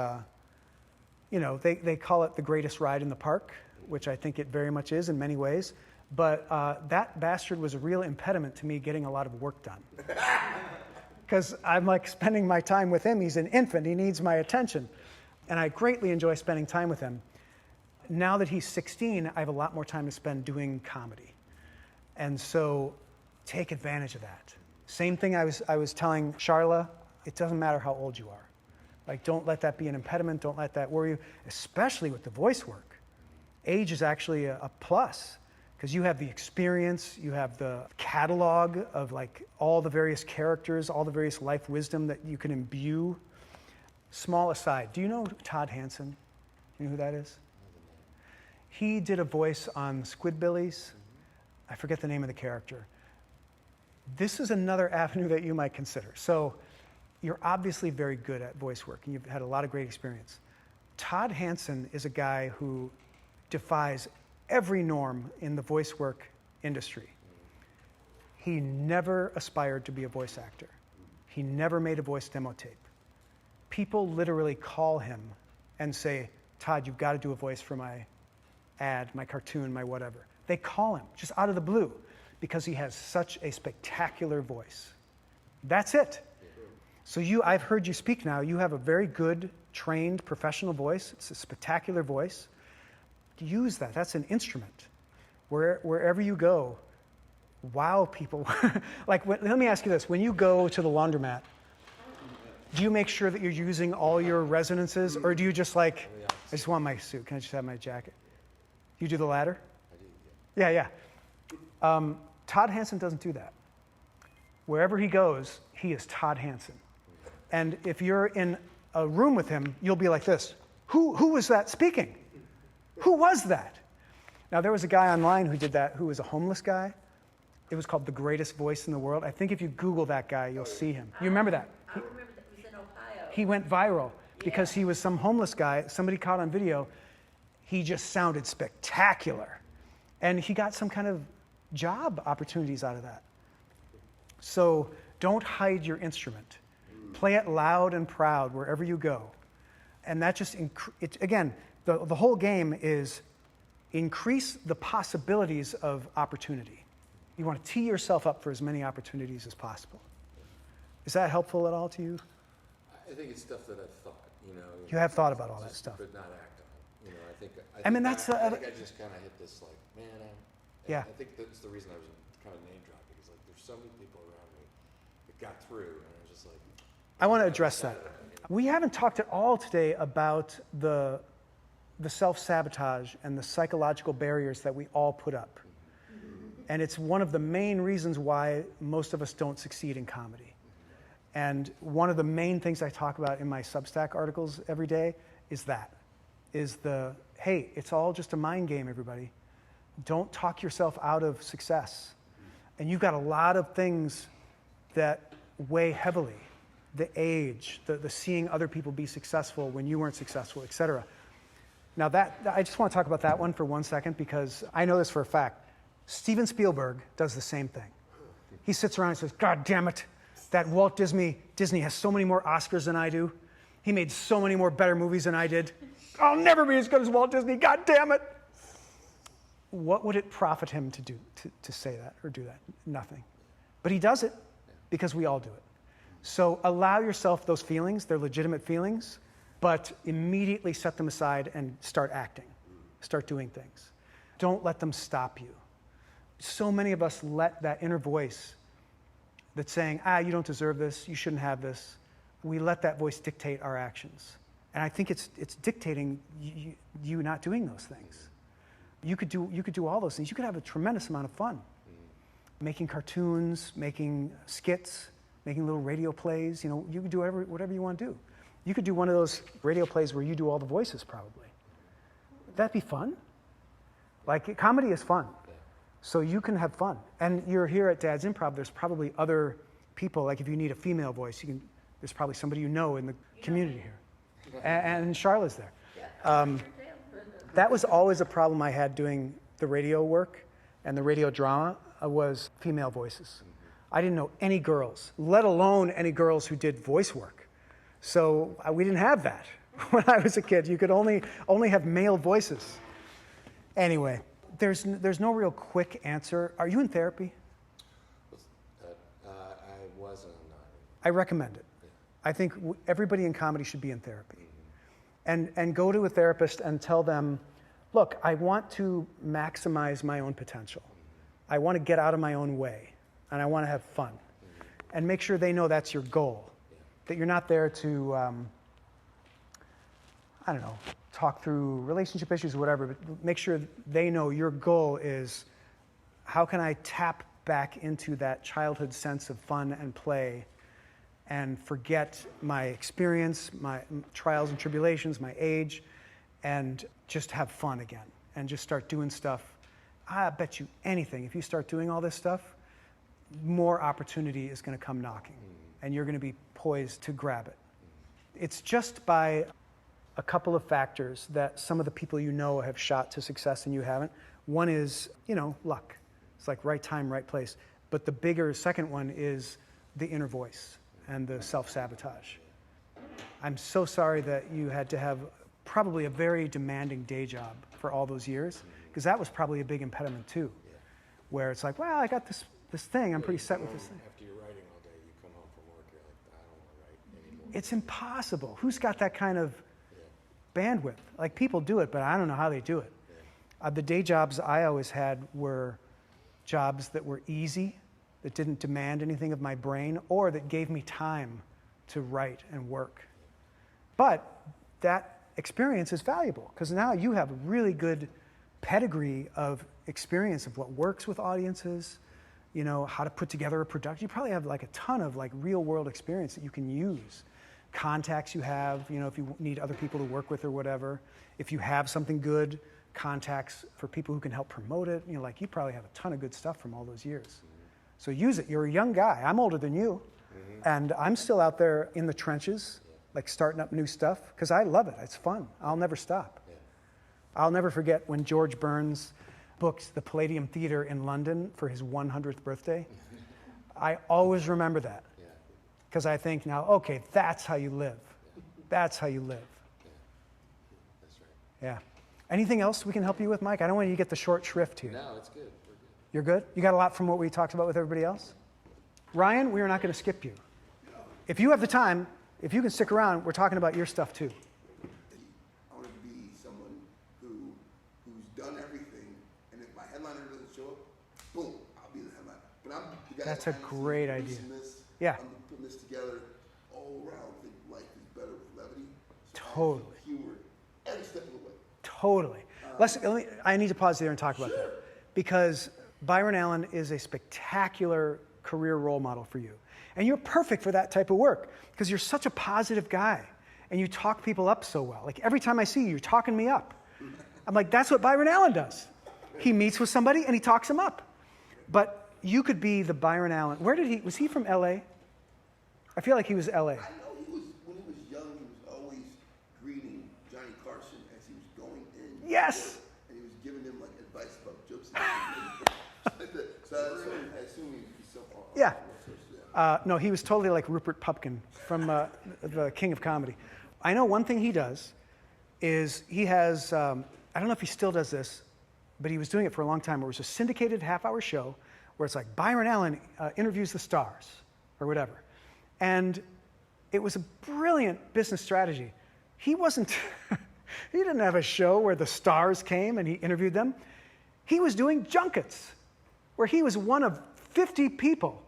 you know, they call it the greatest ride in the park, which I think it very much is in many ways. But that bastard was a real impediment to me getting a lot of work done. Because I'm like spending my time with him. He's an infant. He needs my attention. And I greatly enjoy spending time with him. Now that he's 16, I have a lot more time to spend doing comedy. And so take advantage of that. Same thing I was telling Charla, it doesn't matter how old you are. Like, don't let that be an impediment. Don't let that worry you, especially with the voice work. Age is actually a plus, because you have the experience, you have the catalog of like all the various characters, all the various life wisdom that you can imbue. Small aside, do you know Todd Hansen? You know who that is? He did a voice on Squidbillies. I forget the name of the character. This is another avenue that you might consider. So you're obviously very good at voice work, and you've had a lot of great experience. Todd Hansen is a guy who defies every norm in the voice work industry. He never aspired to be a voice actor. He never made a voice demo tape. People literally call him and say, Todd, you've got to do a voice for my ad, my cartoon, my whatever. They call him just out of the blue because he has such a spectacular voice. That's it. So I've heard you speak now. You have a very good, trained, professional voice. It's a spectacular voice. Use that. That's an instrument. Wherever you go, wow people. Like, let me ask you this. When you go to the laundromat, do you make sure that you're using all your resonances, or do you just like, I just want my suit. Can I just have my jacket? You do the latter? I do, yeah. Yeah. Todd Hansen doesn't do that. Wherever he goes, he is Todd Hansen. And if you're in a room with him, you'll be like this. Who was that speaking? Who was that? Now, there was a guy online who did that, who was a homeless guy. It was called The Greatest Voice in the World. I think if you Google that guy, you'll see him. You remember that? I remember that it was in Ohio. He went viral because he was some homeless guy. Somebody caught on video. He just sounded spectacular. And he got some kind of job opportunities out of that. So don't hide your instrument. Play it loud and proud wherever you go. And that just, again, the whole game is increase the possibilities of opportunity. You want to tee yourself up for as many opportunities as possible. Is that helpful at all to you? I think it's stuff that I've thought, you know. You have thought about all that just, stuff. But not act on it. You know, I think I just kind of hit this like, man, Yeah. I think that's the reason I was kind of name dropping, because like there's so many people around me that got through, and I was just like, I want to address that. We haven't talked at all today about the self-sabotage and the psychological barriers that we all put up. And it's one of the main reasons why most of us don't succeed in comedy. And one of the main things I talk about in my Substack articles every day is hey, it's all just a mind game, everybody. Don't talk yourself out of success. And you've got a lot of things that weigh heavily. The age, the seeing other people be successful when you weren't successful, et cetera. Now I just want to talk about that one for 1 second because I know this for a fact. Steven Spielberg does the same thing. He sits around and says, God damn it, that Walt Disney has so many more Oscars than I do. He made so many more better movies than I did. I'll never be as good as Walt Disney, God damn it. What would it profit him to do, to say that or do that? Nothing. But he does it because we all do it. So allow yourself those feelings, they're legitimate feelings, but immediately set them aside and start acting. Start doing things. Don't let them stop you. So many of us let that inner voice that's saying, you don't deserve this, you shouldn't have this, we let that voice dictate our actions. And I think it's dictating you not doing those things. You could do all those things. You could have a tremendous amount of fun. Making cartoons, making skits, making little radio plays, you could do whatever you want to do. You could do one of those radio plays where you do all the voices probably. Would that be fun? Like, comedy is fun. So you can have fun. And you're here at Dad's Improv, there's probably other people, like if you need a female voice, there's probably somebody you know in the community here. And Charlotte's there. That was always a problem I had doing the radio work and the radio drama was female voices. I didn't know any girls, let alone any girls who did voice work. So we didn't have that when I was a kid. You could only have male voices. Anyway, there's no real quick answer. Are you in therapy? I wasn't. I recommend it. I think everybody in comedy should be in therapy. And go to a therapist and tell them, look, I want to maximize my own potential. I want to get out of my own way, and I want to have fun. And make sure they know that's your goal, that you're not there to, talk through relationship issues or whatever, but make sure they know your goal is, how can I tap back into that childhood sense of fun and play and forget my experience, my trials and tribulations, my age, and just have fun again and just start doing stuff. I bet you anything, if you start doing all this stuff, more opportunity is going to come knocking and you're going to be poised to grab it. It's just by a couple of factors that some of the people you know have shot to success and you haven't. One is, luck. It's like right time, right place. But the bigger second one is the inner voice and the self-sabotage. I'm so sorry that you had to have probably a very demanding day job for all those years, because that was probably a big impediment too, where it's like, well, I got this thing, I'm pretty set with this thing. After you're writing all day, you come home from work, you're like, I don't want to write anymore. It's impossible. Who's got that kind of bandwidth? Like, people do it, but I don't know how they do it. The day jobs I always had were jobs that were easy, that didn't demand anything of my brain, or that gave me time to write and work. But that experience is valuable, because now you have a really good pedigree of experience of what works with audiences, how to put together a production. You probably have like a ton of like real world experience that you can use. Contacts you have, if you need other people to work with or whatever. If you have something good, contacts for people who can help promote it. You probably have a ton of good stuff from all those years. So use it. You're a young guy. I'm older than you. And I'm still out there in the trenches, like starting up new stuff, because I love it. It's fun. I'll never stop. I'll never forget when George Burns booked the Palladium Theatre in London for his 100th birthday. I always remember that, because I think now, okay, that's how you live. That's how you live. That's right. Yeah. Anything else we can help you with, Mike? I don't want you to get the short shrift here. No, it's good. We're good. You're good? You got a lot from what we talked about with everybody else? Ryan, we are not going to skip you. If you have the time, if you can stick around, we're talking about your stuff too. I want to be someone who's done everything, and if my headliner doesn't show up, boom, I'll be the headliner. But I'm the guy That's a great idea. This, Yeah. I'm putting this together. Oh, all around think life is better with levity. So Totally. humor every step of the way. Totally. I need to pause there and talk about that. Because Byron Allen is a spectacular career role model for you. And you're perfect for that type of work because you're such a positive guy and you talk people up so well. Like every time I see you, you're talking me up. I'm like, that's what Byron Allen does. He meets with somebody and he talks them up. But you could be the Byron Allen. Was he from LA? I feel like he was LA. I know when he was young, he was always greeting Johnny Carson as he was going in. Yes. And he was giving him like advice about jokes. So I assume he's so on. Yeah. No, he was totally like Rupert Pupkin from the King of Comedy. I know one thing he does is he has, I don't know if he still does this, but he was doing it for a long time. It was a syndicated half-hour show where it's like Byron Allen interviews the stars or whatever. And it was a brilliant business strategy. He didn't have a show where the stars came and he interviewed them. He was doing junkets where he was one of 50 people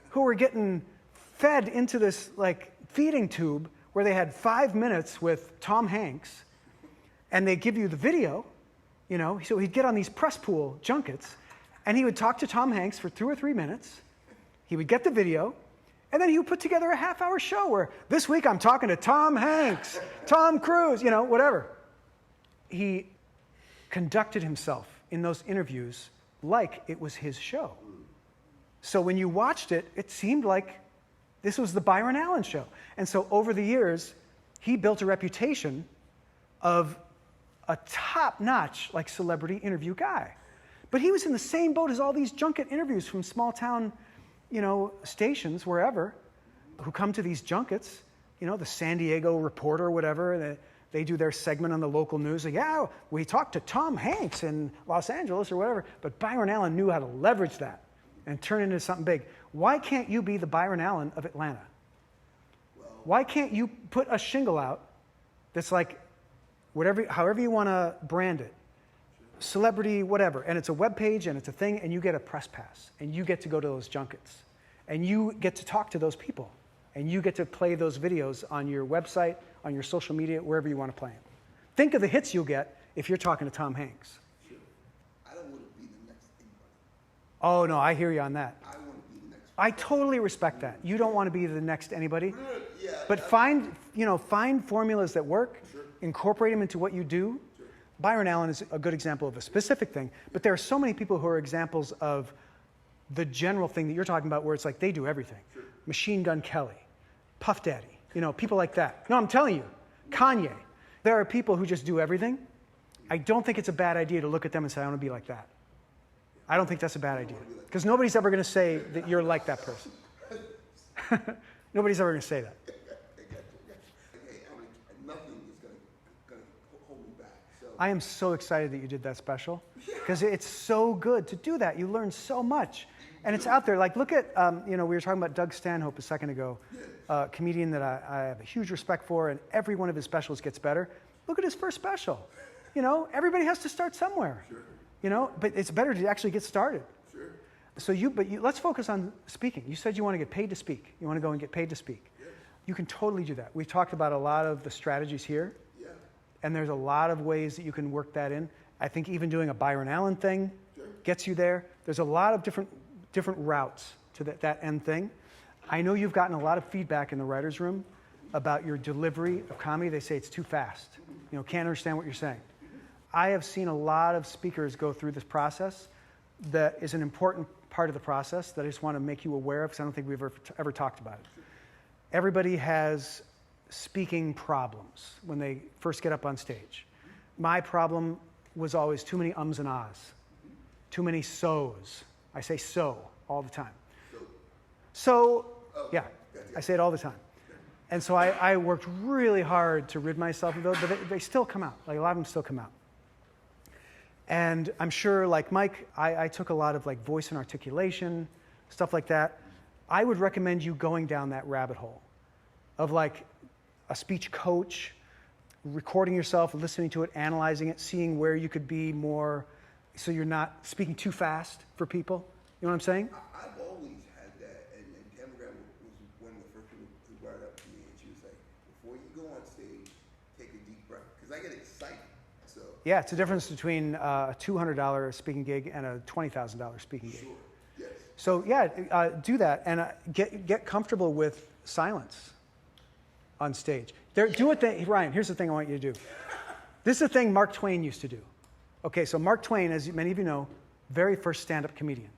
who were getting fed into this like feeding tube where they had 5 minutes with Tom Hanks and they give you the video, you know, so he'd get on these press pool junkets and he would talk to Tom Hanks for 2 or 3 minutes. He would get the video and then he would put together a half-hour show where this week I'm talking to Tom Hanks, Tom Cruise, you know, whatever. He conducted himself in those interviews like it was his show. So when you watched it, it seemed like this was the Byron Allen show. And so over the years, he built a reputation of a top-notch, like, celebrity interview guy. But he was in the same boat as all these junket interviews from small-town, you know, stations, wherever, who come to these junkets, you know, the San Diego Reporter or whatever, they do their segment on the local news. Like, yeah, we talked to Tom Hanks in Los Angeles or whatever. But Byron Allen knew how to leverage that and turn it into something big. Why can't you be the Byron Allen of Atlanta? Why can't you put a shingle out that's like, however you want to brand it, celebrity, whatever, and it's a web page and it's a thing, and you get a press pass, and you get to go to those junkets, and you get to talk to those people, and you get to play those videos on your website, on your social media, wherever you want to play them. Think of the hits you'll get if you're talking to Tom Hanks. Sure. I don't want to be the next anybody. Oh, no, I hear you on that. I want to be the next. I totally respect that. You don't want to be the next anybody. Yeah. But find formulas that work, Sure. incorporate them into what you do. Sure. Byron Allen is a good example of a specific thing, but there are so many people who are examples of the general thing that you're talking about where it's like they do everything. Sure. Machine Gun Kelly, Puff Daddy, people like that. No, I'm telling you, Kanye. There are people who just do everything. I don't think it's a bad idea to look at them and say, I want to be like that. I don't think that's a bad idea. Because nobody's ever going to say that you're like that person. Nobody's ever going to say that. Hey, nothing is going to hold me back. So. I am so excited that you did that special because it's so good to do that. You learn so much. And it's out there. Like, look at, we were talking about Doug Stanhope a second ago, a comedian that I have a huge respect for, and every one of his specials gets better. Look at his first special. Everybody has to start somewhere. Sure. But it's better to actually get started. Sure. So let's focus on speaking. You said you want to get paid to speak. You want to go and get paid to speak. Yes. You can totally do that. We've talked about a lot of the strategies here. Yeah. And there's a lot of ways that you can work that in. I think even doing a Byron Allen thing gets you there. There's a lot of different routes to that end thing. I know you've gotten a lot of feedback in the writer's room about your delivery of comedy. They say it's too fast. Can't understand what you're saying. I have seen a lot of speakers go through this process that is an important part of the process that I just want to make you aware of because I don't think we've ever talked about it. Everybody has speaking problems when they first get up on stage. My problem was always too many ums and ahs, too many so's. I say so all the time. So, yeah, I say it all the time. And so I worked really hard to rid myself of those, but they still come out. Like, a lot of them still come out. And I'm sure, like Mike, I took a lot of like voice and articulation, stuff like that. I would recommend you going down that rabbit hole of like a speech coach, recording yourself, listening to it, analyzing it, seeing where you could be more so you're not speaking too fast for people. You know what I'm saying? I've always had that, and Tamagran was one of the first people who brought it up to me, and she was like, before you go on stage, take a deep breath, because I get excited. So Yeah, it's the difference between a $200 speaking gig and a $20,000 speaking gig. sure, yes. So yeah, do that and get comfortable with silence on stage. Ryan, here's the thing I want you to do. This is a thing Mark Twain used to do. Okay, so Mark Twain, as many of you know, very first stand-up comedian.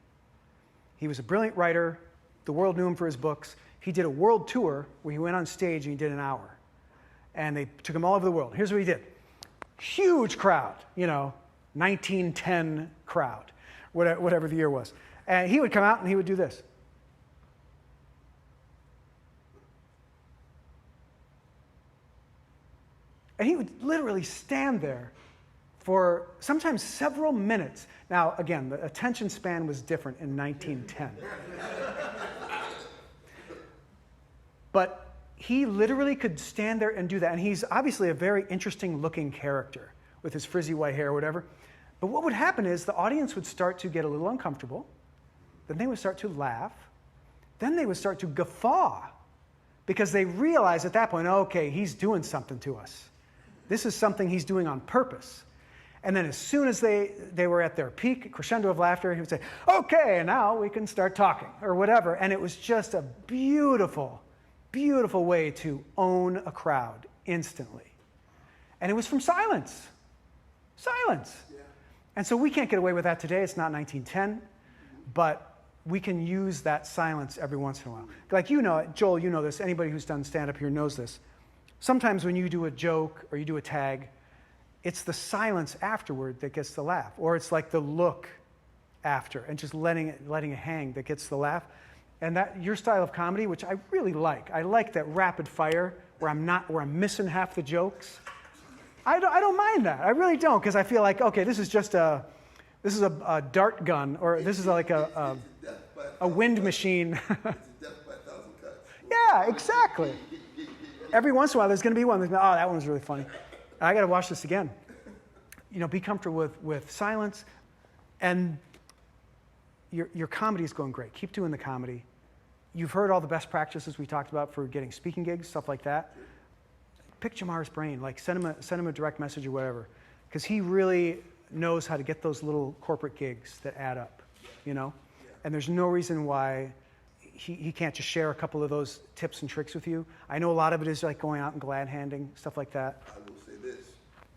He was a brilliant writer. The world knew him for his books. He did a world tour where he went on stage and he did an hour. And they took him all over the world. Here's what he did. Huge crowd, 1910 crowd, whatever the year was. And he would come out and he would do this. And he would literally stand there for sometimes several minutes. Now, again, the attention span was different in 1910. But he literally could stand there and do that. And he's obviously a very interesting looking character with his frizzy white hair or whatever. But what would happen is the audience would start to get a little uncomfortable. Then they would start to laugh. Then they would start to guffaw because they realize at that point, okay, he's doing something to us. This is something he's doing on purpose. And then as soon as they were at their peak crescendo of laughter, he would say, okay, now we can start talking or whatever. And it was just a beautiful, beautiful way to own a crowd instantly. And it was from silence. Silence. Yeah. And so we can't get away with that today. It's not 1910, but we can use that silence every once in a while. Like Joel, you know this. Anybody who's done stand-up here knows this. Sometimes when you do a joke or you do a tag, it's the silence afterward that gets the laugh. Or it's like the look after and just letting it hang that gets the laugh. And that your style of comedy, which I really like. I like that rapid fire where I'm missing half the jokes. I don't mind that. I really don't, because I feel like, okay, this is a dart gun, or this is like a wind machine. It's a death by 1,000 cuts. Yeah, exactly. Every once in a while, there's going to be one that's, oh, that one was really funny. I got to watch this again. Be comfortable with silence, and your comedy is going great. Keep doing the comedy. You've heard all the best practices we talked about for getting speaking gigs, stuff like that. Pick Jamar's brain, like send him a direct message or whatever, because he really knows how to get those little corporate gigs that add up, And there's no reason why he can't just share a couple of those tips and tricks with you. I know a lot of it is like going out and glad handing, stuff like that. I will say this,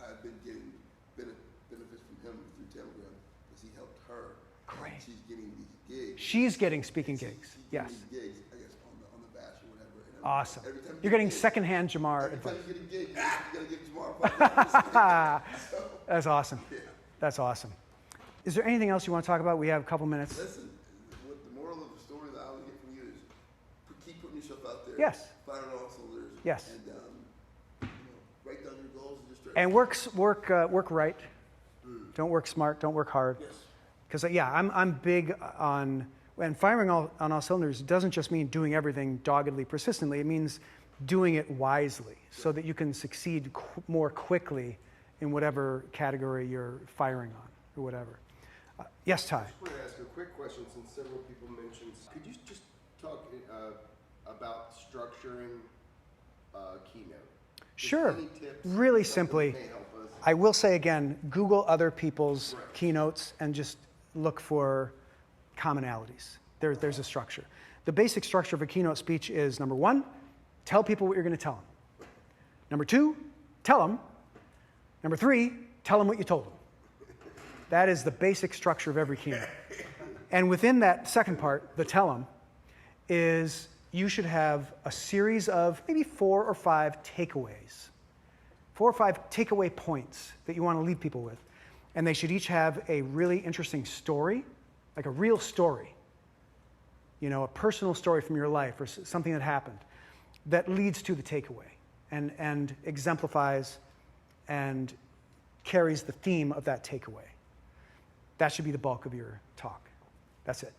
I've been getting benefits from him through Telegram because he helped her. Great. She's getting these gigs. She's getting speaking gigs, She's yes. getting these gigs, I guess, on the bash or whatever. And Awesome. every time You're getting secondhand Jamar Every advice. time you get a gig, you gotta give Jamar $5. So, That's awesome. yeah. That's awesome. Is there anything else you want to talk about? We have a couple minutes. Listen, what the moral of the story that I always get from you is keep putting yourself out there. Yes. Find on all cylinders. Yes. And write down your goals and just try. And work right. Don't work smart. Don't work hard. Yes. Because I'm big on, and firing on all cylinders doesn't just mean doing everything doggedly, persistently. It means doing it wisely so that you can succeed more quickly in whatever category you're firing on or whatever. Yes, Ty. I just want to ask a quick question since several people mentioned. Could you just talk about structuring a keynote? Just Sure. any tips, Really something simply, that may help us? I will say again, Google other people's Right. keynotes and just look for commonalities. There's a structure. The basic structure of a keynote speech is, number one, tell people what you're going to tell them. Number two, tell them. Number three, tell them what you told them. That is the basic structure of every keynote. And within that second part, the tell them, is you should have a series of maybe 4 or 5 takeaways. 4 or 5 takeaway points that you want to leave people with. And they should each have a really interesting story, like a real story. A personal story from your life or something that happened that leads to the takeaway and exemplifies and carries the theme of that takeaway. That should be the bulk of your talk. That's it.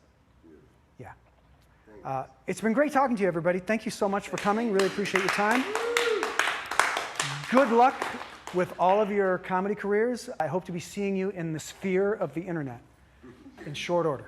Yeah. It's been great talking to you, everybody. Thank you so much for coming. Really appreciate your time. Good luck with all of your comedy careers. I hope to be seeing you in the sphere of the internet in short order.